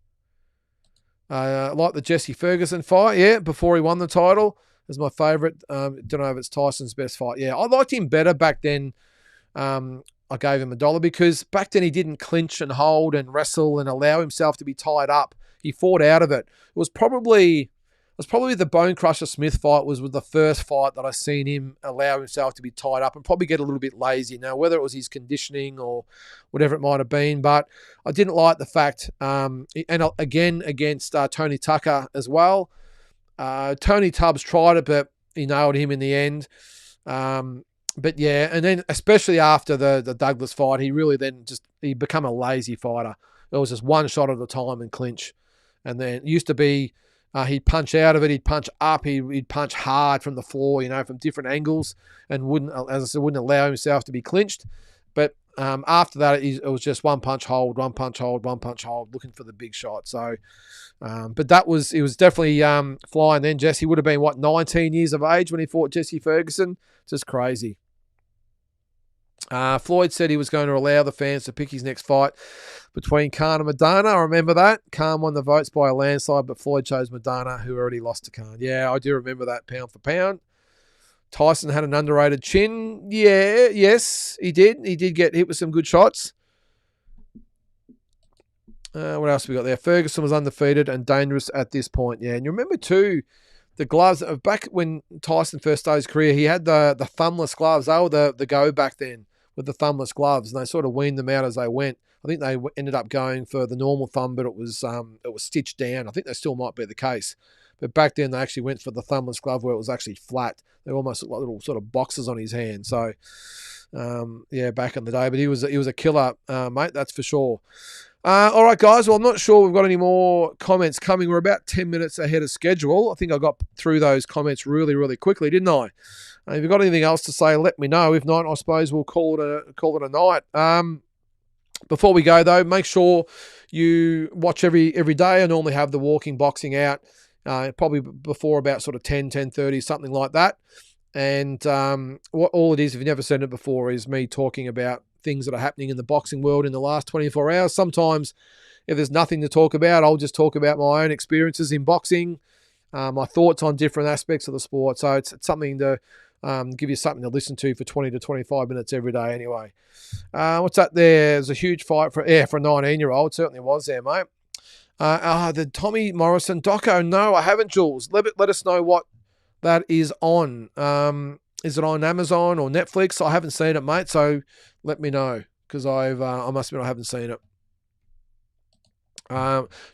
Like the Jesse Ferguson fight, yeah, before he won the title, is my favourite. Don't know if it's Tyson's best fight. Yeah, I liked him better back then. I gave him $1 because back then he didn't clinch and hold and wrestle and allow himself to be tied up. He fought out of it. It was probably the Bone Crusher Smith fight was the first fight that I seen him allow himself to be tied up and probably get a little bit lazy. Now, whether it was his conditioning or whatever it might have been, but I didn't like the fact, and again against Tony Tucker as well. Tony Tubbs tried it, but he nailed him in the end. But yeah, and then especially after the Douglas fight, he really then he became a lazy fighter. It was just one shot at a time and clinch. And then it used to be, he'd punch out of it, he'd punch up, he'd punch hard from the floor, from different angles, and wouldn't allow himself to be clinched. But after that, it was just one punch hold, one punch hold, one punch hold, looking for the big shot. So, but it was definitely flying then. Jesse would have been, 19 years of age when he fought Jesse Ferguson? Just crazy. Floyd said he was going to allow the fans to pick his next fight between Khan and Madonna. I remember that. Khan won the votes by a landslide, but Floyd chose Madonna, who already lost to Khan. Yeah, I do remember that, pound for pound. Tyson had an underrated chin. Yeah, yes, he did. He did get hit with some good shots. What else we got there? Ferguson was undefeated and dangerous at this point. Yeah, and you remember too, the gloves. Back when Tyson first started his career, he had the thumbless gloves. They were the go back then with the thumbless gloves, and they sort of weaned them out as they went. I think they ended up going for the normal thumb, but it was stitched down. I think that still might be the case. But back then, they actually went for the thumbless glove where it was actually flat. They almost looked like little sort of boxes on his hand. So, yeah, back in the day. But he was a killer, mate, that's for sure. All right, guys. Well, I'm not sure we've got any more comments coming. We're about 10 minutes ahead of schedule. I think I got through those comments really, really quickly, didn't I? If you've got anything else to say, let me know. If not, I suppose we'll call it a night. Before we go, though, make sure you watch every day. I normally have the Walking Boxing out. Probably before about sort of 10:30, something like that. And what all it is, if you've never seen it before, is me talking about things that are happening in the boxing world in the last 24 hours. Sometimes, if there's nothing to talk about, I'll just talk about my own experiences in boxing, my thoughts on different aspects of the sport. So it's something to give you something to listen to for 20 to 25 minutes every day anyway. What's that there? There's a huge fight for a 19-year-old. Certainly was there, mate. The Tommy Morrison doco. No, I haven't, Jules. Let us know what that is on. Is it on Amazon or Netflix? I haven't seen it, mate. So let me know, because I must admit I haven't seen it.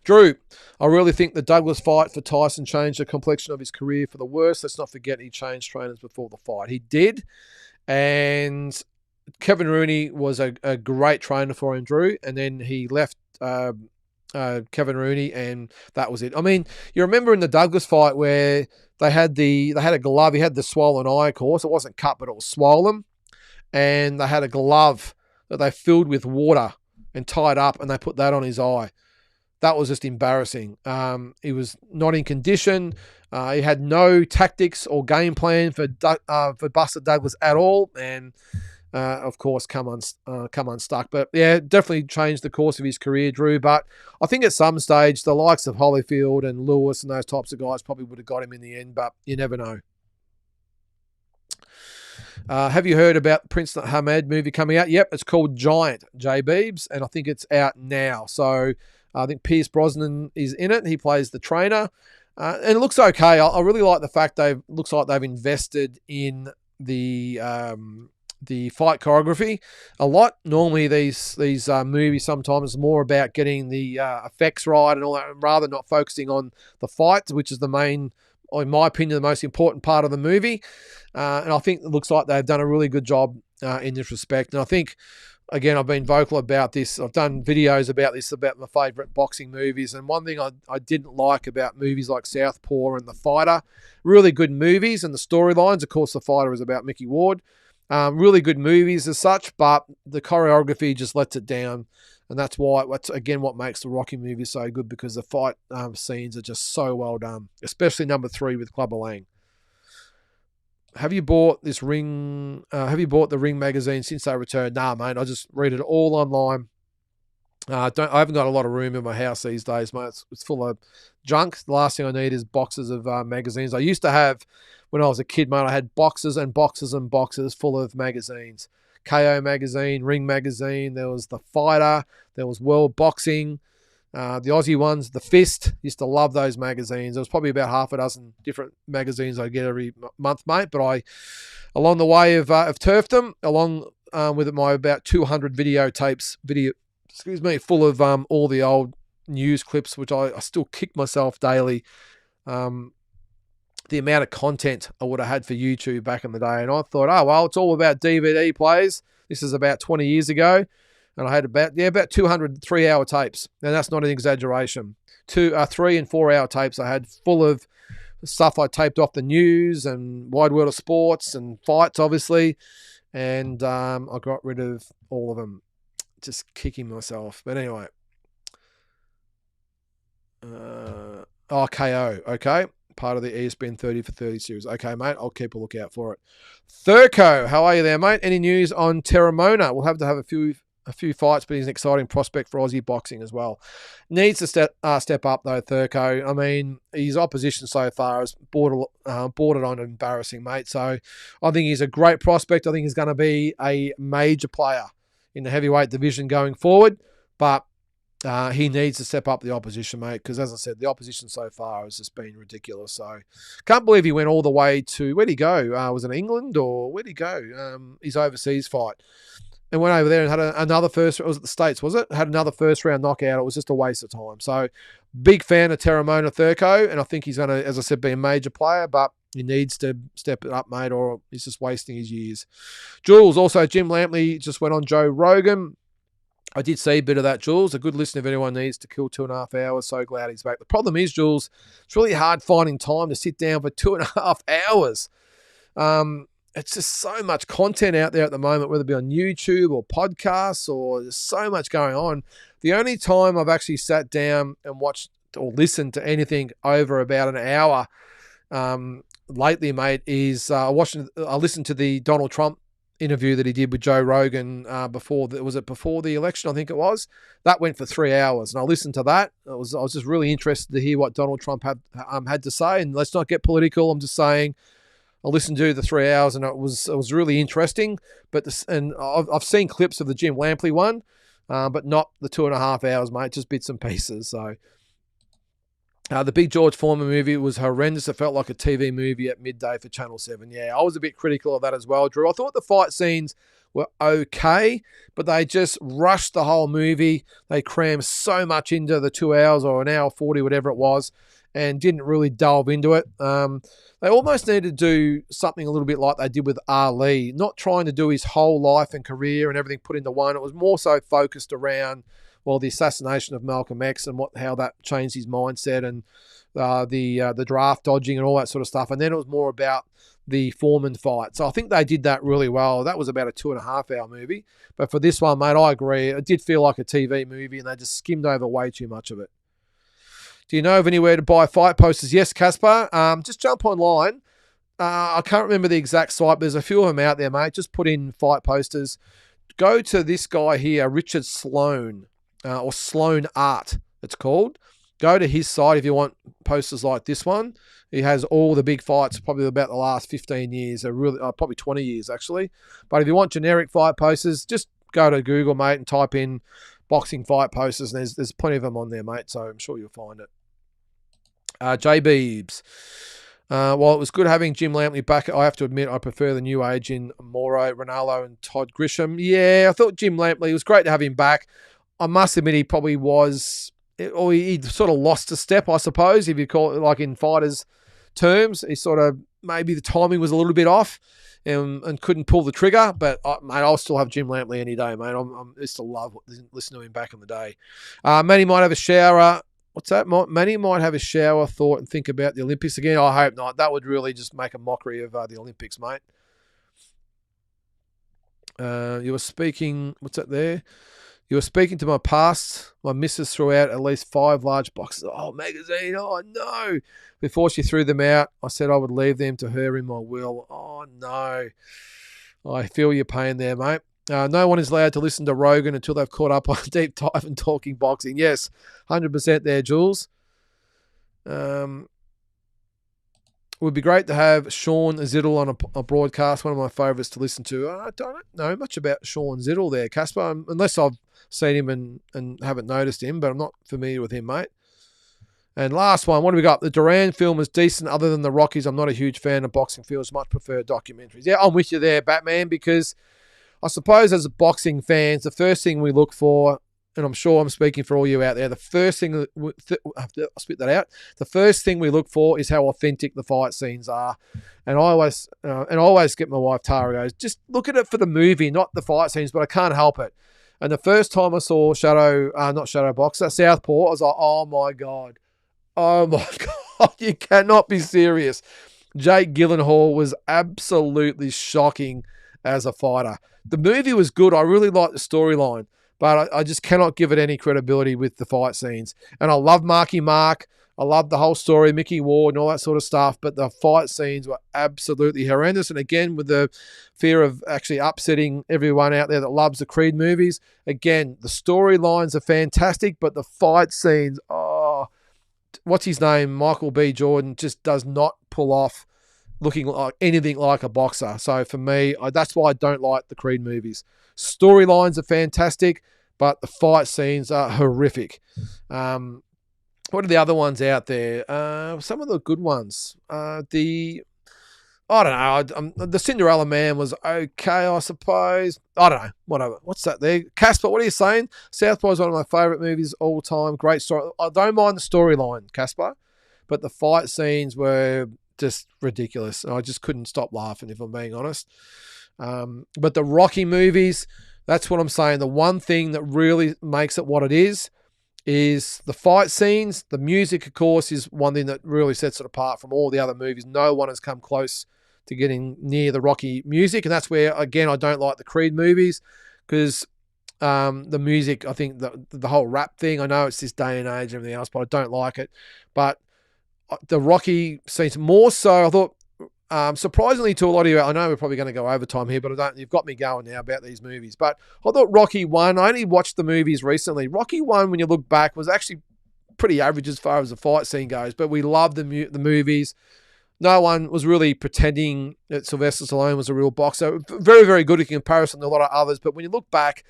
Drew, I really think the Douglas fight for Tyson changed the complexion of his career for the worse. Let's not forget he changed trainers before the fight. He did, and Kevin Rooney was a great trainer for him, Drew, and then he left Kevin Rooney, and that was it. I mean, you remember in the Douglas fight where they had a glove. He had the swollen eye, of course. It wasn't cut, but it was swollen, and they had a glove that they filled with water and tied up, and they put that on his eye. That was just embarrassing. He was not in condition. He had no tactics or game plan for Buster Douglas at all, and of course, come unstuck. But yeah, definitely changed the course of his career, Drew. But I think at some stage, the likes of Holyfield and Lewis and those types of guys probably would have got him in the end, but you never know. Have you heard about Prince Ahmed movie coming out? Yep, it's called Giant, J. Beebs, and I think it's out now. So I think Pierce Brosnan is in it. He plays the trainer. And it looks okay. I really like the fact looks like they've invested in the fight choreography a lot. Normally these movies sometimes are more about getting the effects right and all that, rather than not focusing on the fights, which is the main, in my opinion, the most important part of the movie. And I think it looks like they've done a really good job in this respect. And I think, again, I've been vocal about this. I've done videos about this, about my favourite boxing movies. And one thing I didn't like about movies like Southpaw and The Fighter, really good movies, and the storylines. Of course, The Fighter is about Mickey Ward. Really good movies as such, but the choreography just lets it down. And that's again what makes the Rocky movies so good, because the fight scenes are just so well done, especially number 3 with Clubber Lang. Have you bought this Ring? Have you bought the Ring magazine since they returned? Nah, mate. I just read it all online. I haven't got a lot of room in my house these days, mate. It's full of junk. The last thing I need is boxes of magazines. I used to have, when I was a kid, mate, I had boxes and boxes and boxes full of magazines. KO magazine, Ring magazine. There was The Fighter. There was World Boxing. The Aussie ones, The Fist. Used to love those magazines. There was probably about half a dozen different magazines I get every month, mate. But I, along the way of turfed them, along with my about 200 videotapes, full of all the old news clips, which I still kick myself daily. The amount of content I would have had for YouTube back in the day. And I thought, oh, well, it's all about DVD plays. This is about 20 years ago. And I had about 200 3-hour tapes. And that's not an exaggeration. 3 and 4 hour tapes I had full of stuff I taped off the news and Wide World of Sports and fights, obviously. and I got rid of all of them. Just kicking myself. But anyway. KO. Okay. Part of the ESPN 30 for 30 series. Okay, mate. I'll keep a lookout for it. Thurko, how are you there, mate? Any news on Terramona? We'll have to have a few fights, but he's an exciting prospect for Aussie boxing as well. Needs to step up, though, Thurko. I mean, his opposition so far is bordered on embarrassing, mate. So I think he's a great prospect. I think he's going to be a major player in the heavyweight division going forward. But he needs to step up the opposition, mate, because, as I said, the opposition so far has just been ridiculous. So can't believe he went all the way to, where'd he go? Was it England or where'd he go? His overseas fight. And went over there and had another first, was it the States, was it? Had another first round knockout. It was just a waste of time. So big fan of Terramona Thurko, and I think he's going to, as I said, be a major player, but he needs to step it up, mate, or he's just wasting his years. Jules, also Jim Lampley just went on Joe Rogan. I did see a bit of that, Jules. A good listen if anyone needs to kill 2.5 hours. So glad he's back. The problem is, Jules, it's really hard finding time to sit down for 2.5 hours. It's just so much content out there at the moment, whether it be on YouTube or podcasts, or there's so much going on. The only time I've actually sat down and watched or listened to anything over about an hour lately, mate, is I listened to the Donald Trump interview that he did with Joe Rogan before the election? I think it was. That went for 3 hours, and I listened to that. I was just really interested to hear what Donald Trump had to say. And let's not get political. I'm just saying, I listened to the 3 hours, and it was really interesting. And I've seen clips of the Jim Lampley one, but not the 2.5 hours, mate. Just bits and pieces. So. The Big George Foreman movie was horrendous. It felt like a TV movie at midday for Channel 7. Yeah, I was a bit critical of that as well, Drew. I thought the fight scenes were okay, but they just rushed the whole movie. They crammed so much into the 2 hours or an hour 40, whatever it was, and didn't really delve into it. They almost needed to do something a little bit like they did with Ali, not trying to do his whole life and career and everything put into one. It was more so focused around, well, the assassination of Malcolm X and how that changed his mindset, and the draft dodging and all that sort of stuff. And then it was more about the Foreman fight. So I think they did that really well. That was about a 2.5 hour movie. But for this one, mate, I agree. It did feel like a TV movie, and they just skimmed over way too much of it. Do you know of anywhere to buy fight posters? Yes, Caspar. Just jump online. I can't remember the exact site, but there's a few of them out there, mate. Just put in fight posters. Go to this guy here, Richard Sloan. Or Sloan Art, it's called. Go to his site if you want posters like this one. He has all the big fights, probably about the last 15 years, probably 20 years actually. But if you want generic fight posters, just go to Google, mate, and type in boxing fight posters, and there's plenty of them on there, mate. So I'm sure you'll find it. J Beebs. While it was good having Jim Lampley back, I have to admit I prefer the new age in Moro, Ronaldo, and Todd Grisham. Yeah, I thought Jim Lampley, it was great to have him back. I must admit he probably was, or he sort of lost a step, I suppose, if you call it like in fighters' terms. He sort of, maybe the timing was a little bit off and couldn't pull the trigger. But, mate, I'll still have Jim Lampley any day, mate. I still love listening to him back in the day. Manny might have a shower. What's that? Manny might have a shower thought and think about the Olympics again. I hope not. That would really just make a mockery of the Olympics, mate. You were speaking, what's that there? You were speaking to my past. My missus threw out at least 5 large boxes of old magazine. Oh, no. Before she threw them out, I said I would leave them to her in my will. Oh, no. I feel your pain there, mate. No one is allowed to listen to Rogan until they've caught up on deep dive and talking boxing. Yes, 100% there, Jules. It would be great to have Sean Ziddle on a broadcast, one of my favourites to listen to. I don't know much about Sean Ziddle there, Caspar, unless I've seen him and haven't noticed him, but I'm not familiar with him, mate. And last one, what do we got? The Duran film is decent other than the Rockies. I'm not a huge fan of boxing films, much prefer documentaries. Yeah, I'm with you there, Batman, because I suppose as boxing fans, the first thing we look for, and I'm sure I'm speaking for all you out there, the first thing, I'll spit that out, the first thing we look for is how authentic the fight scenes are. And I always get my wife, Tara, goes, just look at it for the movie, not the fight scenes, but I can't help it. And the first time I saw Southpaw, I was like, oh my God, you cannot be serious. Jake Gyllenhaal was absolutely shocking as a fighter. The movie was good. I really liked the storyline, but I just cannot give it any credibility with the fight scenes. And I love Marky Mark. I love the whole story, Mickey Ward and all that sort of stuff, but the fight scenes were absolutely horrendous. And again, with the fear of actually upsetting everyone out there that loves the Creed movies, again, the storylines are fantastic, but the fight scenes, what's his name? Michael B. Jordan just does not pull off looking like anything like a boxer. So for me, that's why I don't like the Creed movies. Storylines are fantastic, but the fight scenes are horrific. What are the other ones out there? Some of the good ones. I don't know. The Cinderella Man was okay, I suppose. I don't know. Whatever. What's that there? Casper, what are you saying? Southpaw is one of my favourite movies all time. Great story. I don't mind the storyline, Casper, but the fight scenes were just ridiculous. I just couldn't stop laughing, if I'm being honest. But the Rocky movies, that's what I'm saying. The one thing that really makes it what it is the fight scenes. The music, of course, is one thing that really sets it apart from all the other movies. No one has come close to getting near the Rocky music. And that's where, again, I don't like the Creed movies because the music, I think the whole rap thing, I know it's this day and age and everything else, but I don't like it. But the Rocky scenes, more so, I thought, surprisingly to a lot of you, I know we're probably going to go overtime here, but you've got me going now about these movies. But I thought Rocky 1, I only watched the movies recently. Rocky 1, when you look back, was actually pretty average as far as the fight scene goes, but we loved the movies. No one was really pretending that Sylvester Stallone was a real boxer. Very, very good in comparison to a lot of others, but when you look back,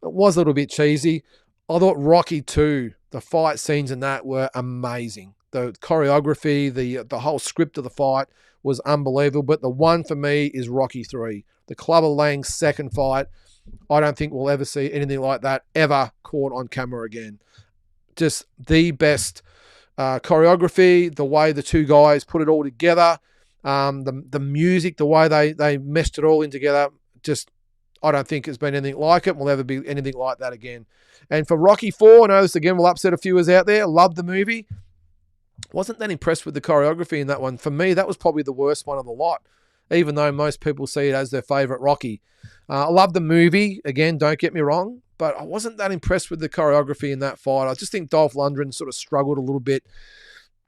it was a little bit cheesy. I thought Rocky 2, the fight scenes in that were amazing. The choreography, the whole script of the fight was unbelievable. But the one for me is Rocky 3. The Clubber Lang's second fight. I don't think we'll ever see anything like that ever caught on camera again. Just the best choreography, the way the two guys put it all together, the music, the way they meshed it all in together. Just, I don't think there's been anything like it. Will ever be anything like that again. And for Rocky 4, I know this again will upset a few of us out there. Love the movie. Wasn't that impressed with the choreography in that one. For me, that was probably the worst one of the lot, even though most people see it as their favourite Rocky. I love the movie. Again, don't get me wrong, but I wasn't that impressed with the choreography in that fight. I just think Dolph Lundgren sort of struggled a little bit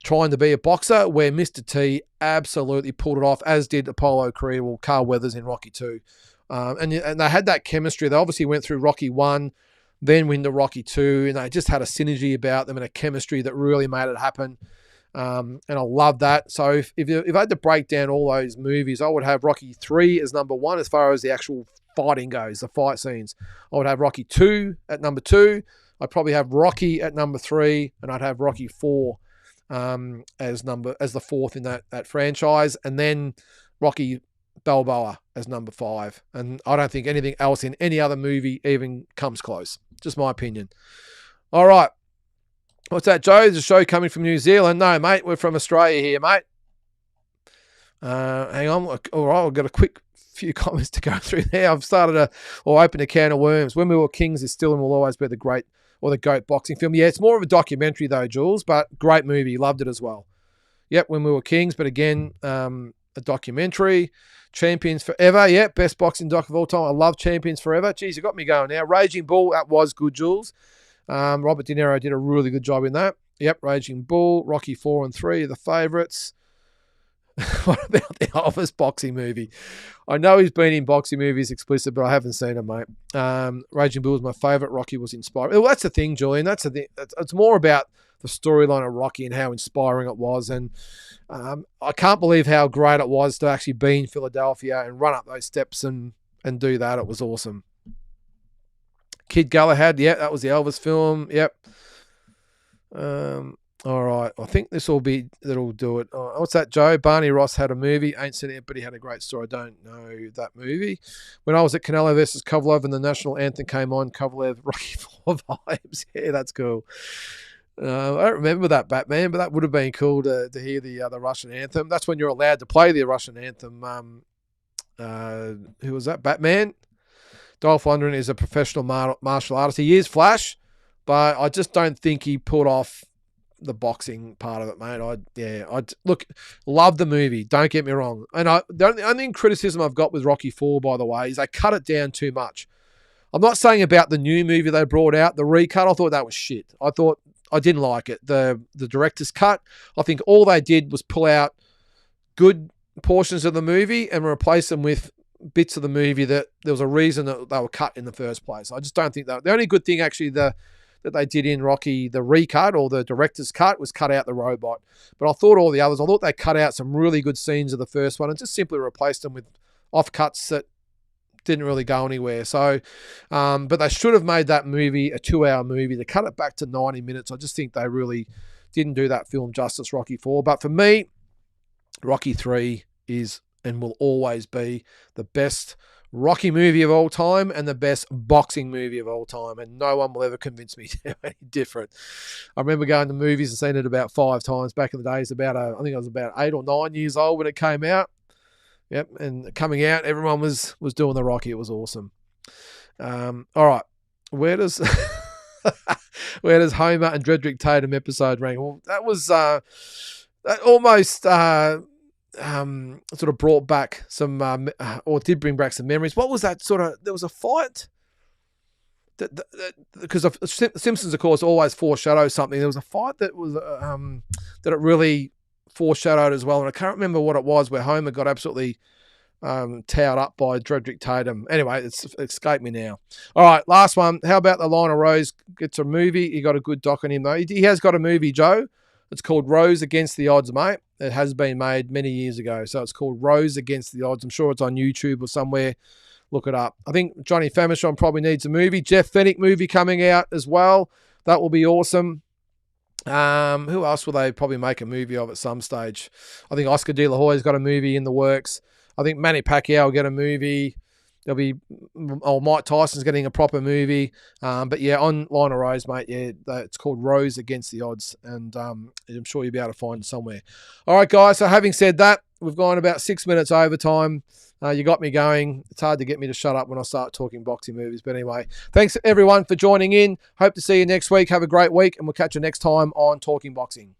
trying to be a boxer, where Mr. T absolutely pulled it off, as did Apollo Creed or Carl Weathers in Rocky 2. And they had that chemistry. They obviously went through Rocky 1, then went to Rocky 2, and they just had a synergy about them and a chemistry that really made it happen. And I love that. So if I had to break down all those movies, I would have Rocky 3 as number 1 as far as the actual fighting goes, the fight scenes. I would have Rocky 2 at number 2. I'd probably have Rocky at number 3, and I'd have Rocky 4 as the fourth in that franchise, and then Rocky Balboa as number 5. And I don't think anything else in any other movie even comes close. Just my opinion. All right. What's that, Joe? There's a show coming from New Zealand. No, mate, we're from Australia here, mate. Hang on. All right, I've got a quick few comments to go through there. I've opened a can of worms. When We Were Kings is still and will always be the great or the GOAT boxing film. Yeah, it's more of a documentary though, Jules, but great movie. Loved it as well. Yep, When We Were Kings, but again, a documentary. Champions Forever. Yep, best boxing doc of all time. I love Champions Forever. Geez, you got me going now. Raging Bull, that was good, Jules. Robert De Niro did a really good job in that. Yep, Raging Bull, Rocky 4 and 3 are the favourites. What about the Elvis boxing movie? I know he's been in boxing movies explicit, but I haven't seen it, mate. Raging Bull was my favourite. Rocky was inspiring. Well, that's the thing, Julian. That's the thing. It's more about the storyline of Rocky and how inspiring it was. And I can't believe how great it was to actually be in Philadelphia and run up those steps and do that. It was awesome. Kid Galahad, yeah, that was the Elvis film. Yep. All right, I think that'll do it. What's that, Joe? Barney Ross had a movie. Ain't seen it, but he had a great story. I don't know that movie. When I was at Canelo versus Kovalev and the national anthem came on, Kovalev, Rocky 4 vibes. Yeah, that's cool. I don't remember that, Batman, but that would have been cool to hear the Russian anthem. That's when you're allowed to play the Russian anthem. Who was that? Batman? Dolph Lundgren is a professional martial artist. He is Flash, but I just don't think he pulled off the boxing part of it, mate. Look, love the movie. Don't get me wrong. And the only criticism I've got with Rocky 4, by the way, is they cut it down too much. I'm not saying about the new movie they brought out, the recut. I thought that was shit. I didn't like it. The director's cut, I think all they did was pull out good portions of the movie and replace them with bits of the movie that there was a reason that they were cut in the first place. I just don't think that. The only good thing actually that they did in Rocky, the recut or the director's cut, was cut out the robot. But I thought all the others, I thought they cut out some really good scenes of the first one and just simply replaced them with offcuts that didn't really go anywhere. So, but they should have made that movie a 2-hour movie. They cut it back to 90 minutes. I just think they really didn't do that film justice, Rocky 4. But for me, Rocky 3 is and will always be the best Rocky movie of all time and the best boxing movie of all time. And no one will ever convince me to do any different. I remember going to movies and seeing it about 5 times back in the days. I think I was about 8 or 9 years old when it came out. Yep, and coming out, everyone was doing the Rocky. It was awesome. All right, where does Homer and Dredrick Tatum episode rank? Well, that was that almost sort of brought back some, or did bring back some memories. What was that sort of? There was a fight because of Simpsons, of course, always foreshadow something. There was a fight that was that it really foreshadowed as well, and I can't remember what it was, where Homer got absolutely towed up by Dredrick Tatum. Anyway, it's escaped me now. All right, last one. How about the Line of Rose gets a movie? He got a good doc on him, though. He has got a movie, Joe. It's called Rose Against the Odds, mate. It has been made many years ago, so it's called Rose Against the Odds. I'm sure it's on YouTube or somewhere. Look it up. I think Johnny Famishon probably needs a movie. Jeff Fennick movie coming out as well. That will be awesome. Who else will they probably make a movie of at some stage? I think Oscar De La Hoya's got a movie in the works. I think Manny Pacquiao will get a movie. Mike Tyson's getting a proper movie. But yeah, on Line of Rose, mate, yeah, it's called Rose Against the Odds, and I'm sure you'll be able to find it somewhere. All right, guys, so having said that, we've gone about 6 minutes overtime. You got me going. It's hard to get me to shut up when I start talking boxing movies. But anyway, thanks everyone for joining in. Hope to see you next week. Have a great week, and we'll catch you next time on Talking Boxing.